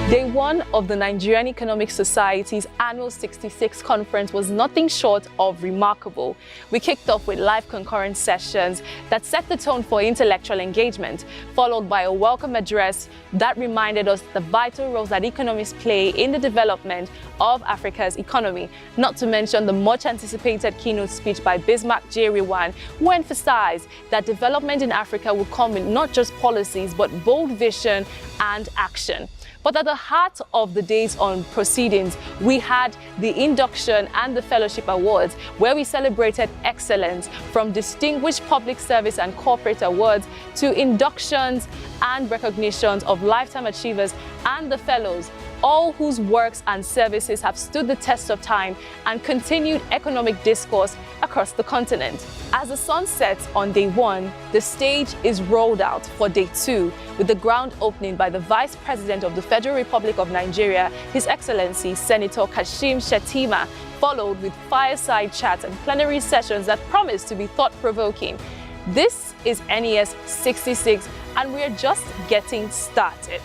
Day 1 of the Nigerian Economic Society's annual 66th conference was nothing short of remarkable. We kicked off with live concurrent sessions that set the tone for intellectual engagement, followed by a welcome address that reminded us the vital roles that economists play in the development of Africa's economy, not to mention the much anticipated keynote speech by Bismarck J. Rewan, who emphasized that development in Africa will come with not just policies, but bold vision and action. But at the heart of the day's proceedings, we had the induction and the fellowship awards, where we celebrated excellence, from distinguished public service and corporate awards to inductions and recognitions of lifetime achievers and the fellows, all whose works and services have stood the test of time and continued economic discourse across the continent. As the sun sets on day 1, the stage is rolled out for day 2, with the ground opening by the Vice President of the Federal Republic of Nigeria, His Excellency Senator Kashim Shettima, followed with fireside chats and plenary sessions that promise to be thought-provoking. This is NES 66, and we're just getting started.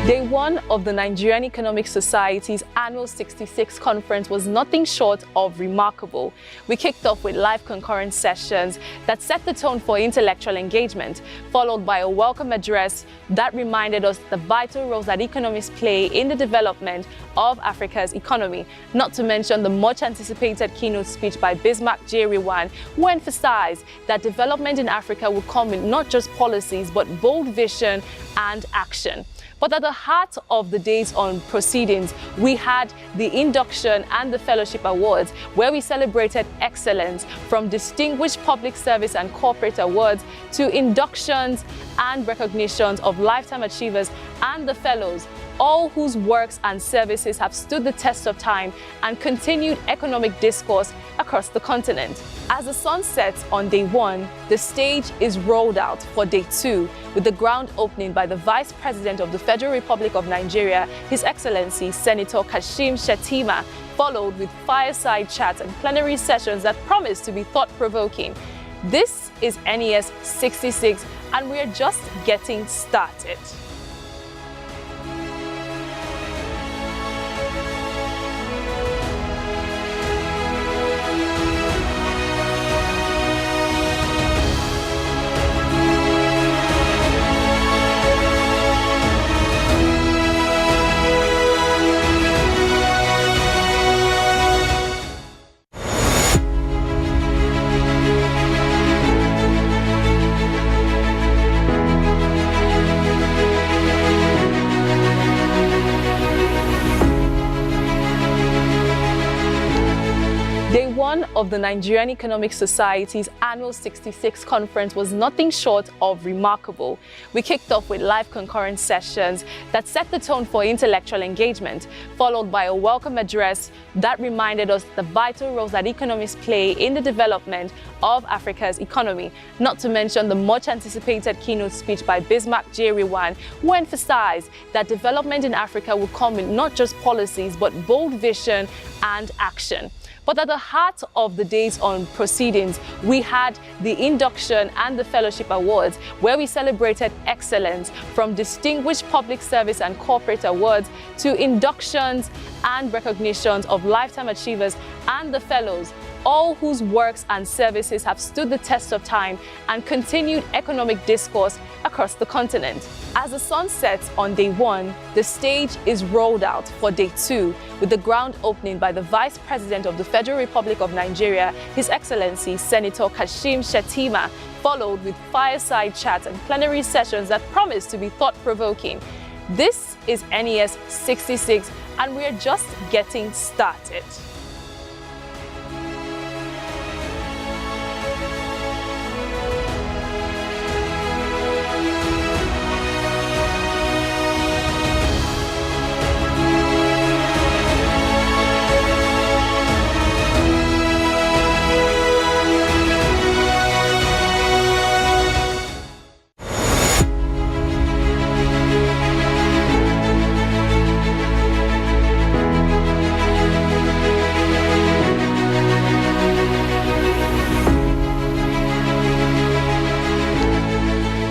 Day 1 of the Nigerian Economic Society's annual 66th conference was nothing short of remarkable. We kicked off with live concurrent sessions that set the tone for intellectual engagement, followed by a welcome address that reminded us the vital roles that economists play in the development of Africa's economy, not to mention the much anticipated keynote speech by Bismarck J. Rewan, who emphasized that development in Africa will come with not just policies, but bold vision and action. But at the heart of the day's proceedings, we had the induction and the fellowship awards, where we celebrated excellence, from distinguished public service and corporate awards to inductions and recognitions of lifetime achievers and the fellows, all whose works and services have stood the test of time and continued economic discourse across the continent. As the sun sets on day 1, the stage is rolled out for day 2, with the ground opening by the Vice President of the Federal Republic of Nigeria, His Excellency Senator Kashim Shettima, followed with fireside chats and plenary sessions that promise to be thought-provoking. This is NES 66, and we're just getting started. of the Nigerian Economic Society's annual 66 conference was nothing short of remarkable. We kicked off with live concurrent sessions that set the tone for intellectual engagement, followed by a welcome address that reminded us the vital roles that economists play in the development of Africa's economy, not to mention the much anticipated keynote speech by Bismarck J. Rewan, who emphasized that development in Africa will come with not just policies but bold vision and action. But at the heart of the day's proceedings, we had the induction and the fellowship awards, where we celebrated excellence, from distinguished public service and corporate awards to inductions and recognitions of lifetime achievers and the fellows, all whose works and services have stood the test of time and continued economic discourse across the continent. As the sun sets on day one, the stage is rolled out for day two, with the ground opening by the Vice President of the Federal Republic of Nigeria, His Excellency Senator Kashim Shettima, followed with fireside chats and plenary sessions that promise to be thought-provoking. This is NES 66, and we're just getting started.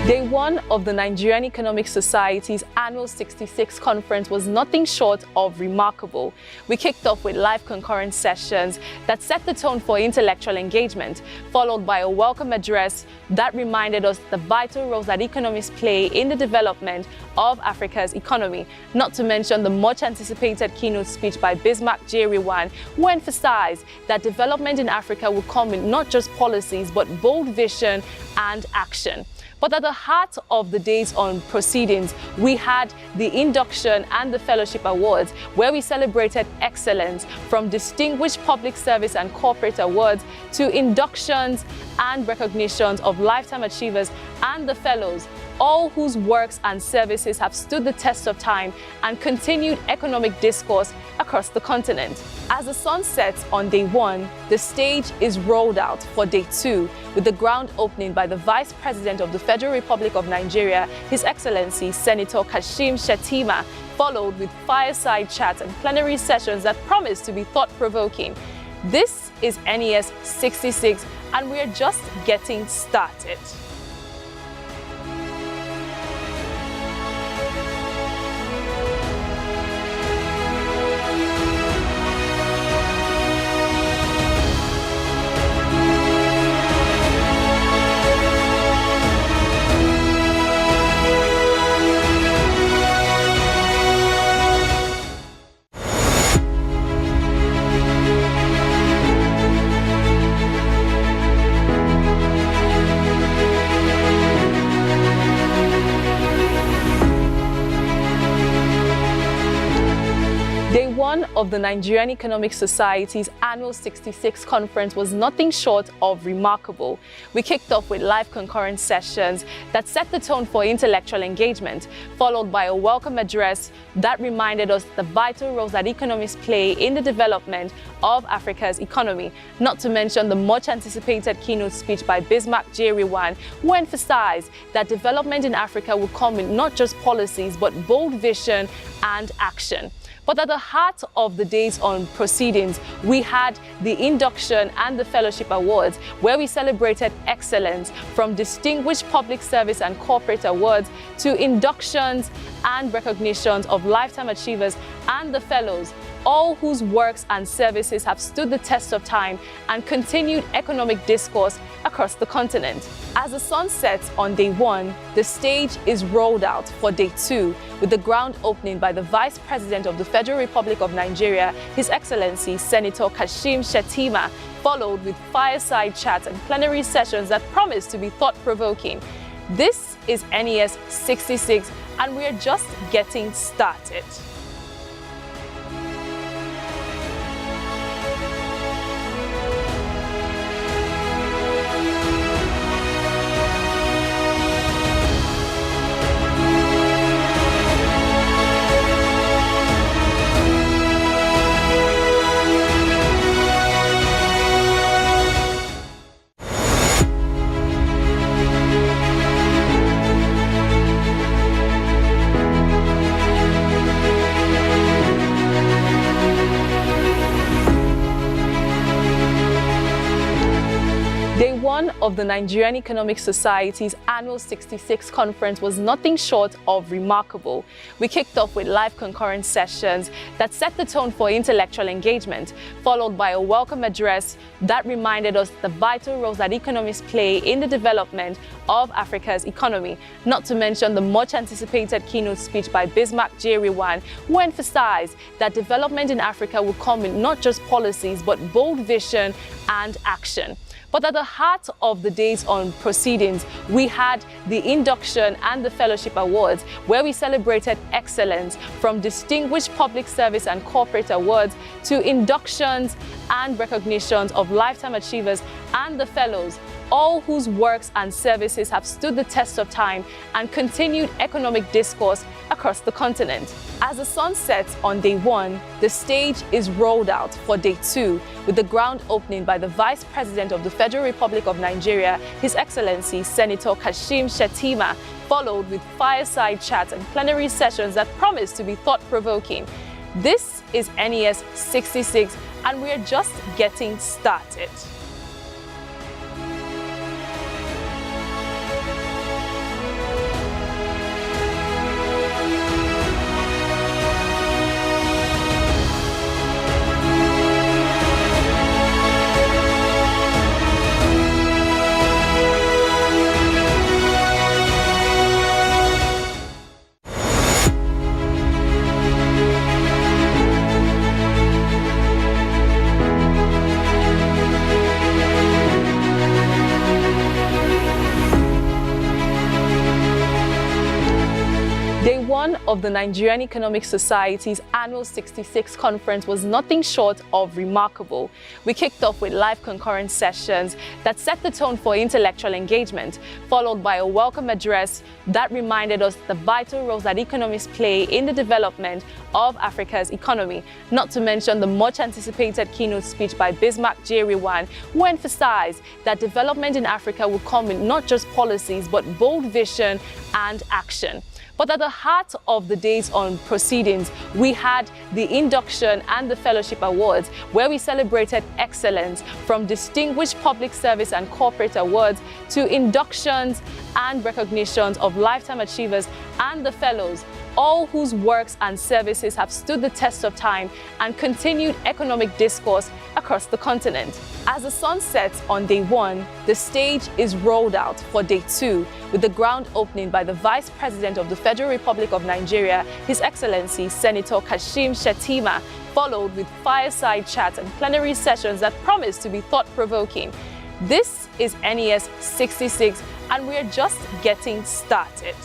Day one of the Nigerian Economic Society's annual 66 conference was nothing short of remarkable. We kicked off with live concurrent sessions that set the tone for intellectual engagement, followed by a welcome address that reminded us the vital roles that economists play in the development of Africa's economy, not to mention the much anticipated keynote speech by Bismarck J. Rewan, who emphasized that development in Africa will come with not just policies but bold vision and action. But at the heart of the day's proceedings, we had the induction and the fellowship awards, where we celebrated excellence, from distinguished public service and corporate awards to inductions and recognitions of lifetime achievers and the fellows, all whose works and services have stood the test of time and continued economic discourse across the continent. As the sun sets on day one, the stage is rolled out for day two, with the ground opening by the Vice President of the Federal Republic of Nigeria, His Excellency Senator Kashim Shettima, followed with fireside chats and plenary sessions that promise to be thought-provoking. This is NES 66, and we're just getting started. Of the Nigerian Economic Society's annual 66 conference was nothing short of remarkable. We kicked off with live concurrent sessions that set the tone for intellectual engagement, followed by a welcome address that reminded us the vital roles that economists play in the development of Africa's economy, not to mention the much anticipated keynote speech by Bismarck J. Rewan, who emphasized that development in Africa will come with not just policies but bold vision and action. But at the heart of the day's proceedings, we had the induction and the fellowship awards, where we celebrated excellence, from distinguished public service and corporate awards to inductions and recognitions of lifetime achievers and the fellows, all whose works and services have stood the test of time and continued economic discourse across the continent. As the sun sets on day one, the stage is rolled out for day two, with the ground opening by the Vice President of the Federal Republic of Nigeria, His Excellency Senator Kashim Shettima, followed with fireside chats and plenary sessions that promise to be thought-provoking. This is NES 66, and we're just getting started. of the Nigerian Economic Society's annual 66th conference was nothing short of remarkable. We kicked off with live concurrent sessions that set the tone for intellectual engagement, followed by a welcome address that reminded us the vital roles that economists play in the development of Africa's economy, not to mention the much anticipated keynote speech by Bismarck J. Rewan, who emphasized that development in Africa will come with not just policies, but bold vision and action. But at the heart of the day's proceedings, we had the induction and the fellowship awards, where we celebrated excellence, from distinguished public service and corporate awards to inductions and recognitions of lifetime achievers and the fellows, all whose works and services have stood the test of time and continued economic discourse across the continent. As the sun sets on day 1, the stage is rolled out for day 2, with the ground opening by the Vice President of the Federal Republic of Nigeria, His Excellency Senator Kashim Shettima, followed with fireside chats and plenary sessions that promise to be thought-provoking. This is NES 66, and we're just getting started. Of the Nigerian Economic Society's annual 66th conference was nothing short of remarkable. We kicked off with live concurrent sessions that set the tone for intellectual engagement, followed by a welcome address that reminded us the vital roles that economists play in the development of Africa's economy, not to mention the much anticipated keynote speech by Bismarck J. Rewan, who emphasized that development in Africa will come with not just policies, but bold vision and action. But at the heart of the day's proceedings, we had the induction and the fellowship awards, where we celebrated excellence, from distinguished public service and corporate awards to inductions and recognitions of lifetime achievers and the fellows, all whose works and services have stood the test of time and continued economic discourse across the continent. As the sun sets on day 1, the stage is rolled out for day 2, with the ground opening by the Vice President of the Federal Republic of Nigeria, His Excellency Senator Kashim Shettima, followed with fireside chats and plenary sessions that promise to be thought-provoking. This is NES 66, and we're just getting started.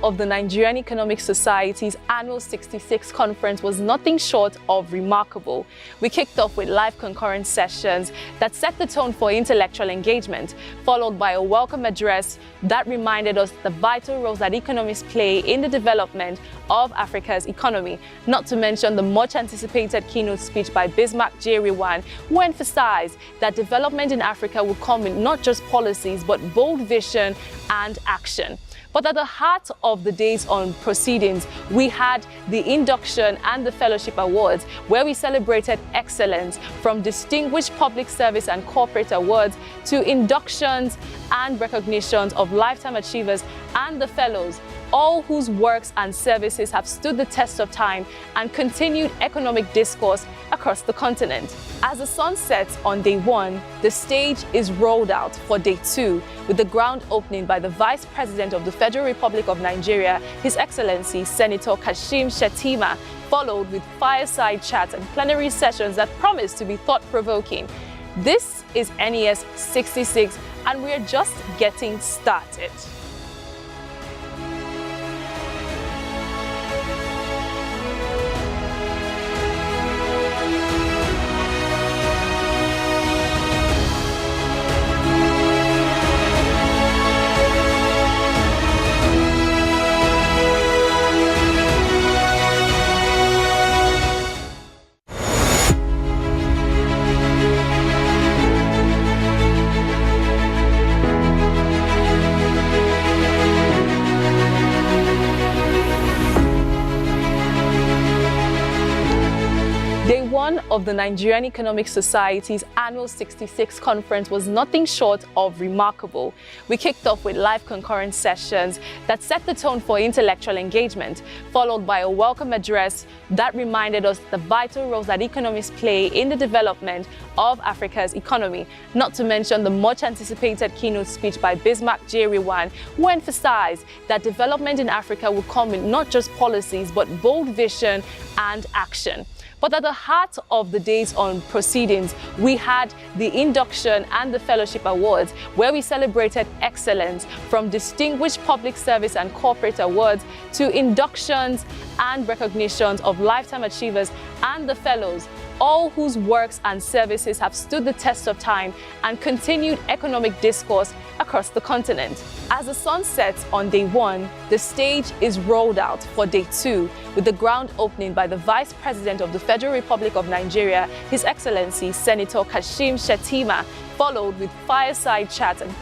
Of the Nigerian Economic Society's annual 66th conference was nothing short of remarkable. We kicked off with live concurrent sessions that set the tone for intellectual engagement, followed by a welcome address that reminded us the vital roles that economists play in the development of Africa's economy, not to mention the much anticipated keynote speech by Bismarck J. Rewan, who emphasized that development in Africa will come with not just policies, but bold vision and action. But at the heart of the day's proceedings, we had the induction and the fellowship awards, where we celebrated excellence, from distinguished public service and corporate awards to inductions and recognitions of lifetime achievers and the fellows, all whose works and services have stood the test of time and continued economic discourse across the continent. As the sun sets on day 1, the stage is rolled out for day 2, with the ground opening by the Vice President of the Federal Republic of Nigeria, His Excellency Senator Kashim Shettima, followed with fireside chats and plenary sessions that promise to be thought-provoking. This is NES 66, and we're just getting started. one of the Nigerian Economic Society's annual 66th conference was nothing short of remarkable. We kicked off with live concurrent sessions that set the tone for intellectual engagement, followed by a welcome address that reminded us the vital roles that economists play in the development of Africa's economy, not to mention the much anticipated keynote speech by Bismarck J. Rewan, who emphasized that development in Africa will come with not just policies, but bold vision and action. But at the heart of the day's proceedings, we had the induction and the fellowship awards, where we celebrated excellence, from distinguished public service and corporate awards to inductions and recognitions of lifetime achievers and the fellows, all whose works and services have stood the test of time and continued economic discourse across the continent. As the sun sets on day 1, the stage is rolled out for day 2, with the ground opening by the Vice President of the Federal Republic of Nigeria, His Excellency Senator Kashim Shettima, followed with fireside chats and